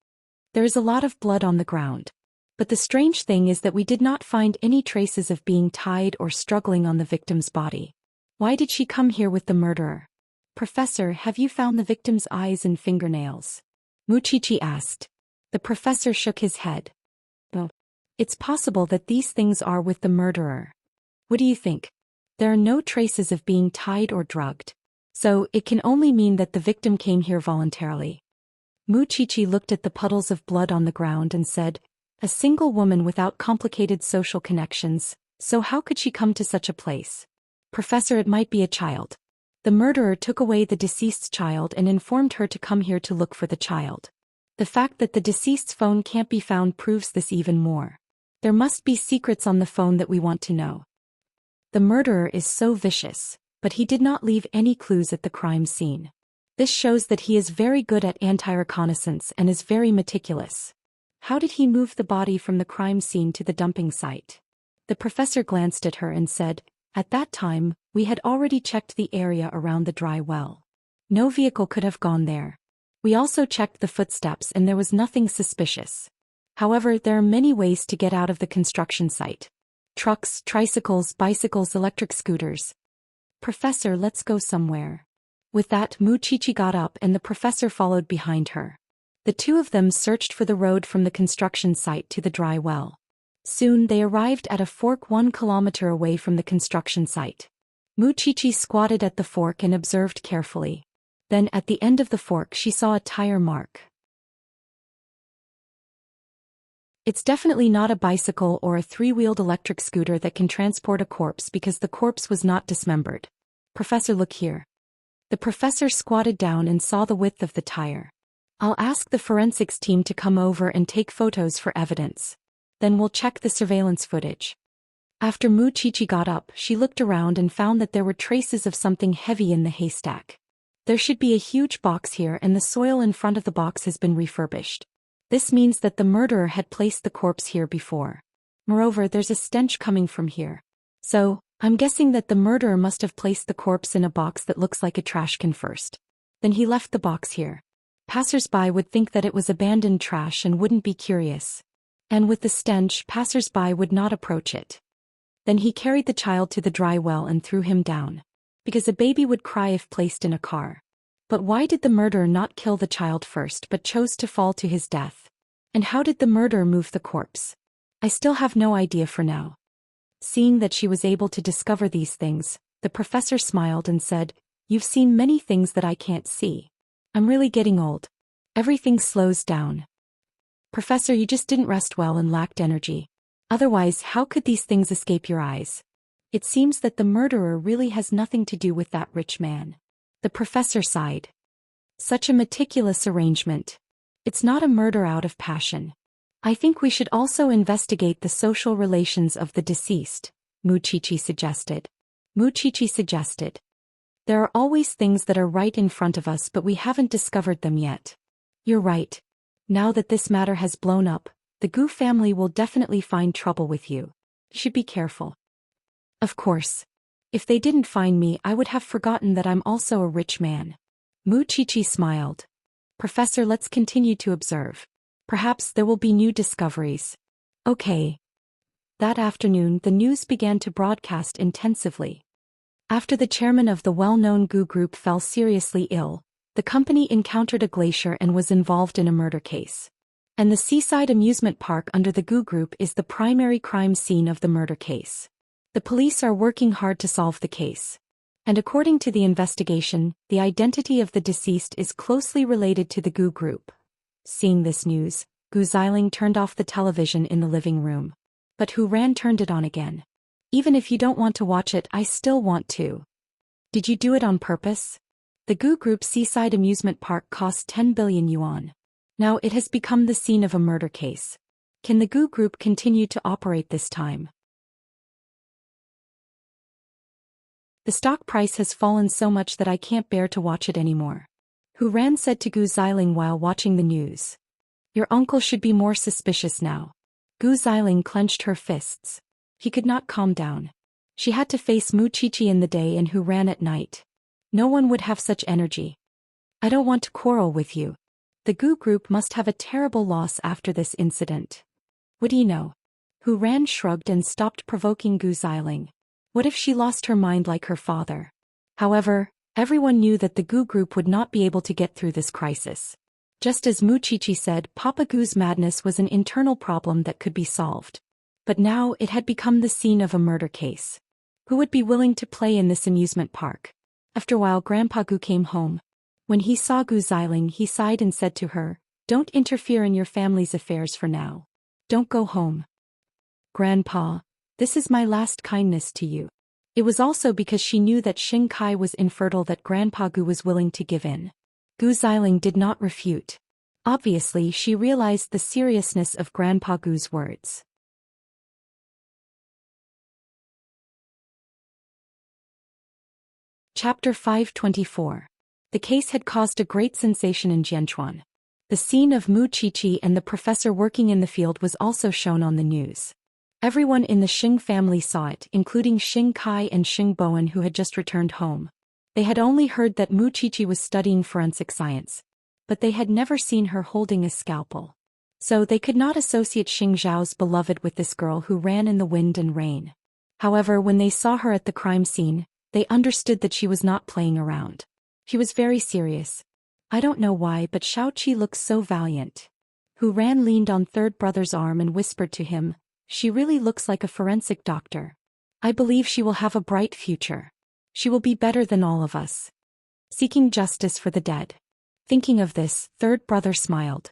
Speaker 1: There is a lot of blood on the ground. But the strange thing is that we did not find any traces of being tied or struggling on the victim's body. Why did she come here with the murderer? Professor, have you found the victim's eyes and fingernails? Mu Qiqi asked. The professor shook his head. Oh. It's possible that these things are with the murderer. What do you think? There are no traces of being tied or drugged. So, it can only mean that the victim came here voluntarily. Mu Qiqi looked at the puddles of blood on the ground and said, a single woman without complicated social connections, so how could she come to such a place? Professor, it might be a child. The murderer took away the deceased's child and informed her to come here to look for the child. The fact that the deceased's phone can't be found proves this even more. There must be secrets on the phone that we want to know. The murderer is so vicious, but he did not leave any clues at the crime scene. This shows that he is very good at anti-reconnaissance and is very meticulous. How did he move the body from the crime scene to the dumping site? The professor glanced at her and said, at that time, we had already checked the area around the dry well. No vehicle could have gone there. We also checked the footsteps and there was nothing suspicious. However, there are many ways to get out of the construction site. Trucks, tricycles, bicycles, electric scooters. Professor, let's go somewhere. With that, Mu Qiqi got up and the professor followed behind her. The two of them searched for the road from the construction site to the dry well. Soon they arrived at a fork 1 kilometer away from the construction site. Mu Qiqi squatted at the fork and observed carefully. Then at the end of the fork she saw a tire mark. It's definitely not a bicycle or a 3-wheeled electric scooter that can transport a corpse because the corpse was not dismembered. Professor, look here. The professor squatted down and saw the width of the tire. I'll ask the forensics team to come over and take photos for evidence. Then we'll check the surveillance footage. After Mu Qiqi got up, she looked around and found that there were traces of something heavy in the haystack. There should be a huge box here and the soil in front of the box has been refurbished. This means that the murderer had placed the corpse here before. Moreover, there's a stench coming from here. So, I'm guessing that the murderer must have placed the corpse in a box that looks like a trash can first. Then he left the box here. Passers-by would think that it was abandoned trash and wouldn't be curious. And with the stench, passers-by would not approach it. Then he carried the child to the dry well and threw him down. Because a baby would cry if placed in a car. But why did the murderer not kill the child first but chose to fall to his death? And how did the murderer move the corpse? I still have no idea for now. Seeing that she was able to discover these things, the professor smiled and said, you've seen many things that I can't see. I'm really getting old. Everything slows down. Professor, you just didn't rest well and lacked energy. Otherwise, how could these things escape your eyes? It seems that the murderer really has nothing to do with that rich man. The professor sighed. Such a meticulous arrangement. It's not a murder out of passion. I think we should also investigate the social relations of the deceased, Mu Qiqi suggested. Mu Qiqi suggested. There are always things that are right in front of us but we haven't discovered them yet. You're right. Now that this matter has blown up, the Gu family will definitely find trouble with you. You should be careful. Of course. If they didn't find me, I would have forgotten that I'm also a rich man. Mu Qiqi smiled. Professor, let's continue to observe. Perhaps there will be new discoveries. Okay. That afternoon, the news began to broadcast intensively. After the chairman of the well-known Gu group fell seriously ill, the company encountered a glacier and was involved in a murder case. And the seaside amusement park under the Gu group is the primary crime scene of the murder case. The police are working hard to solve the case. And according to the investigation, the identity of the deceased is closely related to the Gu group. Seeing this news, Gu Xiling turned off the television in the living room. But Hu Ran turned it on again. Even if you don't want to watch it, I still want to. Did you do it on purpose? The Gu Group seaside amusement park cost 10 billion yuan. Now it has become the scene of a murder case. Can the Gu Group continue to operate this time? The stock price has fallen so much that I can't bear to watch it anymore. Hu Ran said to Gu Xiling while watching the news. Your uncle should be more suspicious now. Gu Xiling clenched her fists. He could not calm down. She had to face Mu Qiqi in the day and Hu Ran at night. No one would have such energy. I don't want to quarrel with you. The Gu Group must have a terrible loss after this incident. What do you know? Hu Ran shrugged and stopped provoking Gu Xiling. What if she lost her mind like her father? However, everyone knew that the Gu Group would not be able to get through this crisis. Just as Mu Qiqi said, Papa Gu's madness was an internal problem that could be solved. But now it had become the scene of a murder case. Who would be willing to play in this amusement park? After a while, Grandpa Gu came home. When he saw Gu Xiling, he sighed and said to her, "Don't interfere in your family's affairs for now. Don't go home. Grandpa, this is my last kindness to you." It was also because she knew that Xing Kai was infertile that Grandpa Gu was willing to give in. Gu Xiling did not refute. Obviously, she realized the seriousness of Grandpa Gu's words. Chapter 524. The case had caused a great sensation in Jianchuan. The scene of Mu Qiqi and the professor working in the field was also shown on the news. Everyone in the Xing family saw it, including Xing Kai and Xing Bowen, who had just returned home. They had only heard that Mu Qiqi was studying forensic science, but they had never seen her holding a scalpel. So they could not associate Xing Zhao's beloved with this girl who ran in the wind and rain. However, when they saw her at the crime scene, they understood that she was not playing around. She was very serious. I don't know why, but Xiaoqi looks so valiant. Hu Ran leaned on third brother's arm and whispered to him, "She really looks like a forensic doctor. I believe she will have a bright future. She will be better than all of us." Seeking justice for the dead. Thinking of this, third brother smiled.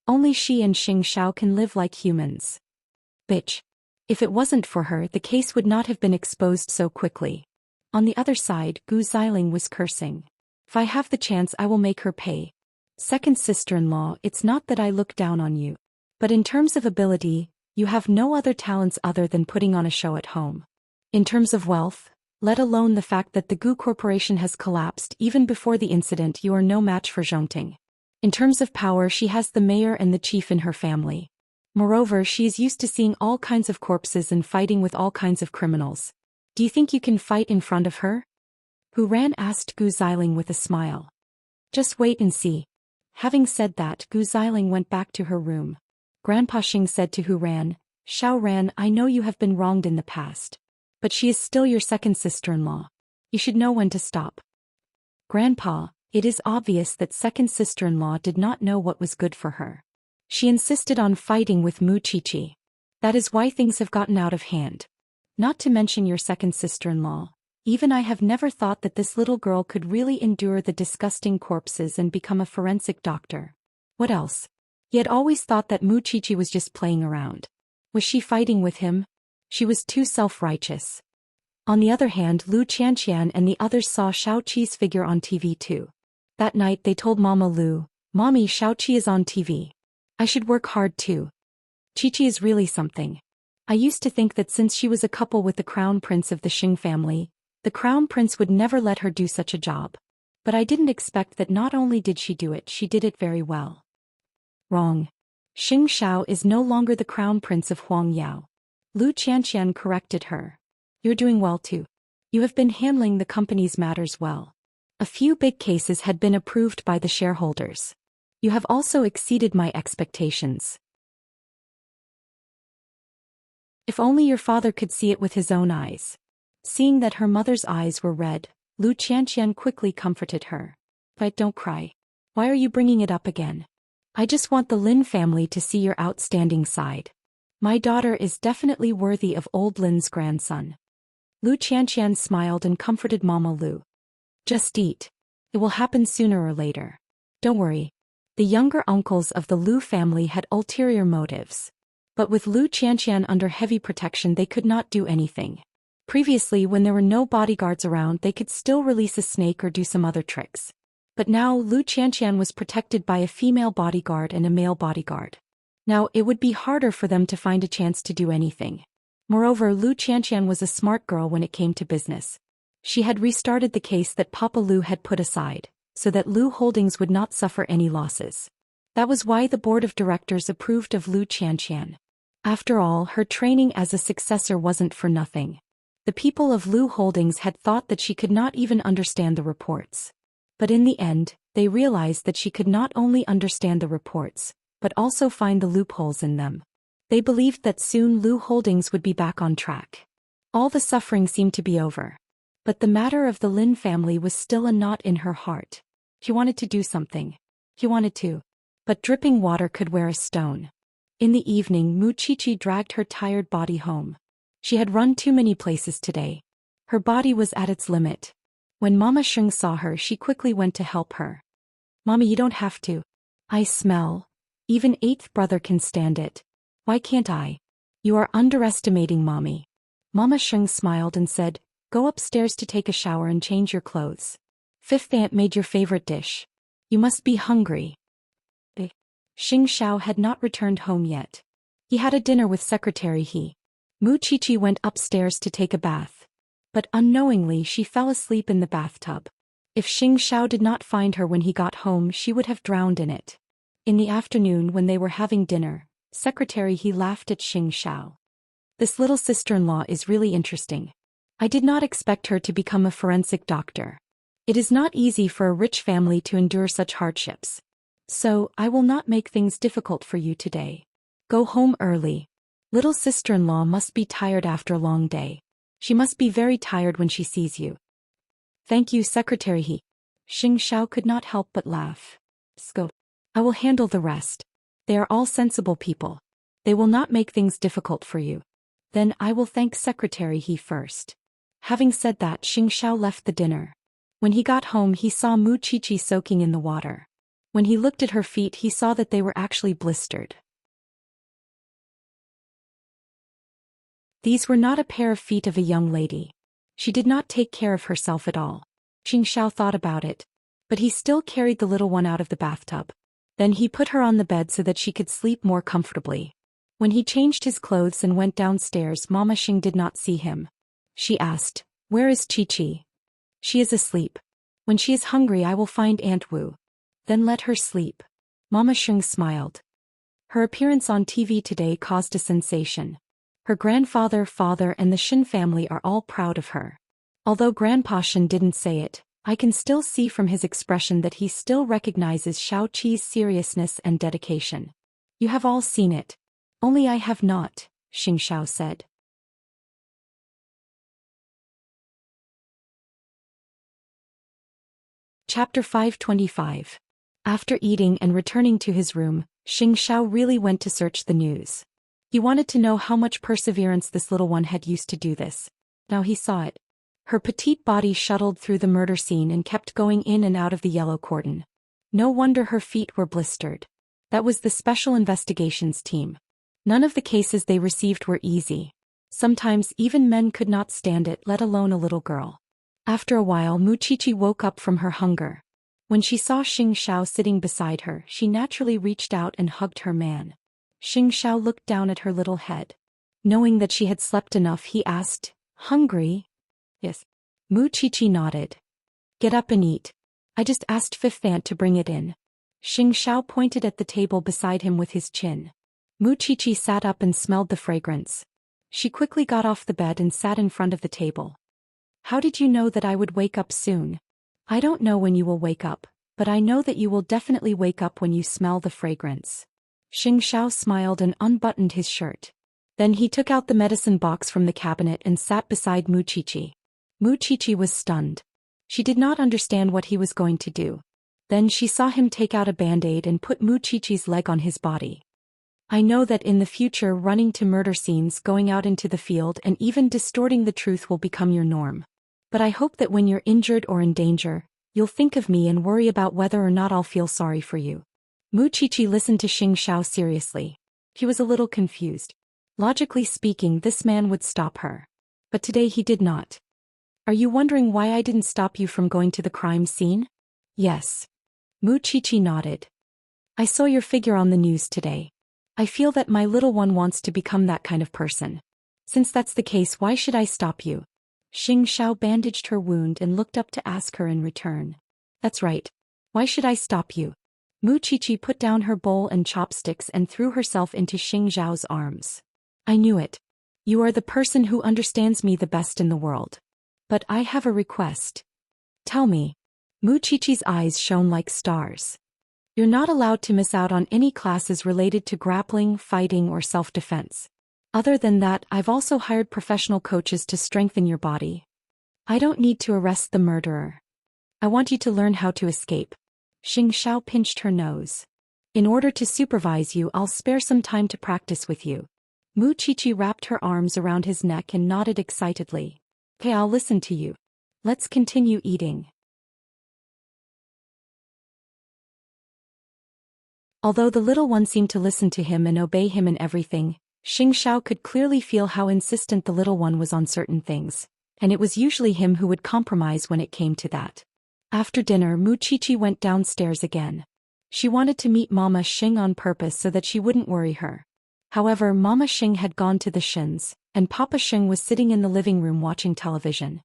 Speaker 1: Only she and Xing Xiao can live like humans. Bitch. If it wasn't for her, the case would not have been exposed so quickly. On the other side, Gu Xiling was cursing. If I have the chance, I will make her pay. Second sister-in-law, it's not that I look down on you. But in terms of ability, you have no other talents other than putting on a show at home. In terms of wealth, let alone the fact that the Gu Corporation has collapsed even before the incident, you are no match for Zhongting. In terms of power, she has the mayor and the chief in her family. Moreover, she is used to seeing all kinds of corpses and fighting with all kinds of criminals. Do you think you can fight in front of her? Hu Ran asked Gu Xiling with a smile. Just wait and see. Having said that, Gu Xiling went back to her room. Grandpa Xing said to Hu Ran, "Xiao Ran, I know you have been wronged in the past. But she is still your second sister-in-law. You should know when to stop." Grandpa, it is obvious that second sister-in-law did not know what was good for her. She insisted on fighting with Mu Qiqi. That is why things have gotten out of hand. Not to mention your second sister-in-law. Even I have never thought that this little girl could really endure the disgusting corpses and become a forensic doctor. What else? He had always thought that Mu Qiqi was just playing around. Was she fighting with him? She was too self-righteous. On the other hand, Lu Qianxian and the others saw Xiaoqi's figure on TV too. That night they told Mama Lu, "Mommy, Xiaoqi is on TV. I should work hard too. Qiqi is really something." I used to think that since she was a couple with the crown prince of the Xing family, the crown prince would never let her do such a job. But I didn't expect that not only did she do it, she did it very well. Wrong. Xing Xiao is no longer the crown prince of Huangyao. Lu Qianxian corrected her. You're doing well too. You have been handling the company's matters well. A few big cases had been approved by the shareholders. You have also exceeded my expectations. If only your father could see it with his own eyes. Seeing that her mother's eyes were red, Lu Qianxian quickly comforted her. But don't cry. Why are you bringing it up again? I just want the Lin family to see your outstanding side. My daughter is definitely worthy of old Lin's grandson. Lu Qianxian smiled and comforted Mama Lu. Just eat. It will happen sooner or later. Don't worry. The younger uncles of the Lu family had ulterior motives. But with Lu Qianxian under heavy protection, they could not do anything. Previously, when there were no bodyguards around, they could still release a snake or do some other tricks. But now Lu Qianxian was protected by a female bodyguard and a male bodyguard. Now it would be harder for them to find a chance to do anything. Moreover, Lu Qianxian was a smart girl when it came to business. She had restarted the case that Papa Lu had put aside, so that Lu Holdings would not suffer any losses. That was why the board of directors approved of Lu Qianxian. After all, her training as a successor wasn't for nothing. The people of Lu Holdings had thought that she could not even understand the reports. But in the end, they realized that she could not only understand the reports, but also find the loopholes in them. They believed that soon Lu Holdings would be back on track. All the suffering seemed to be over. But the matter of the Lin family was still a knot in her heart. She wanted to do something. She wanted to. but dripping water could wear a stone. In the evening, Mu Qiqi dragged her tired body home. She had run too many places today. Her body was at its limit. When Mama Sheng saw her, she quickly went to help her. Mommy, you don't have to. I smell. Even eighth brother can stand it. Why can't I? You are underestimating Mommy. Mama Sheng smiled and said, go upstairs to take a shower and change your clothes. Fifth aunt made your favorite dish. You must be hungry. Xianxia had not returned home yet. He had a dinner with Secretary He. Mu Qiqi went upstairs to take a bath. But unknowingly she fell asleep in the bathtub. If Xianxia did not find her when he got home, she would have drowned in it. In the afternoon when they were having dinner, Secretary He laughed at Xianxia. This little sister-in-law is really interesting. I did not expect her to become a forensic doctor. It is not easy for a rich family to endure such hardships. So, I will not make things difficult for you today. Go home early. Little sister-in-law must be tired after a long day. She must be very tired when she sees you. Thank you, Secretary He. Xianxia could not help but laugh. Go. I will handle the rest. They are all sensible people. They will not make things difficult for you. Then I will thank Secretary He first. Having said that, Xianxia left the dinner. When he got home, he saw Mu Qiqi soaking in the water. When he looked at her feet, he saw that they were actually blistered. These were not a pair of feet of a young lady. She did not take care of herself at all. Xianxia thought about it. But he still carried the little one out of the bathtub. Then he put her on the bed so that she could sleep more comfortably. When he changed his clothes and went downstairs, Mama Xing did not see him. She asked, where is Qiqi? She is asleep. When she is hungry, I will find Aunt Wu. Then let her sleep. Mama Xing smiled. Her appearance on TV today caused a sensation. Her grandfather, father, and the Shin family are all proud of her. Although Grandpa Shin didn't say it, I can still see from his expression that he still recognizes Xiao Qi's seriousness and dedication. You have all seen it. Only I have not, Xianxia said. Chapter 525. After eating and returning to his room, Xianxia really went to search the news. He wanted to know how much perseverance this little one had used to do this. Now he saw it. Her petite body shuttled through the murder scene and kept going in and out of the yellow cordon. No wonder her feet were blistered. That was the Special Investigations team. None of the cases they received were easy. Sometimes even men could not stand it, let alone a little girl. After a while, Mu Qiqi woke up from her hunger. When she saw Xianxia sitting beside her, she naturally reached out and hugged her man. Xianxia looked down at her little head. Knowing that she had slept enough, he asked, hungry? Yes. Mu Qiqi nodded. Get up and eat. I just asked Fifth Aunt to bring it in. Xianxia pointed at the table beside him with his chin. Mu Qiqi sat up and smelled the fragrance. She quickly got off the bed and sat in front of the table. How did you know that I would wake up soon? I don't know when you will wake up, but I know that you will definitely wake up when you smell the fragrance. Xianxia smiled and unbuttoned his shirt. Then he took out the medicine box from the cabinet and sat beside Mu Qiqi. Mu Qiqi was stunned. She did not understand what he was going to do. Then she saw him take out a band-aid and put Mu Qiqi's leg on his body. I know that in the future running to murder scenes, going out into the field, and even distorting the truth will become your norm. But I hope that when you're injured or in danger, you'll think of me and worry about whether or not I'll feel sorry for you. Mu Qiqi listened to Xianxia seriously. He was a little confused. Logically speaking, this man would stop her. But today he did not. Are you wondering why I didn't stop you from going to the crime scene? Yes. Mu Qiqi nodded. I saw your figure on the news today. I feel that my little one wants to become that kind of person. Since that's the case, why should I stop you? Xianxia bandaged her wound and looked up to ask her in return. That's right. Why should I stop you? Mu Qiqi put down her bowl and chopsticks and threw herself into Xianxiao's arms. I knew it. You are the person who understands me the best in the world. But I have a request. Tell me. Mu Qiqi's eyes shone like stars. You're not allowed to miss out on any classes related to grappling, fighting, or self-defense. Other than that, I've also hired professional coaches to strengthen your body. I don't need to arrest the murderer. I want you to learn how to escape. Xianxia pinched her nose. In order to supervise you, I'll spare some time to practice with you. Mu Qiqi wrapped her arms around his neck and nodded excitedly. Okay, I'll listen to you. Let's continue eating. Although the little one seemed to listen to him and obey him in everything, Xianxia could clearly feel how insistent the little one was on certain things, and it was usually him who would compromise when it came to that. After dinner, Mu Qiqi went downstairs again. She wanted to meet Mama Xing on purpose so that she wouldn't worry her. However, Mama Xing had gone to the Shins, and Papa Xing was sitting in the living room watching television.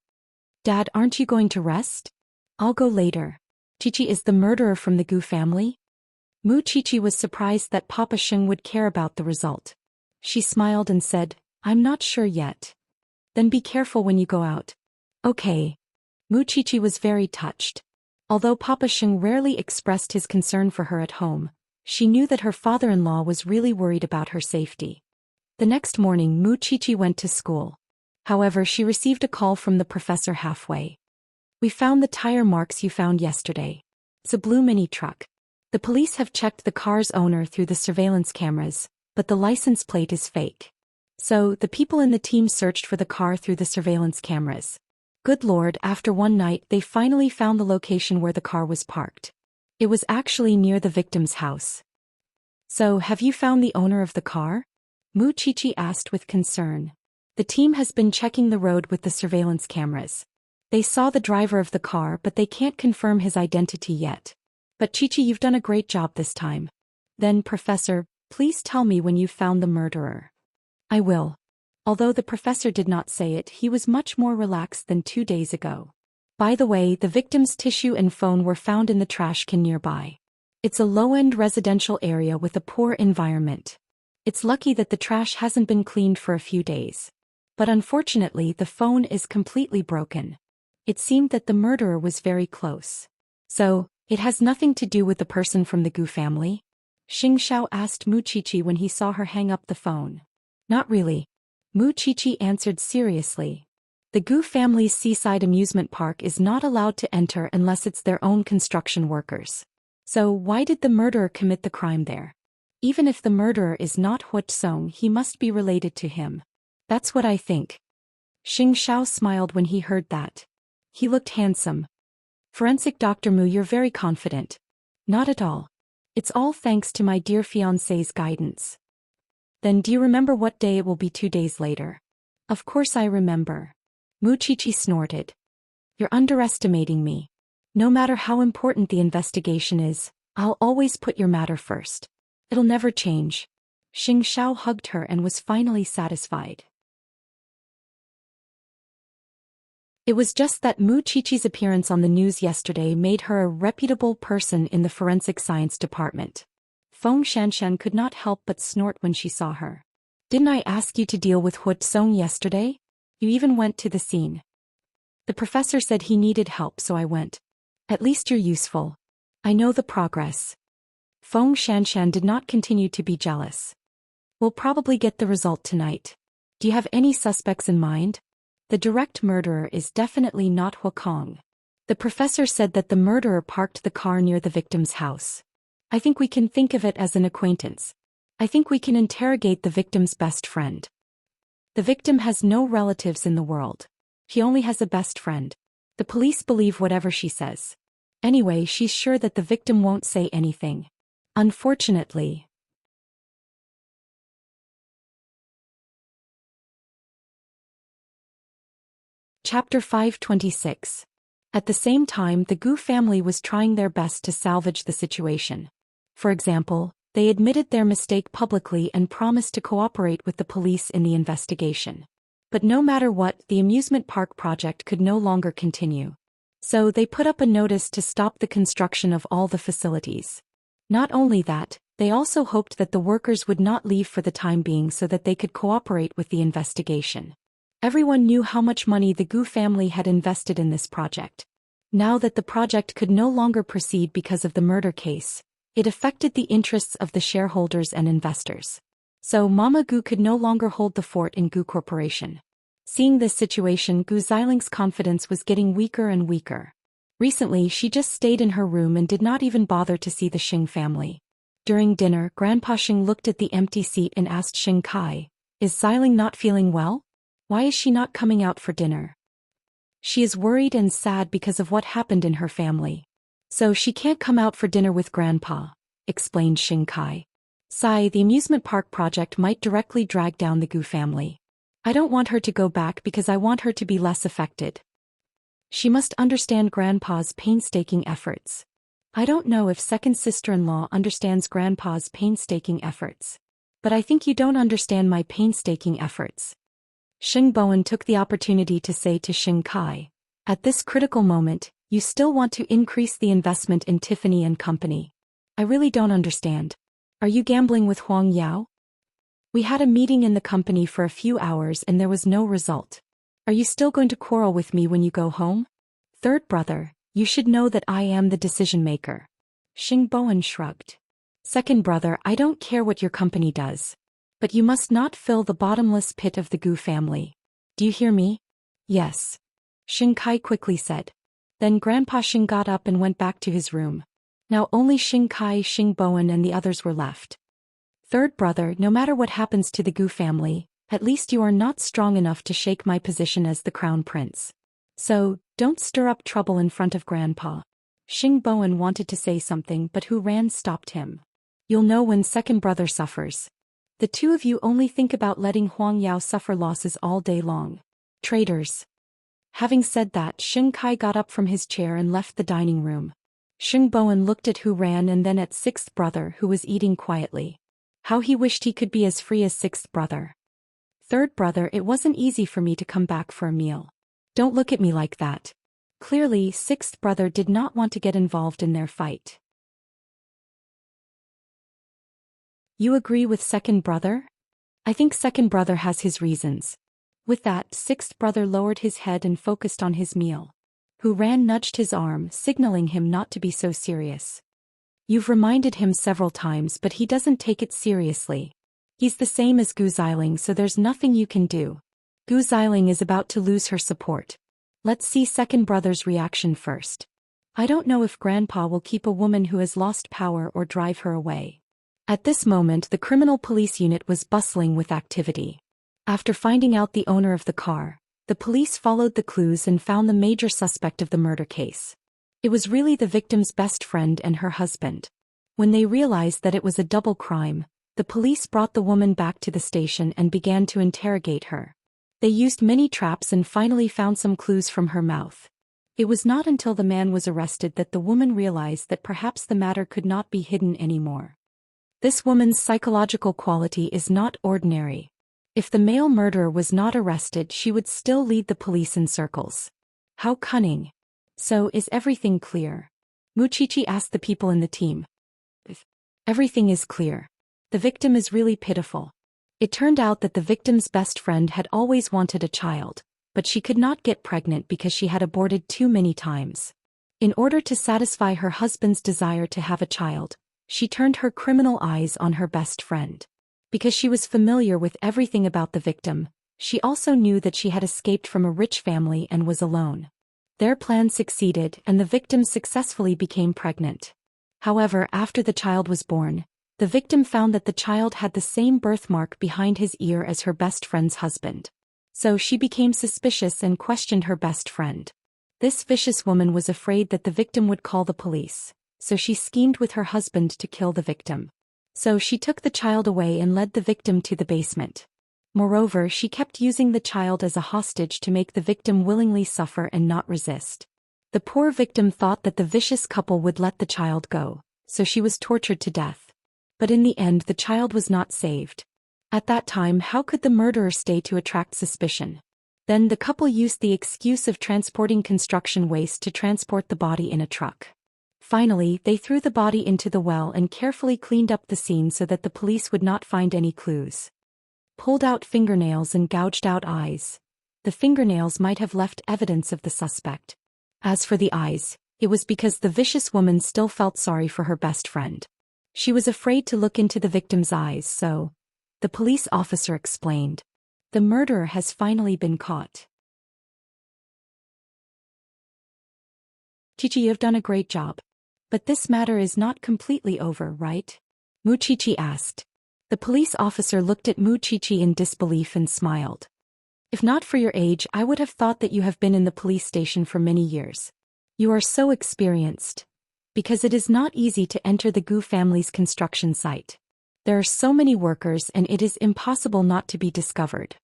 Speaker 1: Dad, aren't you going to rest? I'll go later. Qiqi is the murderer from the Gu family? Mu Qiqi was surprised that Papa Xing would care about the result. She smiled and said, I'm not sure yet. Then be careful when you go out. Okay. Mu Qiqi was very touched. Although Papa Xing rarely expressed his concern for her at home, she knew that her father-in-law was really worried about her safety. The next morning, Mu Qiqi went to school. However, she received a call from the professor halfway. We found the tire marks you found yesterday. It's a blue mini truck. The police have checked the car's owner through the surveillance cameras, but the license plate is fake. So, the people in the team searched for the car through the surveillance cameras. Good Lord, after one night they finally found the location where the car was parked. It was actually near the victim's house. So, have you found the owner of the car? Mu Qiqi asked with concern. The team has been checking the road with the surveillance cameras. They saw the driver of the car, but they can't confirm his identity yet. But Qiqi, you've done a great job this time. Then, Professor, please tell me when you've found the murderer. I will. Although the professor did not say it, he was much more relaxed than 2 days ago. By the way, the victim's tissue and phone were found in the trash can nearby. It's a low-end residential area with a poor environment. It's lucky that the trash hasn't been cleaned for a few days. But unfortunately, the phone is completely broken. It seemed that the murderer was very close. So, it has nothing to do with the person from the Gu family? Xianxia asked Mu Qiqi when he saw her hang up the phone. Not really. Mu Qiqi answered seriously. The Gu family's seaside amusement park is not allowed to enter unless it's their own construction workers. So why did the murderer commit the crime there? Even if the murderer is not Wuxia, he must be related to him. That's what I think. Xianxia smiled when he heard that. He looked handsome. Forensic Dr. Mu, you're very confident. Not at all. It's all thanks to my dear fiancé's guidance. Then do you remember what day it will be 2 days later? Of course I remember. Mu Qiqi snorted. You're underestimating me. No matter how important the investigation is, I'll always put your matter first. It'll never change. Xianxia hugged her and was finally satisfied. It was just that Mu Qiqi's appearance on the news yesterday made her a reputable person in the forensic science department. Feng Xianxian could not help but snort when she saw her. Didn't I ask you to deal with Wuxia yesterday? You even went to the scene. The professor said he needed help, so I went. At least you're useful. I know the progress. Feng Xianxian did not continue to be jealous. We'll probably get the result tonight. Do you have any suspects in mind? The direct murderer is definitely not Wuxia. The professor said that the murderer parked the car near the victim's house. I think we can think of it as an acquaintance. I think we can interrogate the victim's best friend. The victim has no relatives in the world. He only has a best friend. The police believe whatever she says. Anyway, she's sure that the victim won't say anything. Unfortunately. Chapter 526. At the same time, the Gu family was trying their best to salvage the situation. For example, they admitted their mistake publicly and promised to cooperate with the police in the investigation. But no matter what, the amusement park project could no longer continue. So they put up a notice to stop the construction of all the facilities. Not only that, they also hoped that the workers would not leave for the time being so that they could cooperate with the investigation. Everyone knew how much money the Gu family had invested in this project. Now that the project could no longer proceed because of the murder case, it affected the interests of the shareholders and investors. So Mama Gu could no longer hold the fort in Gu Corporation. Seeing this situation, Gu Ziling's confidence was getting weaker and weaker. Recently, she just stayed in her room and did not even bother to see the Xing family. During dinner, Grandpa Xing looked at the empty seat and asked Xing Kai, "Is Xiling not feeling well? Why is she not coming out for dinner?" "She is worried and sad because of what happened in her family. So she can't come out for dinner with Grandpa," explained Xing Kai. The amusement park project might directly drag down the Gu family. I don't want her to go back because I want her to be less affected. She must understand Grandpa's painstaking efforts. I don't know if second sister-in-law understands Grandpa's painstaking efforts. But I think you don't understand my painstaking efforts." Xing Bowen took the opportunity to say to Xing Kai, "At this critical moment, you still want to increase the investment in Tiffany and Company. I really don't understand. Are you gambling with Huang Yao? We had a meeting in the company for a few hours and there was no result. Are you still going to quarrel with me when you go home? Third brother, you should know that I am the decision maker." Xing Bowen shrugged. "Second brother, I don't care what your company does. But you must not fill the bottomless pit of the Gu family. Do you hear me?" "Yes," Xing Kai quickly said. Then Grandpa Xing got up and went back to his room. Now only Xing Kai, Xing Bowen and the others were left. "Third brother, no matter what happens to the Gu family, at least you are not strong enough to shake my position as the crown prince. So, don't stir up trouble in front of Grandpa." Xing Bowen wanted to say something but Hu Ran stopped him. "You'll know when second brother suffers. The two of you only think about letting Huang Yao suffer losses all day long. Traitors." Having said that, Xing Kai got up from his chair and left the dining room. Xing Bowen looked at Hu Ran and then at sixth brother who was eating quietly. How he wished he could be as free as sixth brother. "Third brother, it wasn't easy for me to come back for a meal. Don't look at me like that." Clearly, sixth brother did not want to get involved in their fight. "You agree with second brother?" "I think second brother has his reasons." With that, sixth brother lowered his head and focused on his meal. Hu Ran nudged his arm, signaling him not to be so serious. "You've reminded him several times but he doesn't take it seriously. He's the same as Gu Xiling, so there's nothing you can do. Gu Xiling is about to lose her support. Let's see second brother's reaction first. I don't know if Grandpa will keep a woman who has lost power or drive her away." At this moment the criminal police unit was bustling with activity. After finding out the owner of the car, the police followed the clues and found the major suspect of the murder case. It was really the victim's best friend and her husband. When they realized that it was a double crime, the police brought the woman back to the station and began to interrogate her. They used many traps and finally found some clues from her mouth. It was not until the man was arrested that the woman realized that perhaps the matter could not be hidden anymore. This woman's psychological quality is not ordinary. If the male murderer was not arrested, she would still lead the police in circles. How cunning. "So, is everything clear?" Muchichi asked the people in the team. "Everything is clear. The victim is really pitiful. It turned out that the victim's best friend had always wanted a child, but she could not get pregnant because she had aborted too many times. In order to satisfy her husband's desire to have a child, she turned her criminal eyes on her best friend. Because she was familiar with everything about the victim, she also knew that she had escaped from a rich family and was alone. Their plan succeeded and the victim successfully became pregnant. However, after the child was born, the victim found that the child had the same birthmark behind his ear as her best friend's husband. So she became suspicious and questioned her best friend. This vicious woman was afraid that the victim would call the police, so she schemed with her husband to kill the victim. So she took the child away and led the victim to the basement. Moreover, she kept using the child as a hostage to make the victim willingly suffer and not resist. The poor victim thought that the vicious couple would let the child go, so she was tortured to death. But in the end the child was not saved. At that time, how could the murderer stay to attract suspicion? Then the couple used the excuse of transporting construction waste to transport the body in a truck. Finally, they threw the body into the well and carefully cleaned up the scene so that the police would not find any clues. Pulled out fingernails and gouged out eyes. The fingernails might have left evidence of the suspect. As for the eyes, it was because the vicious woman still felt sorry for her best friend. She was afraid to look into the victim's eyes, so, the police officer explained, the murderer has finally been caught. Chichi, you've done a great job. But this matter is not completely over, right? Mu Qiqi asked. The police officer looked at Mu Qiqi in disbelief and smiled. If not for your age, I would have thought that you have been in the police station for many years. You are so experienced. Because it is not easy to enter the Gu family's construction site. There are so many workers and it is impossible not to be discovered.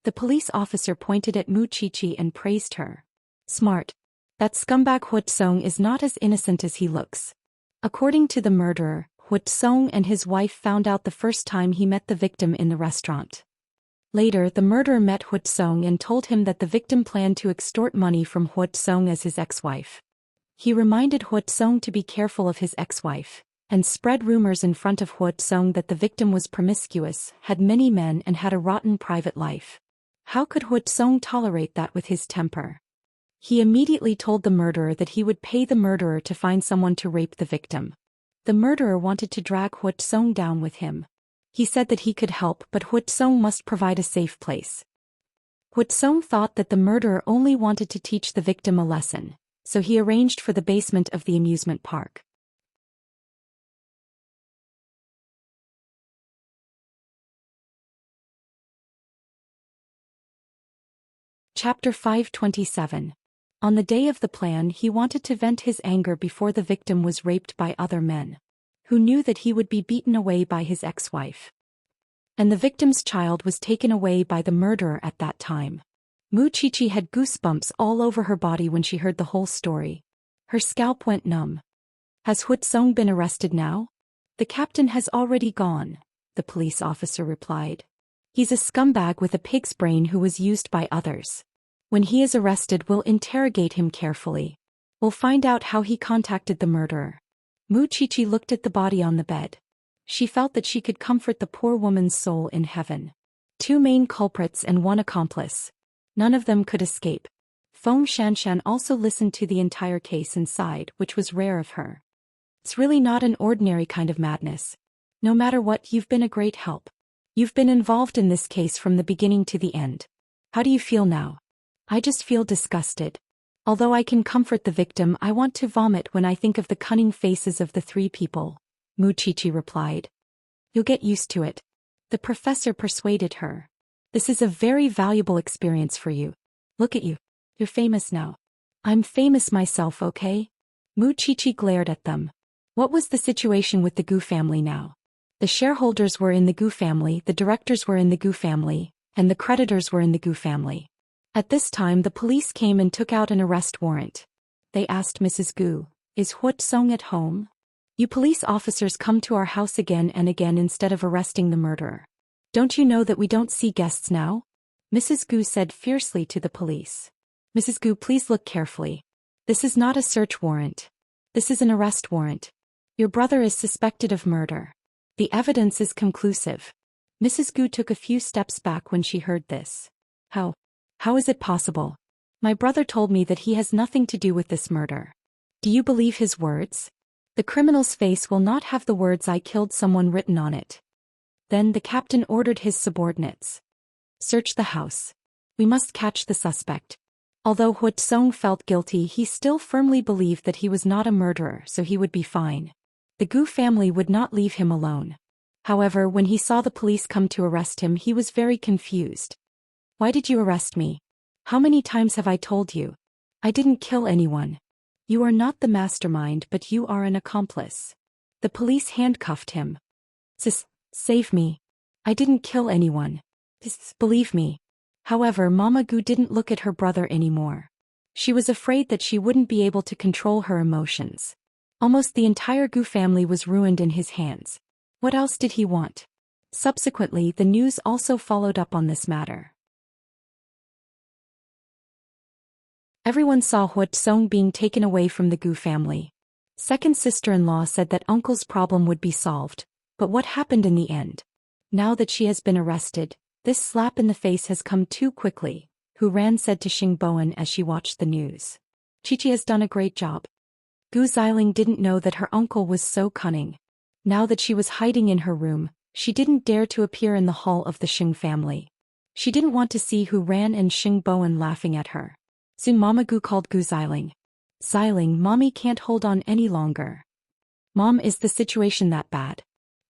Speaker 1: The police officer pointed at Mu Qiqi and praised her. Smart. That scumbag Huatsong is not as innocent as he looks. According to the murderer, Huatsong and his wife found out the first time he met the victim in the restaurant. Later, the murderer met Huatsong and told him that the victim planned to extort money from Huatsong as his ex-wife. He reminded Huatsong to be careful of his ex-wife, and spread rumors in front of Huatsong that the victim was promiscuous, had many men and had a rotten private life. How could Huatsong tolerate that with his temper? He immediately told the murderer that he would pay the murderer to find someone to rape the victim. The murderer wanted to drag Huatsong down with him. He said that he could help, but Huatsong must provide a safe place. Huatsong thought that the murderer only wanted to teach the victim a lesson, so he arranged for the basement of the amusement park. Chapter 527. On the day of the plan, he wanted to vent his anger before the victim was raped by other men, who knew that he would be beaten away by his ex-wife. And the victim's child was taken away by the murderer at that time. Mu Qiqi had goosebumps all over her body when she heard the whole story. Her scalp went numb. Has Huatsong been arrested now? The captain has already gone, the police officer replied. He's a scumbag with a pig's brain who was used by others. When he is arrested, we'll interrogate him carefully. We'll find out how he contacted the murderer. Mu Qiqi looked at the body on the bed. She felt that she could comfort the poor woman's soul in heaven. 2 main culprits and 1 accomplice. None of them could escape. Feng Xianxia also listened to the entire case and sighed, which was rare of her. It's really not an ordinary kind of madness. No matter what, you've been a great help. You've been involved in this case from the beginning to the end. How do you feel now? I just feel disgusted. Although I can comfort the victim, I want to vomit when I think of the cunning faces of the 3 people, Mu Qiqi replied. You'll get used to it. The professor persuaded her. This is a very valuable experience for you. Look at you. You're famous now. I'm famous myself, okay? Mu Qiqi glared at them. What was the situation with the Gu family now? The shareholders were in the Gu family, the directors were in the Gu family, and the creditors were in the Gu family. At this time, the police came and took out an arrest warrant. They asked Mrs. Gu, "Is Huatsong at home? You police officers come to our house again and again instead of arresting the murderer. Don't you know that we don't see guests now?" Mrs. Gu said fiercely to the police. Mrs. Gu, please look carefully. This is not a search warrant. This is an arrest warrant. Your brother is suspected of murder. The evidence is conclusive. Mrs. Gu took a few steps back when she heard this. How is it possible? My brother told me that he has nothing to do with this murder. Do you believe his words? The criminal's face will not have the words "I killed someone" written on it. Then the captain ordered his subordinates. Search the house. We must catch the suspect. Although Huatsong felt guilty, he still firmly believed that he was not a murderer, so he would be fine. The Gu family would not leave him alone. However, when he saw the police come to arrest him, he was very confused. Why did you arrest me? How many times have I told you? I didn't kill anyone. You are not the mastermind, but you are an accomplice. The police handcuffed him. Save me. I didn't kill anyone. Believe me. However, Mama Gu didn't look at her brother anymore. She was afraid that she wouldn't be able to control her emotions. Almost the entire Gu family was ruined in his hands. What else did he want? Subsequently, the news also followed up on this matter. Everyone saw Huatsong being taken away from the Gu family. Second sister-in-law said that uncle's problem would be solved, but what happened in the end? Now that she has been arrested, this slap in the face has come too quickly, Hu Ran said to Xing Bowen as she watched the news. Qiqi has done a great job. Gu Xiling didn't know that her uncle was so cunning. Now that she was hiding in her room, she didn't dare to appear in the hall of the Xing family. She didn't want to see Hu Ran and Xing Bowen laughing at her. Soon Mama Gu called Gu Xiling. Xiling, Mommy can't hold on any longer. Mom, is the situation that bad?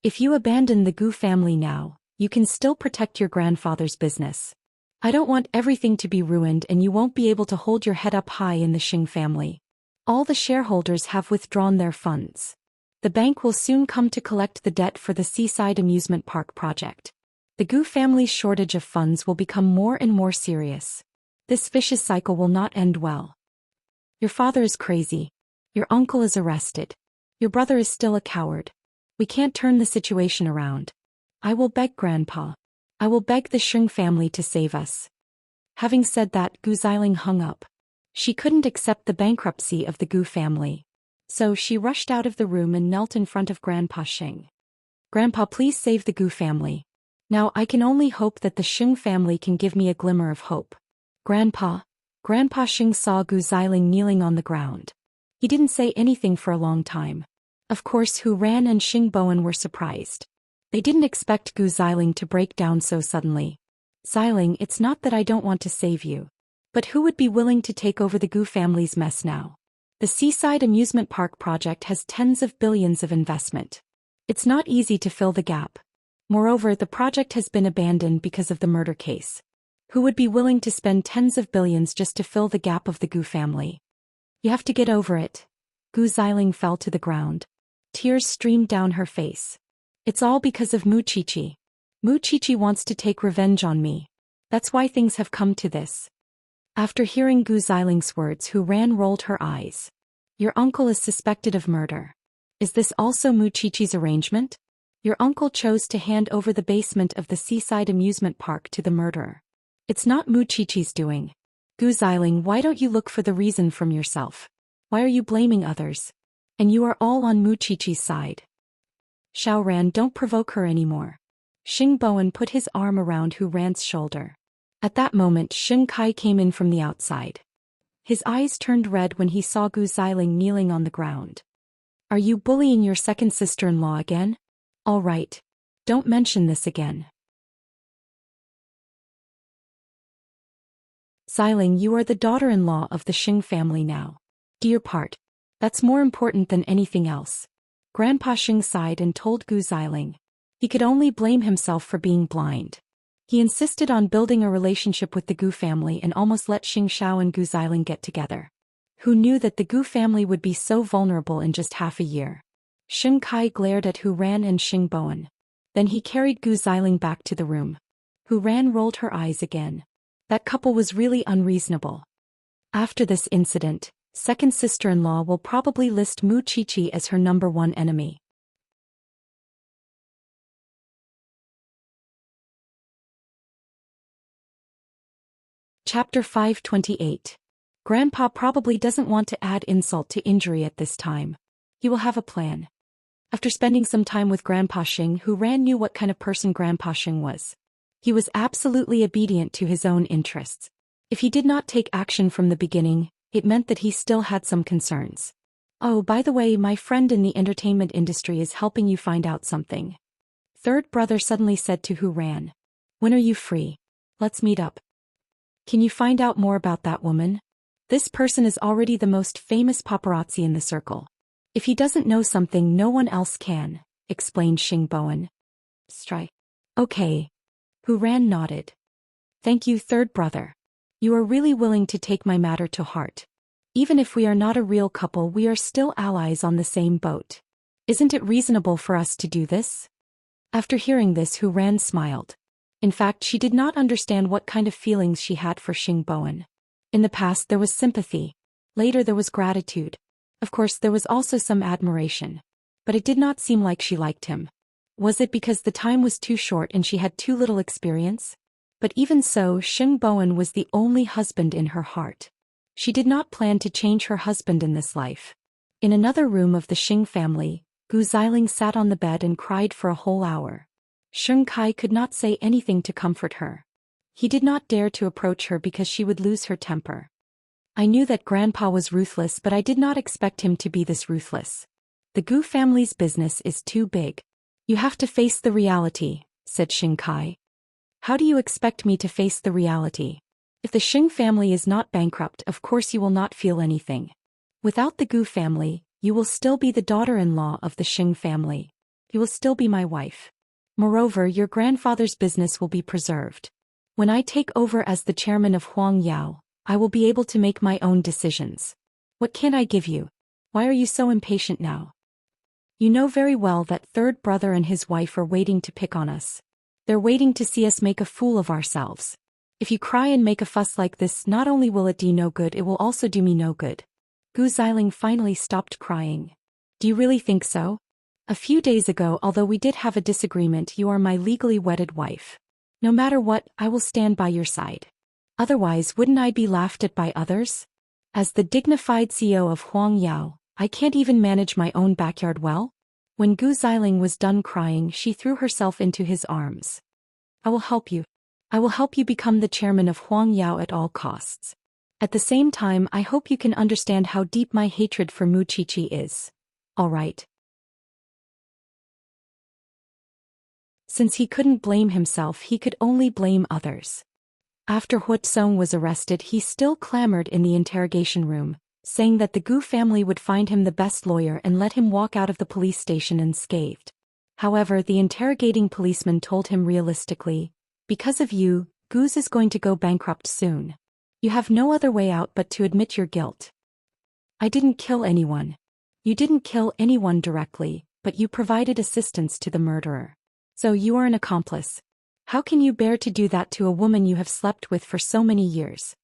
Speaker 1: If you abandon the Gu family now, you can still protect your grandfather's business. I don't want everything to be ruined and you won't be able to hold your head up high in the Xing family. All the shareholders have withdrawn their funds. The bank will soon come to collect the debt for the seaside amusement park project. The Gu family's shortage of funds will become more and more serious. This vicious cycle will not end well. Your father is crazy. Your uncle is arrested. Your brother is still a coward. We can't turn the situation around. I will beg Grandpa. I will beg the Xing family to save us. Having said that, Gu Xiling hung up. She couldn't accept the bankruptcy of the Gu family. So she rushed out of the room and knelt in front of Grandpa Xing. Grandpa, please save the Gu family. Now I can only hope that the Xing family can give me a glimmer of hope. Grandpa Xing saw Gu Xiling kneeling on the ground. He didn't say anything for a long time. Of course, Hu Ran and Xing Bowen were surprised. They didn't expect Gu Xiling to break down so suddenly. Xiling, it's not that I don't want to save you. But who would be willing to take over the Gu family's mess now? The seaside amusement park project has tens of billions of investment. It's not easy to fill the gap. Moreover, the project has been abandoned because of the murder case. Who would be willing to spend tens of billions just to fill the gap of the Gu family? You have to get over it. Gu Xiling fell to the ground. Tears streamed down her face. It's all because of Mu Qiqi. Mu Qiqi wants to take revenge on me. That's why things have come to this. After hearing Gu Xiling's words, Hu Ran rolled her eyes. Your uncle is suspected of murder. Is this also Mu Qiqi's arrangement? Your uncle chose to hand over the basement of the seaside amusement park to the murderer. It's not Mu Qiqi's doing. Gu Xiling, why don't you look for the reason from yourself? Why are you blaming others? And you are all on Mu Qiqi's side. Xiao Ran, don't provoke her anymore. Xing Bowen put his arm around Hu Ran's shoulder. At that moment, Xing Kai came in from the outside. His eyes turned red when he saw Gu Xiling kneeling on the ground. Are you bullying your second sister-in-law again? All right. Don't mention this again. Xiling, you are the daughter-in-law of the Xing family now. Do your part. That's more important than anything else. Grandpa Xing sighed and told Gu Xiling. He could only blame himself for being blind. He insisted on building a relationship with the Gu family and almost let Xing Xiao and Gu Xiling get together. Who knew that the Gu family would be so vulnerable in just half a year? Xing Kai glared at Hu Ran and Xing Bowen. Then he carried Gu Xiling back to the room. Hu Ran rolled her eyes again. That couple was really unreasonable. After this incident, second sister-in-law will probably list Mu Qiqi as her #1 enemy. Chapter 528. Grandpa probably doesn't want to add insult to injury at this time. He will have a plan. After spending some time with Grandpa Xing, Hu Ran knew what kind of person Grandpa Xing was. He was absolutely obedient to his own interests. If he did not take action from the beginning, it meant that he still had some concerns. Oh, by the way, my friend in the entertainment industry is helping you find out something. Third brother suddenly said to Hu Ran. When are you free? Let's meet up. Can you find out more about that woman? This person is already the most famous paparazzi in the circle. If he doesn't know something, no one else can, explained Xing Bowen. Strike. Okay. Hu Ran nodded. Thank you, third brother. You are really willing to take my matter to heart. Even if we are not a real couple, we are still allies on the same boat. Isn't it reasonable for us to do this? After hearing this, Hu Ran smiled. In fact, she did not understand what kind of feelings she had for Xing Bowen. In the past there was sympathy. Later there was gratitude. Of course there was also some admiration. But it did not seem like she liked him. Was it because the time was too short and she had too little experience? But even so, Xing Bowen was the only husband in her heart. She did not plan to change her husband in this life. In another room of the Xing family, Gu Xiling sat on the bed and cried for a whole hour. Xing Kai could not say anything to comfort her. He did not dare to approach her because she would lose her temper. I knew that Grandpa was ruthless, but I did not expect him to be this ruthless. The Gu family's business is too big. You have to face the reality, said Xing Kai. How do you expect me to face the reality? If the Xing family is not bankrupt, of course you will not feel anything. Without the Gu family, you will still be the daughter-in-law of the Xing family. you will still be my wife. Moreover, your grandfather's business will be preserved. When I take over as the chairman of Huang Yao, I will be able to make my own decisions. What can I give you? Why are you so impatient now? You know very well that third brother and his wife are waiting to pick on us. They're waiting to see us make a fool of ourselves. If you cry and make a fuss like this, not only will it do no good, it will also do me no good. Gu Xiling finally stopped crying. Do you really think so? A few days ago, although we did have a disagreement, you are my legally wedded wife. No matter what, I will stand by your side. Otherwise, wouldn't I be laughed at by others? As the dignified CEO of Huang Yao, I can't even manage my own backyard well? When Gu Xiling was done crying, she threw herself into his arms. I will help you. I will help you become the chairman of Huang Yao at all costs. At the same time, I hope you can understand how deep my hatred for Mu Qiqi is. All right. Since he couldn't blame himself, he could only blame others. After Huatsong was arrested, he still clamored in the interrogation room, saying that the Gu family would find him the best lawyer and let him walk out of the police station unscathed. However, the interrogating policeman told him realistically, because of you, Gu's is going to go bankrupt soon. You have no other way out but to admit your guilt. I didn't kill anyone. You didn't kill anyone directly, but you provided assistance to the murderer. So you are an accomplice. How can you bear to do that to a woman you have slept with for so many years?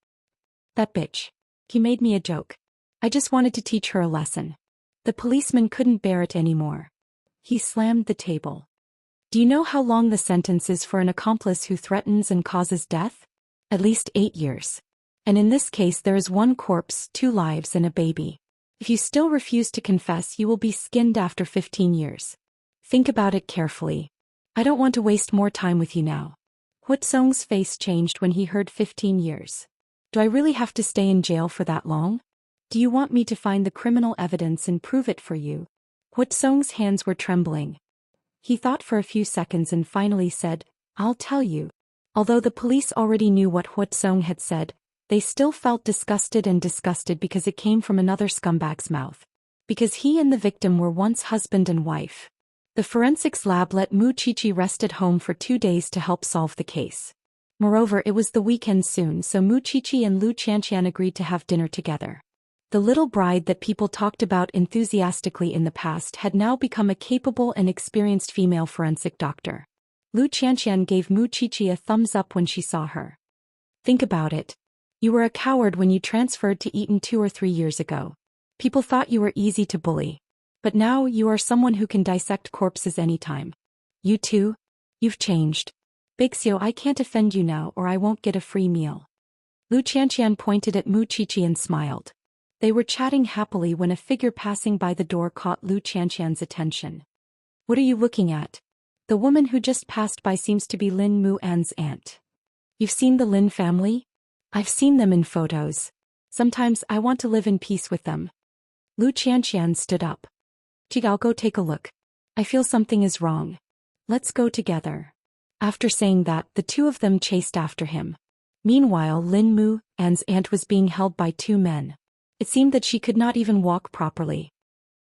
Speaker 1: That bitch. He made me a joke. I just wanted to teach her a lesson. The policeman couldn't bear it anymore. He slammed the table. Do you know how long the sentence is for an accomplice who threatens and causes death? At least 8 years. And in this case there is 1 corpse, 2 lives and a baby. If you still refuse to confess, you will be skinned after 15 years. Think about it carefully. I don't want to waste more time with you now. Huatsong's face changed when he heard 15 years. Do I really have to stay in jail for that long? Do you want me to find the criminal evidence and prove it for you? Huatsong's hands were trembling. He thought for a few seconds and finally said, I'll tell you. Although the police already knew what Huatsong had said, they still felt disgusted because it came from another scumbag's mouth. Because he and the victim were once husband and wife. The forensics lab let Mu Qiqi rest at home for 2 days to help solve the case. Moreover, it was the weekend soon, so Mu Qiqi and Xianxia agreed to have dinner together. The little bride that people talked about enthusiastically in the past had now become a capable and experienced female forensic doctor. Xianxia gave Mu Qiqi a thumbs up when she saw her. Think about it. You were a coward when you transferred to Eton 2 or 3 years ago. People thought you were easy to bully. But now you are someone who can dissect corpses anytime. You too? You've changed. Big Xiao, I can't offend you now or I won't get a free meal. Xianxia pointed at Mu Qiqi and smiled. They were chatting happily when a figure passing by the door caught Xianxia's attention. What are you looking at? The woman who just passed by seems to be Lin Muan's aunt. You've seen the Lin family? I've seen them in photos. Sometimes I want to live in peace with them. Xianxia stood up. I'll go take a look. I feel something is wrong. Let's go together. After saying that, the two of them chased after him. Meanwhile, Lin Muan's aunt was being held by 2 men. It seemed that she could not even walk properly.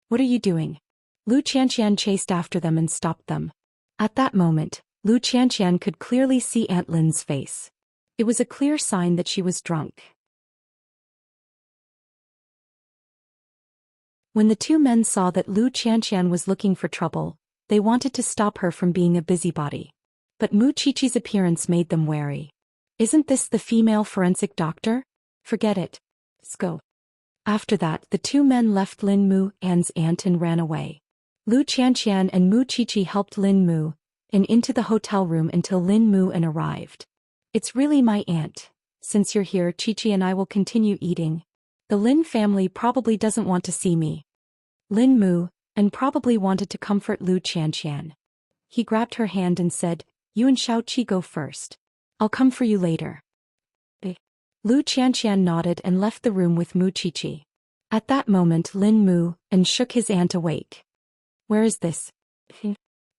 Speaker 1: What are you doing? Xianxia chased after them and stopped them. At that moment, Xianxia could clearly see Aunt Lin's face. It was a clear sign that she was drunk. When the 2 men saw that Xianxia was looking for trouble, they wanted to stop her from being a busybody. But Mu Qiqi's appearance made them wary. Isn't this the female forensic doctor? Forget it. Let's go. After that, the 2 men left Lin Muan's aunt and ran away. Xianxia and Mu Qiqi helped Lin Muan into the hotel room until Lin Muan arrived. It's really my aunt. Since you're here, Qiqi and I will continue eating. The Lin family probably doesn't want to see me. Lin Muan probably wanted to comfort Xianxia. He grabbed her hand and said, You and Xiaoqi go first. I'll come for you later. Xianxia nodded and left the room with Mu Qiqi. At that moment, Lin Muan shook his aunt awake. Where is this?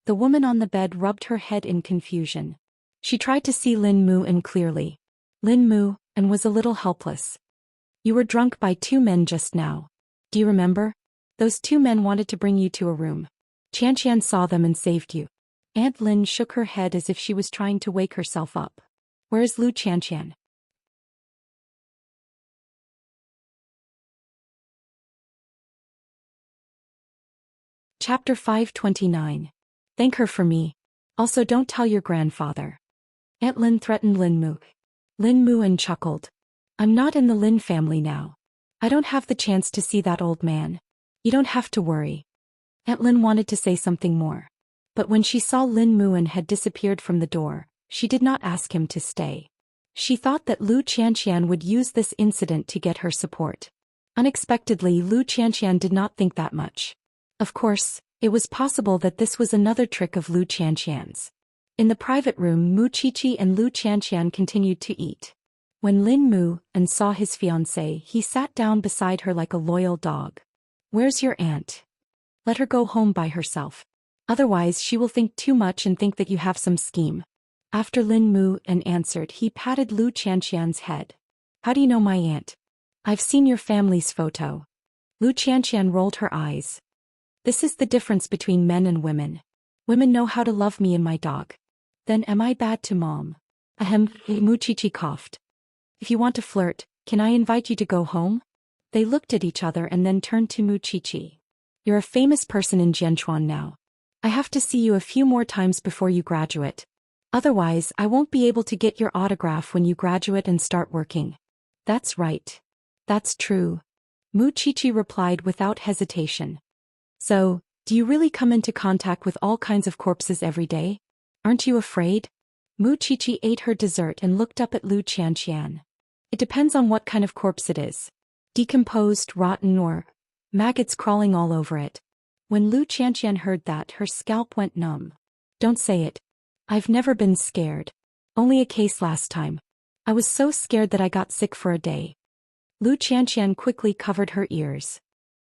Speaker 1: The woman on the bed rubbed her head in confusion. She tried to see Lin Muan clearly. Lin Muan was a little helpless. You were drunk by 2 men just now. Do you remember? Those 2 men wanted to bring you to a room. Xianxian saw them and saved you. Aunt Lin shook her head as if she was trying to wake herself up. Where is Xianxian? Chapter 529. Thank her for me. Also don't tell your grandfather. Aunt Lin threatened Lin Mu. Lin Muan chuckled. I'm not in the Lin family now. I don't have the chance to see that old man. You don't have to worry. Aunt Lin wanted to say something more. But when she saw Lin Muan had disappeared from the door, she did not ask him to stay. She thought that Xianxian would use this incident to get her support. Unexpectedly, Xianxian did not think that much. Of course, it was possible that this was another trick of Xianxian's. In the private room, Mu Qiqi and Xianxian continued to eat. When Lin Muan saw his fiancée, he sat down beside her like a loyal dog. Where's your aunt? Let her go home by herself. Otherwise she will think too much and think that you have some scheme. After Lin Muan answered, he patted Xianxian's head. How do you know my aunt? I've seen your family's photo. Xianxian rolled her eyes. This is the difference between men and women. Women know how to love me and my dog. Then am I bad to mom? Ahem, Mu Qiqi coughed. If you want to flirt, can I invite you to go home? They looked at each other and then turned to Mu Qiqi. You're a famous person in Jianchuan now. I have to see you a few more times before you graduate. Otherwise, I won't be able to get your autograph when you graduate and start working. That's right. That's true. Mu Qiqi replied without hesitation. So, do you really come into contact with all kinds of corpses every day? Aren't you afraid? Mu Qiqi ate her dessert and looked up at Xianxian. It depends on what kind of corpse it is. Decomposed, rotten, or maggots crawling all over it. When Xianxian heard that, her scalp went numb. Don't say it. I've never been scared. Only a case last time. I was so scared that I got sick for a day. Xianxian quickly covered her ears.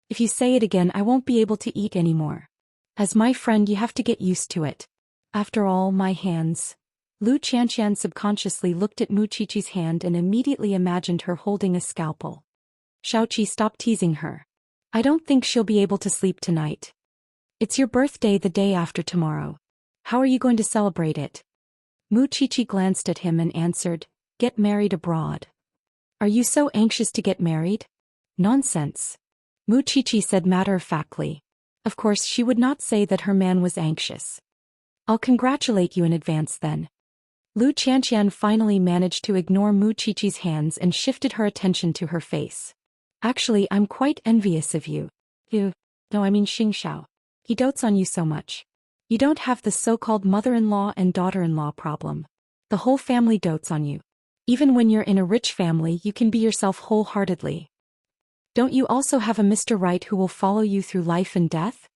Speaker 1: If you say it again, I won't be able to eat anymore. As my friend, you have to get used to it. After all, my hands. Xianxian subconsciously looked at Mu Qiqi's hand and immediately imagined her holding a scalpel. Xiaoqi, stop teasing her. I don't think she'll be able to sleep tonight. It's your birthday the day after tomorrow. How are you going to celebrate it? Mu Qiqi glanced at him and answered, Get married abroad. Are you so anxious to get married? Nonsense. Mu Qiqi said matter-of-factly. Of course she would not say that her man was anxious. I'll congratulate you in advance then. Xianxian finally managed to ignore Mu Qiqi's hands and shifted her attention to her face. Actually, I'm quite envious of you. No, I mean Xingxiao. He dotes on you so much. You don't have the so-called mother-in-law and daughter-in-law problem. The whole family dotes on you. Even when you're in a rich family, you can be yourself wholeheartedly. Don't you also have a Mr. Right who will follow you through life and death?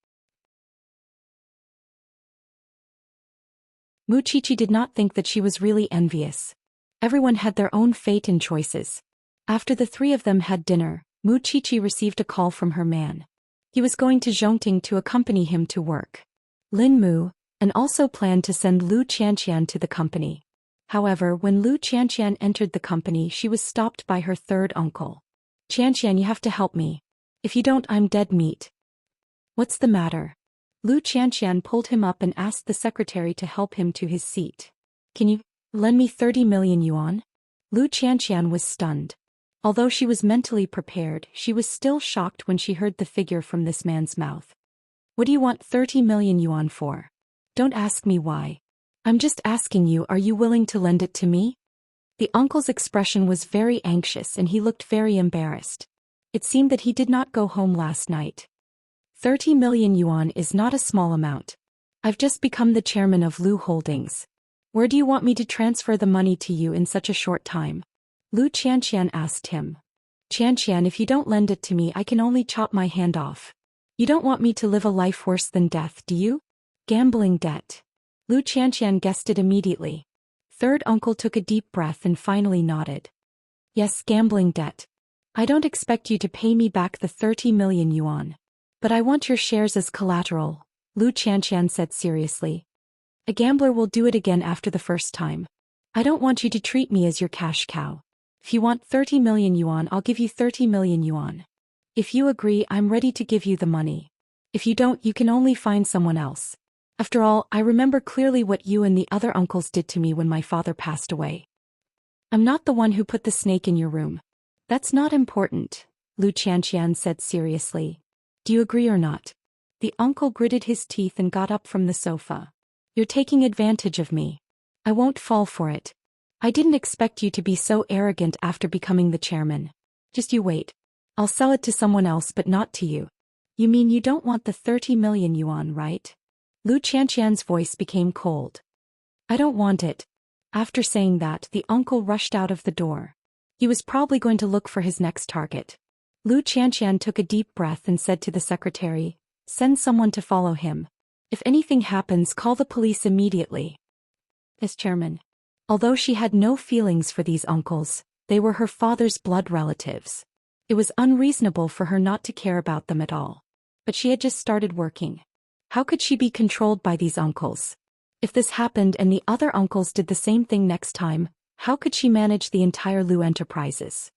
Speaker 1: Mu Qiqi did not think that she was really envious. Everyone had their own fate and choices. After the three of them had dinner, Mu Qiqi received a call from her man. He was going to Zhongting to accompany him to work. Lin Mu, and also planned to send Xianxian to the company. However, when Xianxian entered the company, she was stopped by her third uncle. Xianxian, you have to help me. If you don't, I'm dead meat. What's the matter? Xianxian pulled him up and asked the secretary to help him to his seat. Can you lend me 30 million yuan? Xianxian was stunned. Although she was mentally prepared, she was still shocked when she heard the figure from this man's mouth. What do you want 30 million yuan for? Don't ask me why. I'm just asking you, are you willing to lend it to me? The uncle's expression was very anxious and he looked very embarrassed. It seemed that he did not go home last night. 30 million yuan is not a small amount. I've just become the chairman of Lu Holdings. Where do you want me to transfer the money to you in such a short time? Xianxian asked him. Xianxian, if you don't lend it to me, I can only chop my hand off. You don't want me to live a life worse than death, do you? Gambling debt. Xianxian guessed it immediately. Third uncle took a deep breath and finally nodded. Yes, gambling debt. I don't expect you to pay me back the 30 million yuan. But I want your shares as collateral, Xianxian said seriously. A gambler will do it again after the first time. I don't want you to treat me as your cash cow. If you want 30 million yuan, I'll give you 30 million yuan. If you agree, I'm ready to give you the money. If you don't, you can only find someone else. After all, I remember clearly what you and the other uncles did to me when my father passed away. I'm not the one who put the snake in your room. That's not important, Xianxia said seriously. Do you agree or not? The uncle gritted his teeth and got up from the sofa. You're taking advantage of me. I won't fall for it. I didn't expect you to be so arrogant after becoming the chairman. Just you wait. I'll sell it to someone else but not to you. You mean you don't want the 30 million yuan, right? Xianxia's voice became cold. I don't want it. After saying that, the uncle rushed out of the door. He was probably going to look for his next target. Xianxia took a deep breath and said to the secretary, send someone to follow him. If anything happens, call the police immediately. As chairman. Although she had no feelings for these uncles, they were her father's blood relatives. It was unreasonable for her not to care about them at all. But she had just started working. How could she be controlled by these uncles? If this happened and the other uncles did the same thing next time, how could she manage the entire Lu Enterprises?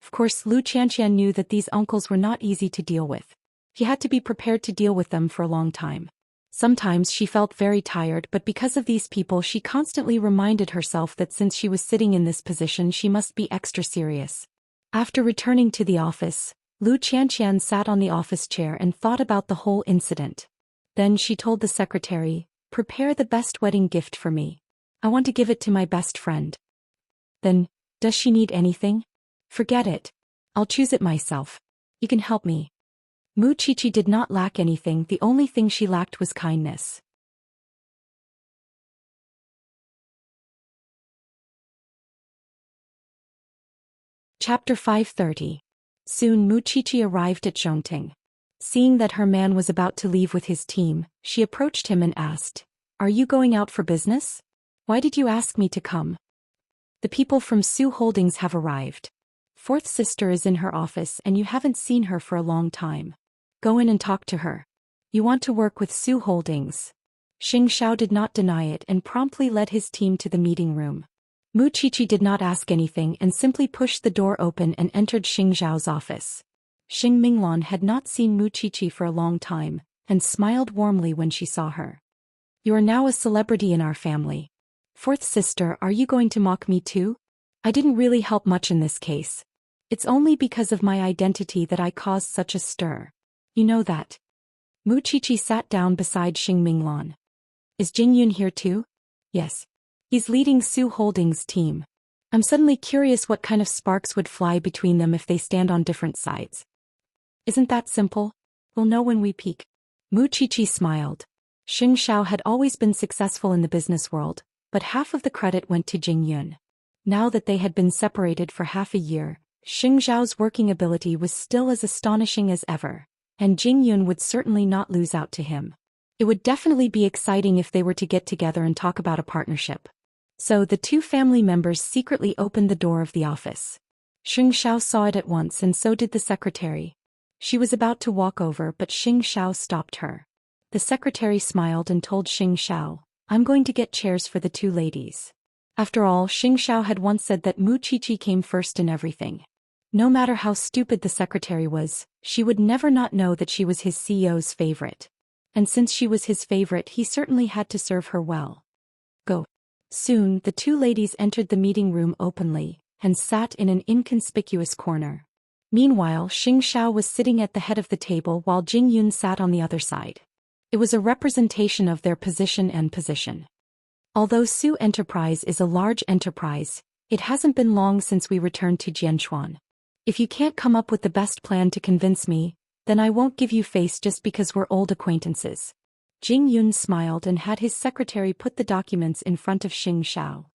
Speaker 1: Of course, Xianxia knew that these uncles were not easy to deal with. He had to be prepared to deal with them for a long time. Sometimes she felt very tired, but because of these people she constantly reminded herself that since she was sitting in this position she must be extra serious. After returning to the office, Xianxia sat on the office chair and thought about the whole incident. Then she told the secretary, prepare the best wedding gift for me. I want to give it to my best friend. Then, does she need anything? Forget it. I'll choose it myself. You can help me. Wuxia did not lack anything, the only thing she lacked was kindness. Chapter 530. Soon Wuxia arrived at Zhongting. Seeing that her man was about to leave with his team, she approached him and asked, are you going out for business? Why did you ask me to come? The people from Su Holdings have arrived. Fourth sister is in her office and you haven't seen her for a long time. Go in and talk to her. You want to work with Su Holdings. Xianxia did not deny it and promptly led his team to the meeting room. Wuxia did not ask anything and simply pushed the door open and entered Xianxia's office. Xing Minglan had not seen Wuxia for a long time, and smiled warmly when she saw her. You are now a celebrity in our family. Fourth sister, are you going to mock me too? I didn't really help much in this case. It's only because of my identity that I caused such a stir. You know that. Wuxia sat down beside Xing Minglan. Is Jingyun here too? Yes. He's leading Su Holdings' team. I'm suddenly curious what kind of sparks would fly between them if they stand on different sides. Isn't that simple? We'll know when we peak. Wuxia smiled. Xianxia had always been successful in the business world, but half of the credit went to Jingyun. Now that they had been separated for half a year, Xianxiao's working ability was still as astonishing as ever, and Jingyun would certainly not lose out to him. It would definitely be exciting if they were to get together and talk about a partnership. So the two family members secretly opened the door of the office. Xianxia saw it at once and so did the secretary. She was about to walk over but Xianxia stopped her. The secretary smiled and told Xianxia, I'm going to get chairs for the two ladies. After all, Xianxia had once said that Wuxia came first in everything. No matter how stupid the secretary was, she would never not know that she was his CEO's favorite. And since she was his favorite, he certainly had to serve her well. Go. Soon, the two ladies entered the meeting room openly, and sat in an inconspicuous corner. Meanwhile, Xianxia was sitting at the head of the table while Jingyun sat on the other side. It was a representation of their position and position. Although Su Enterprise is a large enterprise, it hasn't been long since we returned to Jianchuan. If you can't come up with the best plan to convince me, then I won't give you face just because we're old acquaintances. Jingyun smiled and had his secretary put the documents in front of Xianxia.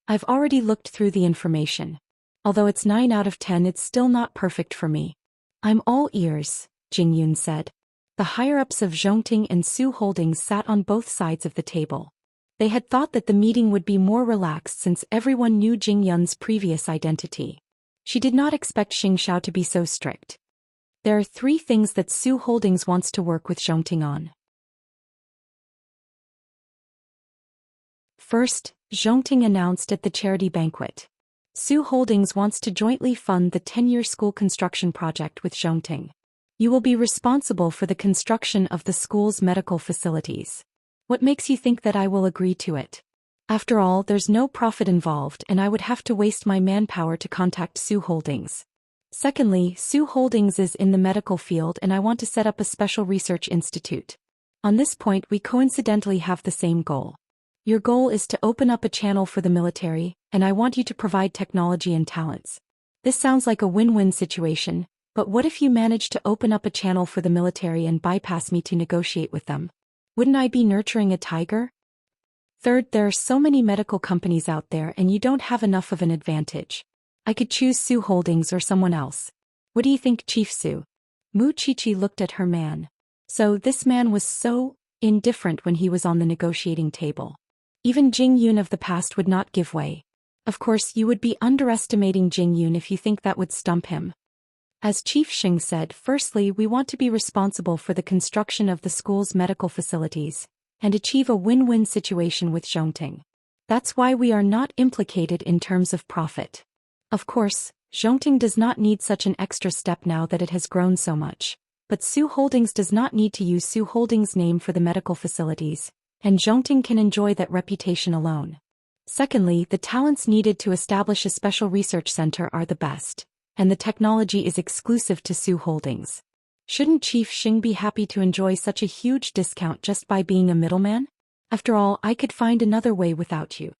Speaker 1: I've already looked through the information. Although it's 9 out of 10, it's still not perfect for me. I'm all ears, Jingyun said. The higher-ups of Zhongting and Su Holdings sat on both sides of the table. They had thought that the meeting would be more relaxed since everyone knew Jingyun's previous identity. She did not expect Xianxia to be so strict. There are 3 things that Su Holdings wants to work with Zhongting on. First, Zhongting announced at the charity banquet. Su Holdings wants to jointly fund the 10-year school construction project with Zhongting. You will be responsible for the construction of the school's medical facilities. What makes you think that I will agree to it? After all, there's no profit involved and I would have to waste my manpower to contact Su Holdings. Secondly, Su Holdings is in the medical field and I want to set up a special research institute. On this point we coincidentally have the same goal. Your goal is to open up a channel for the military, and I want you to provide technology and talents. This sounds like a win-win situation, but what if you manage to open up a channel for the military and bypass me to negotiate with them? Wouldn't I be nurturing a tiger? Third, there are so many medical companies out there and you don't have enough of an advantage. I could choose Su Holdings or someone else. What do you think, Chief Su? Mu Qiqi looked at her man. So this man was so indifferent when he was on the negotiating table. Even Jing Yun of the past would not give way. Of course, you would be underestimating Jing Yun if you think that would stump him. As Chief Xing said, firstly, we want to be responsible for the construction of the school's medical facilities, and achieve a win-win situation with Zhongting. That's why we are not implicated in terms of profit. Of course, Zhongting does not need such an extra step now that it has grown so much, but Su Holdings does not need to use Su Holdings' name for the medical facilities, and Zhongting can enjoy that reputation alone. Secondly, the talents needed to establish a special research center are the best, and the technology is exclusive to Su Holdings. Shouldn't Chief Xing be happy to enjoy such a huge discount just by being a middleman? After all, I could find another way without you.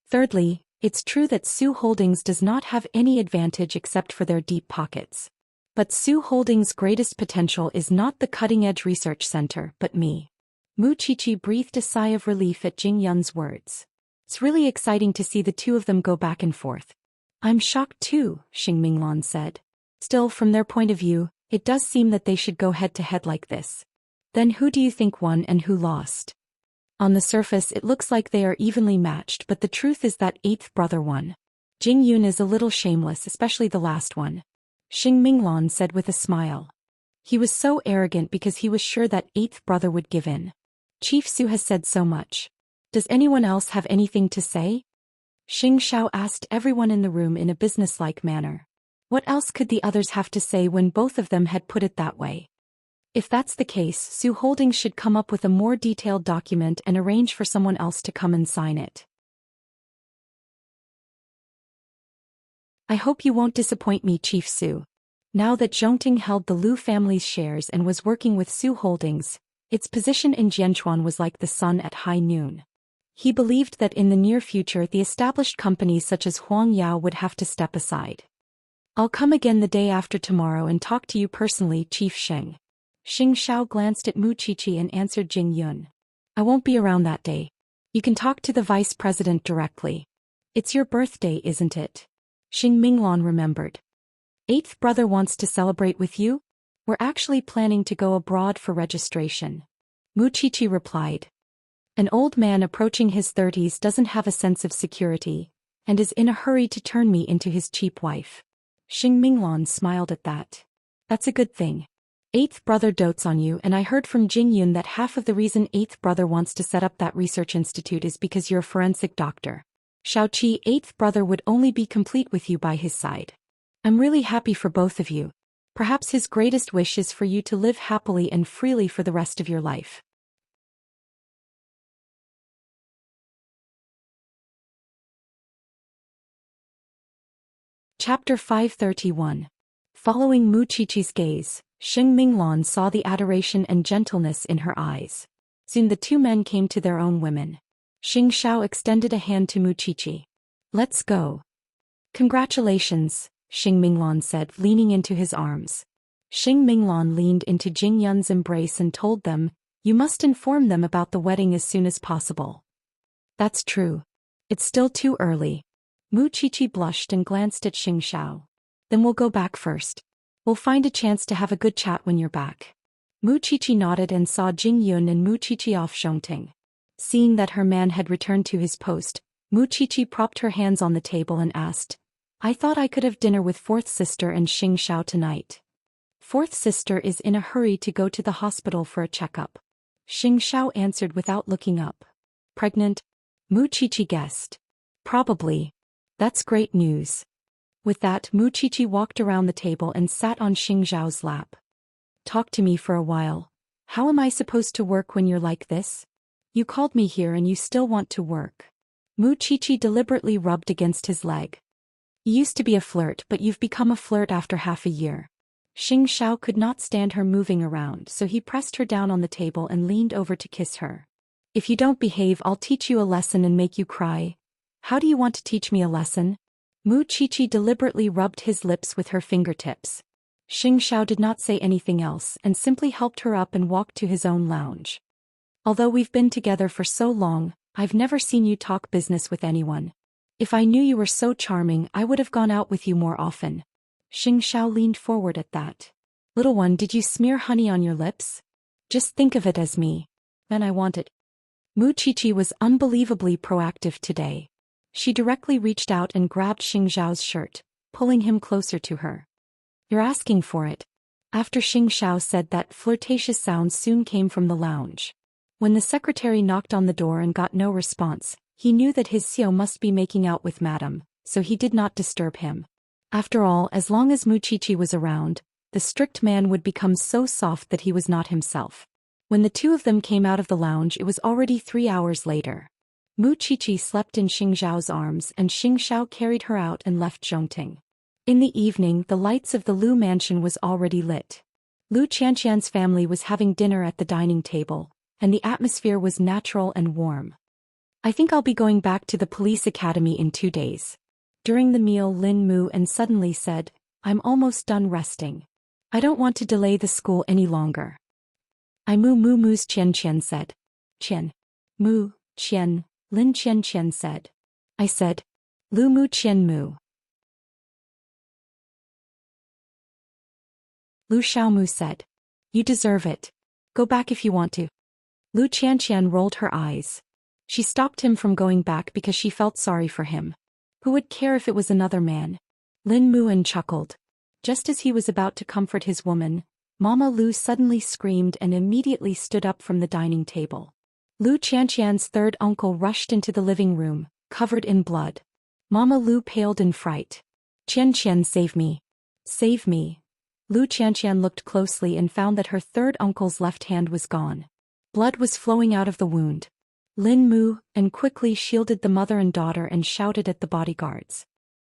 Speaker 1: Thirdly, it's true that Su Holdings does not have any advantage except for their deep pockets. But Su Holdings' greatest potential is not the cutting-edge research center, but me. Mu Qiqi breathed a sigh of relief at Jing Yun's words. It's really exciting to see the two of them go back and forth. I'm shocked too, Xing Minglan said. Still, from their point of view, it does seem that they should go head-to-head like this. Then who do you think won and who lost? On the surface it looks like they are evenly matched, but the truth is that eighth brother won. Jing Yun is a little shameless, especially the last one. Xing Minglan said with a smile. He was so arrogant because he was sure that eighth brother would give in. Chief Su has said so much. Does anyone else have anything to say? Xing Xiao asked everyone in the room in a businesslike manner. What else could the others have to say when both of them had put it that way? If that's the case, Su Holdings should come up with a more detailed document and arrange for someone else to come and sign it. I hope you won't disappoint me, Chief Su. Now that Zhongting held the Lu family's shares and was working with Su Holdings, its position in Jianchuan was like the sun at high noon. He believed that in the near future the established companies such as Huang Yao would have to step aside. I'll come again the day after tomorrow and talk to you personally, Chief Xing. Xing Xiao glanced at Mu Qiqi and answered Jing Yun. I won't be around that day. You can talk to the vice president directly. It's your birthday, isn't it? Xing Minglan remembered. Eighth brother wants to celebrate with you? We're actually planning to go abroad for registration. Mu Qiqi replied. An old man approaching his 30s doesn't have a sense of security, and is in a hurry to turn me into his cheap wife. Xing Minglan smiled at that. That's a good thing. Eighth brother dotes on you, and I heard from Jing Yun that half of the reason eighth brother wants to set up that research institute is because you're a forensic doctor. Xiaoqi, eighth brother would only be complete with you by his side. I'm really happy for both of you. Perhaps his greatest wish is for you to live happily and freely for the rest of your life. Chapter 531. Following Mu Qiqi's gaze, Xing Minglan saw the adoration and gentleness in her eyes. Soon the two men came to their own women. Xing Xiao extended a hand to Mu Qiqi. Let's go. Congratulations, Xing Minglan said, leaning into his arms. Xing Minglan leaned into Jing Yun's embrace and told them, you must inform them about the wedding as soon as possible. That's true. It's still too early. Mu Qiqi blushed and glanced at Xing Xiao. Then we'll go back first. We'll find a chance to have a good chat when you're back. Mu Qiqi nodded and saw Jing Yun and Mu Qiqi off Zhongting. Seeing that her man had returned to his post, Mu Qiqi propped her hands on the table and asked, I thought I could have dinner with fourth sister and Xing Xiao tonight. Fourth sister is in a hurry to go to the hospital for a checkup. Xing Xiao answered without looking up. Pregnant? Mu Qiqi guessed. Probably. That's great news. With that, Mu Qiqi walked around the table and sat on Xing Zhao's lap. Talk to me for a while. How am I supposed to work when you're like this? You called me here and you still want to work. Mu Qiqi deliberately rubbed against his leg. You used to be a flirt, but you've become a flirt after half a year. Xing Xiao could not stand her moving around, so he pressed her down on the table and leaned over to kiss her. If you don't behave, I'll teach you a lesson and make you cry. How do you want to teach me a lesson? Mu Qiqi deliberately rubbed his lips with her fingertips. Xing Xiao did not say anything else and simply helped her up and walked to his own lounge. Although we've been together for so long, I've never seen you talk business with anyone. If I knew you were so charming, I would have gone out with you more often. Xing Xiao leaned forward at that. Little one, did you smear honey on your lips? Just think of it as me. Then I want it. Mu Qiqi was unbelievably proactive today. She directly reached out and grabbed Xing Xiao's shirt, pulling him closer to her. You're asking for it. After Xing Xiao said that, flirtatious sounds soon came from the lounge. When the secretary knocked on the door and got no response, he knew that his Xiao must be making out with Madame, so he did not disturb him. After all, as long as Mu Qiqi was around, the strict man would become so soft that he was not himself. When the two of them came out of the lounge, it was already 3 hours later. Mu Qiqi slept in Xing Zhao's arms and Xing Xiao carried her out and left Zhongting. In the evening, the lights of the Lu mansion was already lit. Lu Qianxian's family was having dinner at the dining table, and the atmosphere was natural and warm. I think I'll be going back to the police academy in 2 days. During the meal, Lin Mu and suddenly said, I'm almost done resting. I don't want to delay the school any longer. I Mu's Qian said. Qian. Mu, Qian, Lin Qian said. I said. Lu Mu Qian Mu. Lu Xiaomu said. You deserve it. Go back if you want to. Lu Qian rolled her eyes. She stopped him from going back because she felt sorry for him. Who would care if it was another man? Lin Muan chuckled. Just as he was about to comfort his woman, Mama Lu suddenly screamed and immediately stood up from the dining table. Lu Qianxian's third uncle rushed into the living room, covered in blood. Mama Lu paled in fright. Qian, save me. Save me. Lu Qianxian looked closely and found that her third uncle's left hand was gone. Blood was flowing out of the wound. Lin Mu and quickly shielded the mother and daughter and shouted at the bodyguards.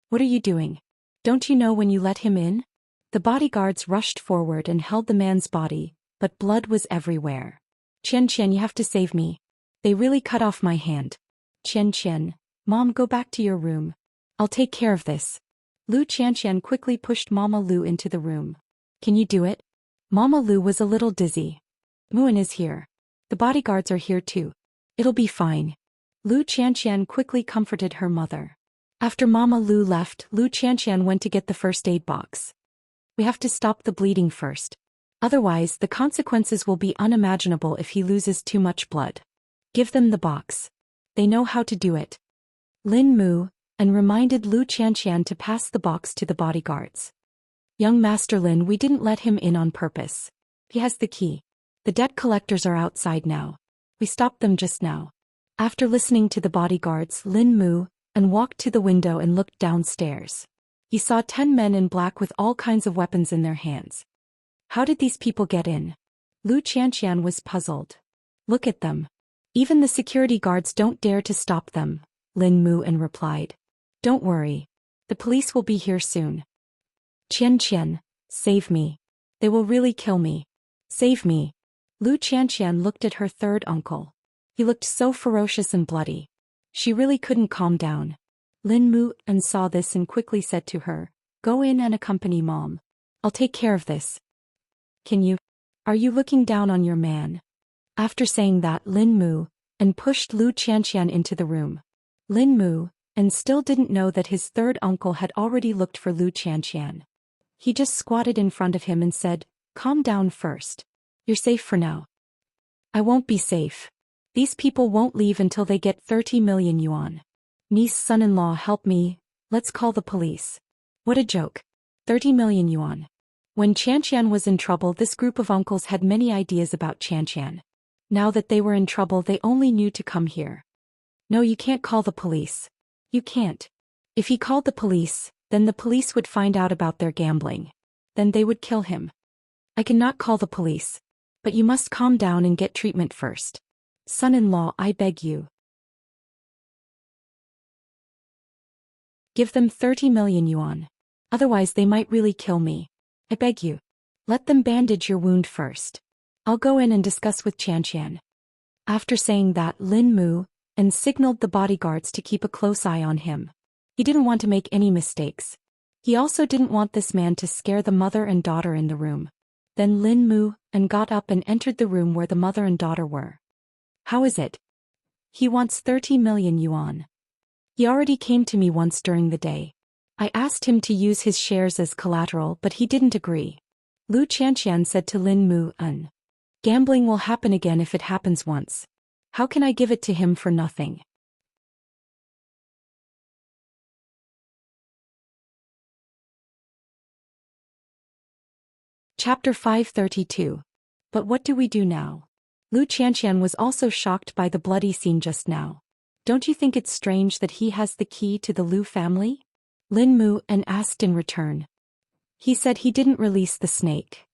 Speaker 1: What are you doing? Don't you know when you let him in? The bodyguards rushed forward and held the man's body, but blood was everywhere. Qian, you have to save me. They really cut off my hand. Qian, Mom, go back to your room. I'll take care of this. Lu Qianxian quickly pushed Mama Lu into the room. Can you do it? Mama Lu was a little dizzy. Muan is here. The bodyguards are here too. It'll be fine. Lu Qianxian quickly comforted her mother. After Mama Lu left, Lu Qianxian went to get the first aid box. We have to stop the bleeding first. Otherwise, the consequences will be unimaginable if he loses too much blood. Give them the box. They know how to do it. Lin Mu and reminded Lu Qianxian to pass the box to the bodyguards. Young Master Lin, we didn't let him in on purpose. He has the key. The debt collectors are outside now. We stopped them just now. After listening to the bodyguards, Lin Mu and walked to the window and looked downstairs. He saw 10 men in black with all kinds of weapons in their hands. How did these people get in? Lu Qianxian was puzzled. Look at them. Even the security guards don't dare to stop them, Lin Mu replied. Don't worry. The police will be here soon. Qian, save me. They will really kill me. Save me. Lu Qianxian looked at her third uncle. He looked so ferocious and bloody. She really couldn't calm down. Lin Mu saw this and quickly said to her, Go in and accompany Mom. I'll take care of this. Can you? Are you looking down on your man? After saying that, Lin Mu pushed Lu Qianxian into the room. Lin Mu still didn't know that his third uncle had already looked for Lu Qianxian. He just squatted in front of him and said, Calm down first. You're safe for now. I won't be safe. These people won't leave until they get 30 million yuan. Niece son-in-law, help me. Let's call the police. What a joke. 30 million yuan. When Qianxian was in trouble, this group of uncles had many ideas about Qianxian. Now that they were in trouble, they only knew to come here. No, you can't call the police. You can't. If he called the police, then the police would find out about their gambling. Then they would kill him. I cannot call the police. But you must calm down and get treatment first. Son-in-law, I beg you. Give them 30 million yuan. Otherwise they might really kill me. I beg you. Let them bandage your wound first. I'll go in and discuss with Xianxia. After saying that, Lin moved and signaled the bodyguards to keep a close eye on him. He didn't want to make any mistakes. He also didn't want this man to scare the mother and daughter in the room. Then Lin moved and got up and entered the room where the mother and daughter were. How is it? He wants 30 million yuan. He already came to me once during the day. I asked him to use his shares as collateral, but he didn't agree. Lu Xianxian said to Lin Mu, Gambling will happen again if it happens once. How can I give it to him for nothing? Chapter 532. But what do we do now? Lu Xianxian was also shocked by the bloody scene just now. Don't you think it's strange that he has the key to the Lu family? Lin moved and asked in return. He said he didn't release the snake.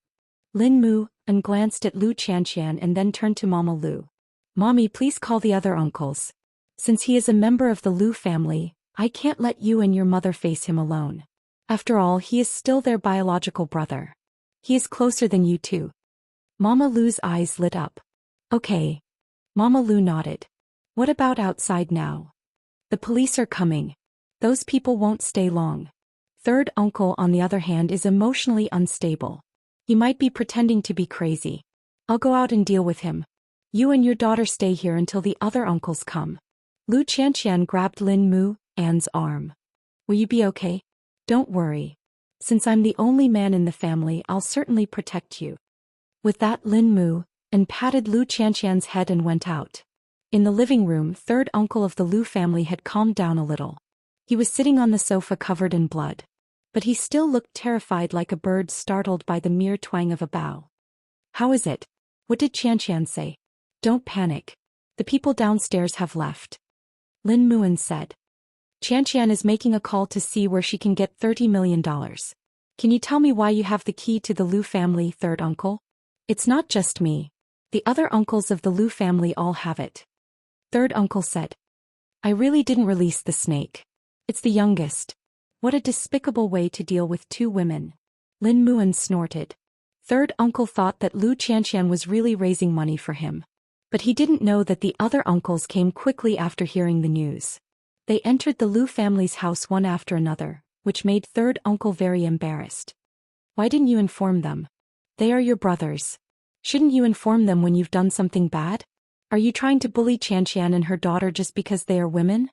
Speaker 1: Lin moved and glanced at Lu Xianxian and then turned to Mama Lu. Mommy, please call the other uncles. Since he is a member of the Lu family, I can't let you and your mother face him alone. After all, he is still their biological brother. He is closer than you two. Mama Lu's eyes lit up. Okay. Mama Lu nodded. What about outside now? The police are coming. Those people won't stay long. Third uncle, on the other hand, is emotionally unstable. He might be pretending to be crazy. I'll go out and deal with him. You and your daughter stay here until the other uncles come. Lu Xianxian grabbed Lin Mu An's arm. Will you be okay? Don't worry. Since I'm the only man in the family, I'll certainly protect you. With that, Lin moved and patted Lu Xianxian's head and went out. In the living room, third uncle of the Lu family had calmed down a little. He was sitting on the sofa covered in blood. But he still looked terrified, like a bird startled by the mere twang of a bough. How is it? What did Xianxian say? Don't panic. The people downstairs have left. Lin Muan said. Xianxian is making a call to see where she can get $30 million. Can you tell me why you have the key to the Lu family, third uncle? It's not just me. The other uncles of the Lu family all have it. Third uncle said. I really didn't release the snake. It's the youngest. What a despicable way to deal with two women. Lin Muan snorted. Third uncle thought that Lu Xianxian was really raising money for him. But he didn't know that the other uncles came quickly after hearing the news. They entered the Lu family's house one after another, which made third uncle very embarrassed. Why didn't you inform them? They are your brothers. Shouldn't you inform them when you've done something bad? Are you trying to bully Xianxian and her daughter just because they are women?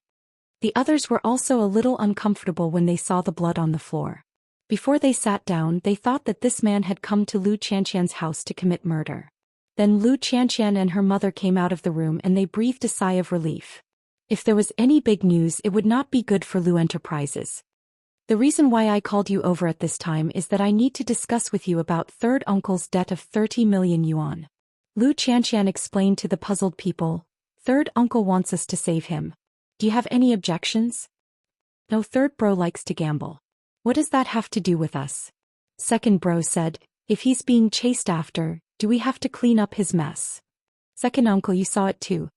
Speaker 1: The others were also a little uncomfortable when they saw the blood on the floor. Before they sat down, they thought that this man had come to Lu Xianxian's house to commit murder. Then Lu Xianxian and her mother came out of the room and they breathed a sigh of relief. If there was any big news, it would not be good for Lu Enterprises. The reason why I called you over at this time is that I need to discuss with you about third uncle's debt of 30 million yuan. Lu Xianxian explained to the puzzled people. Third uncle wants us to save him. Do you have any objections? No, third bro likes to gamble. What does that have to do with us? Second bro said, if he's being chased after, do we have to clean up his mess? Second uncle, you saw it too.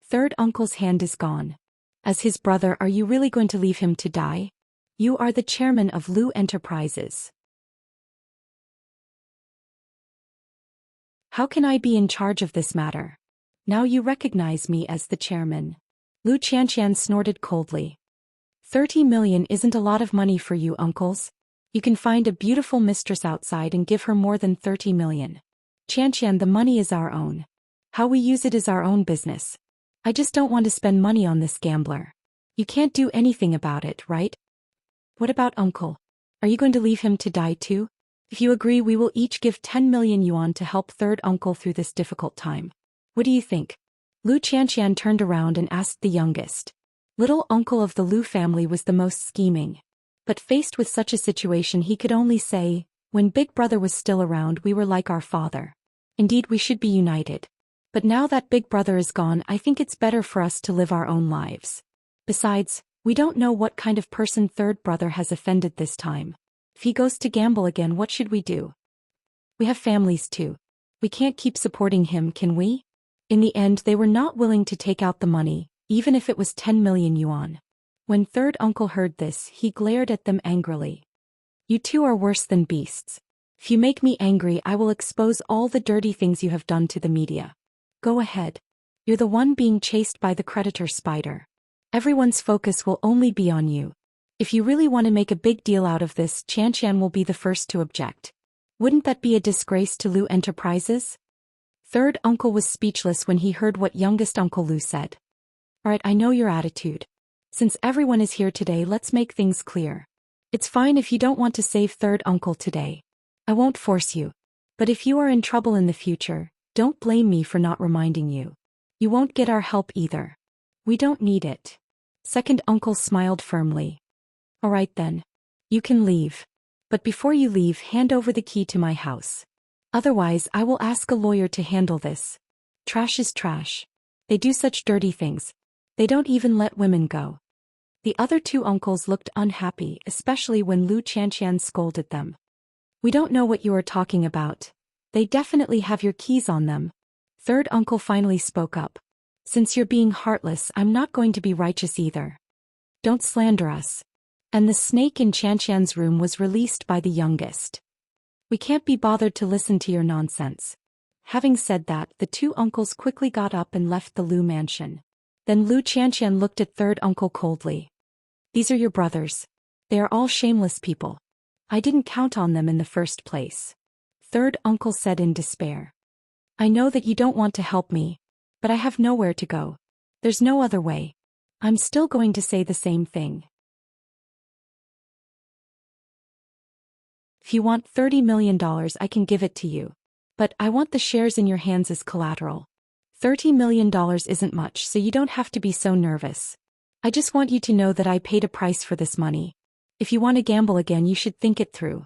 Speaker 1: Third uncle's hand is gone. As his brother, are you really going to leave him to die? You are the chairman of Lu Enterprises. How can I be in charge of this matter? Now you recognize me as the chairman. Lu Xianxian snorted coldly. 30 million isn't a lot of money for you, uncles. You can find a beautiful mistress outside and give her more than 30 million. Xianxian, the money is our own. How we use it is our own business. I just don't want to spend money on this gambler. You can't do anything about it, right? What about uncle? Are you going to leave him to die too? If you agree, we will each give 10 million yuan to help third uncle through this difficult time. What do you think? Lu Xianxian turned around and asked the youngest. Little uncle of the Lu family was the most scheming. But faced with such a situation, he could only say, when Big Brother was still around, we were like our father. Indeed, we should be united. But now that Big Brother is gone, I think it's better for us to live our own lives. Besides, We don't know what kind of person third brother has offended this time. If he goes to gamble again, what should we do? We have families too. We can't keep supporting him, can we? In the end, they were not willing to take out the money, even if it was 10 million yuan. When third uncle heard this, he glared at them angrily. You two are worse than beasts. If you make me angry, I will expose all the dirty things you have done to the media. Go ahead. You're the one being chased by the creditor spider. Everyone's focus will only be on you. If you really want to make a big deal out of this, Xianxia will be the first to object. Wouldn't that be a disgrace to Lu Enterprises? Third uncle was speechless when he heard what youngest uncle Lu said. Alright, I know your attitude. Since everyone is here today, let's make things clear. It's fine if you don't want to save third uncle today. I won't force you. But if you are in trouble in the future, don't blame me for not reminding you. You won't get our help either. We don't need it. Second uncle smiled firmly. Alright then. You can leave. But before you leave, hand over the key to my house. Otherwise, I will ask a lawyer to handle this. Trash is trash. They do such dirty things. They don't even let women go. The other two uncles looked unhappy, especially when Lu Xianxian scolded them. We don't know what you are talking about. They definitely have your keys on them. Third uncle finally spoke up. Since you're being heartless, I'm not going to be righteous either. Don't slander us. And the snake in Xianxian's room was released by the youngest. We can't be bothered to listen to your nonsense. Having said that, the two uncles quickly got up and left the Lu mansion. Then Lu Xianxian looked at third uncle coldly. These are your brothers. They are all shameless people. I didn't count on them in the first place. Third uncle said in despair. I know that you don't want to help me, but I have nowhere to go. There's no other way. I'm still going to say the same thing. If you want $30 million, I can give it to you. But I want the shares in your hands as collateral. $30 million isn't much, so you don't have to be so nervous. I just want you to know that I paid a price for this money. If you want to gamble again, you should think it through.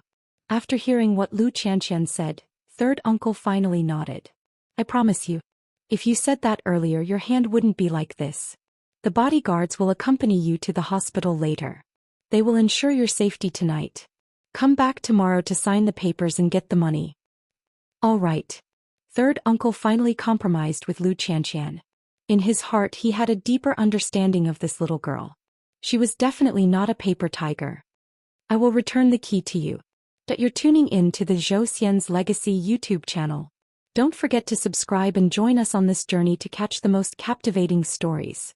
Speaker 1: After hearing what Lu Xianxian said, third uncle finally nodded. I promise you. If you said that earlier, your hand wouldn't be like this. The bodyguards will accompany you to the hospital later. They will ensure your safety tonight. Come back tomorrow to sign the papers and get the money. All right. Third uncle finally compromised with Lu Xianxian. In his heart, he had a deeper understanding of this little girl. She was definitely not a paper tiger. I will return the key to you. That you're tuning in to the Zhou Xian's Legacy YouTube channel. Don't forget to subscribe and join us on this journey to catch the most captivating stories.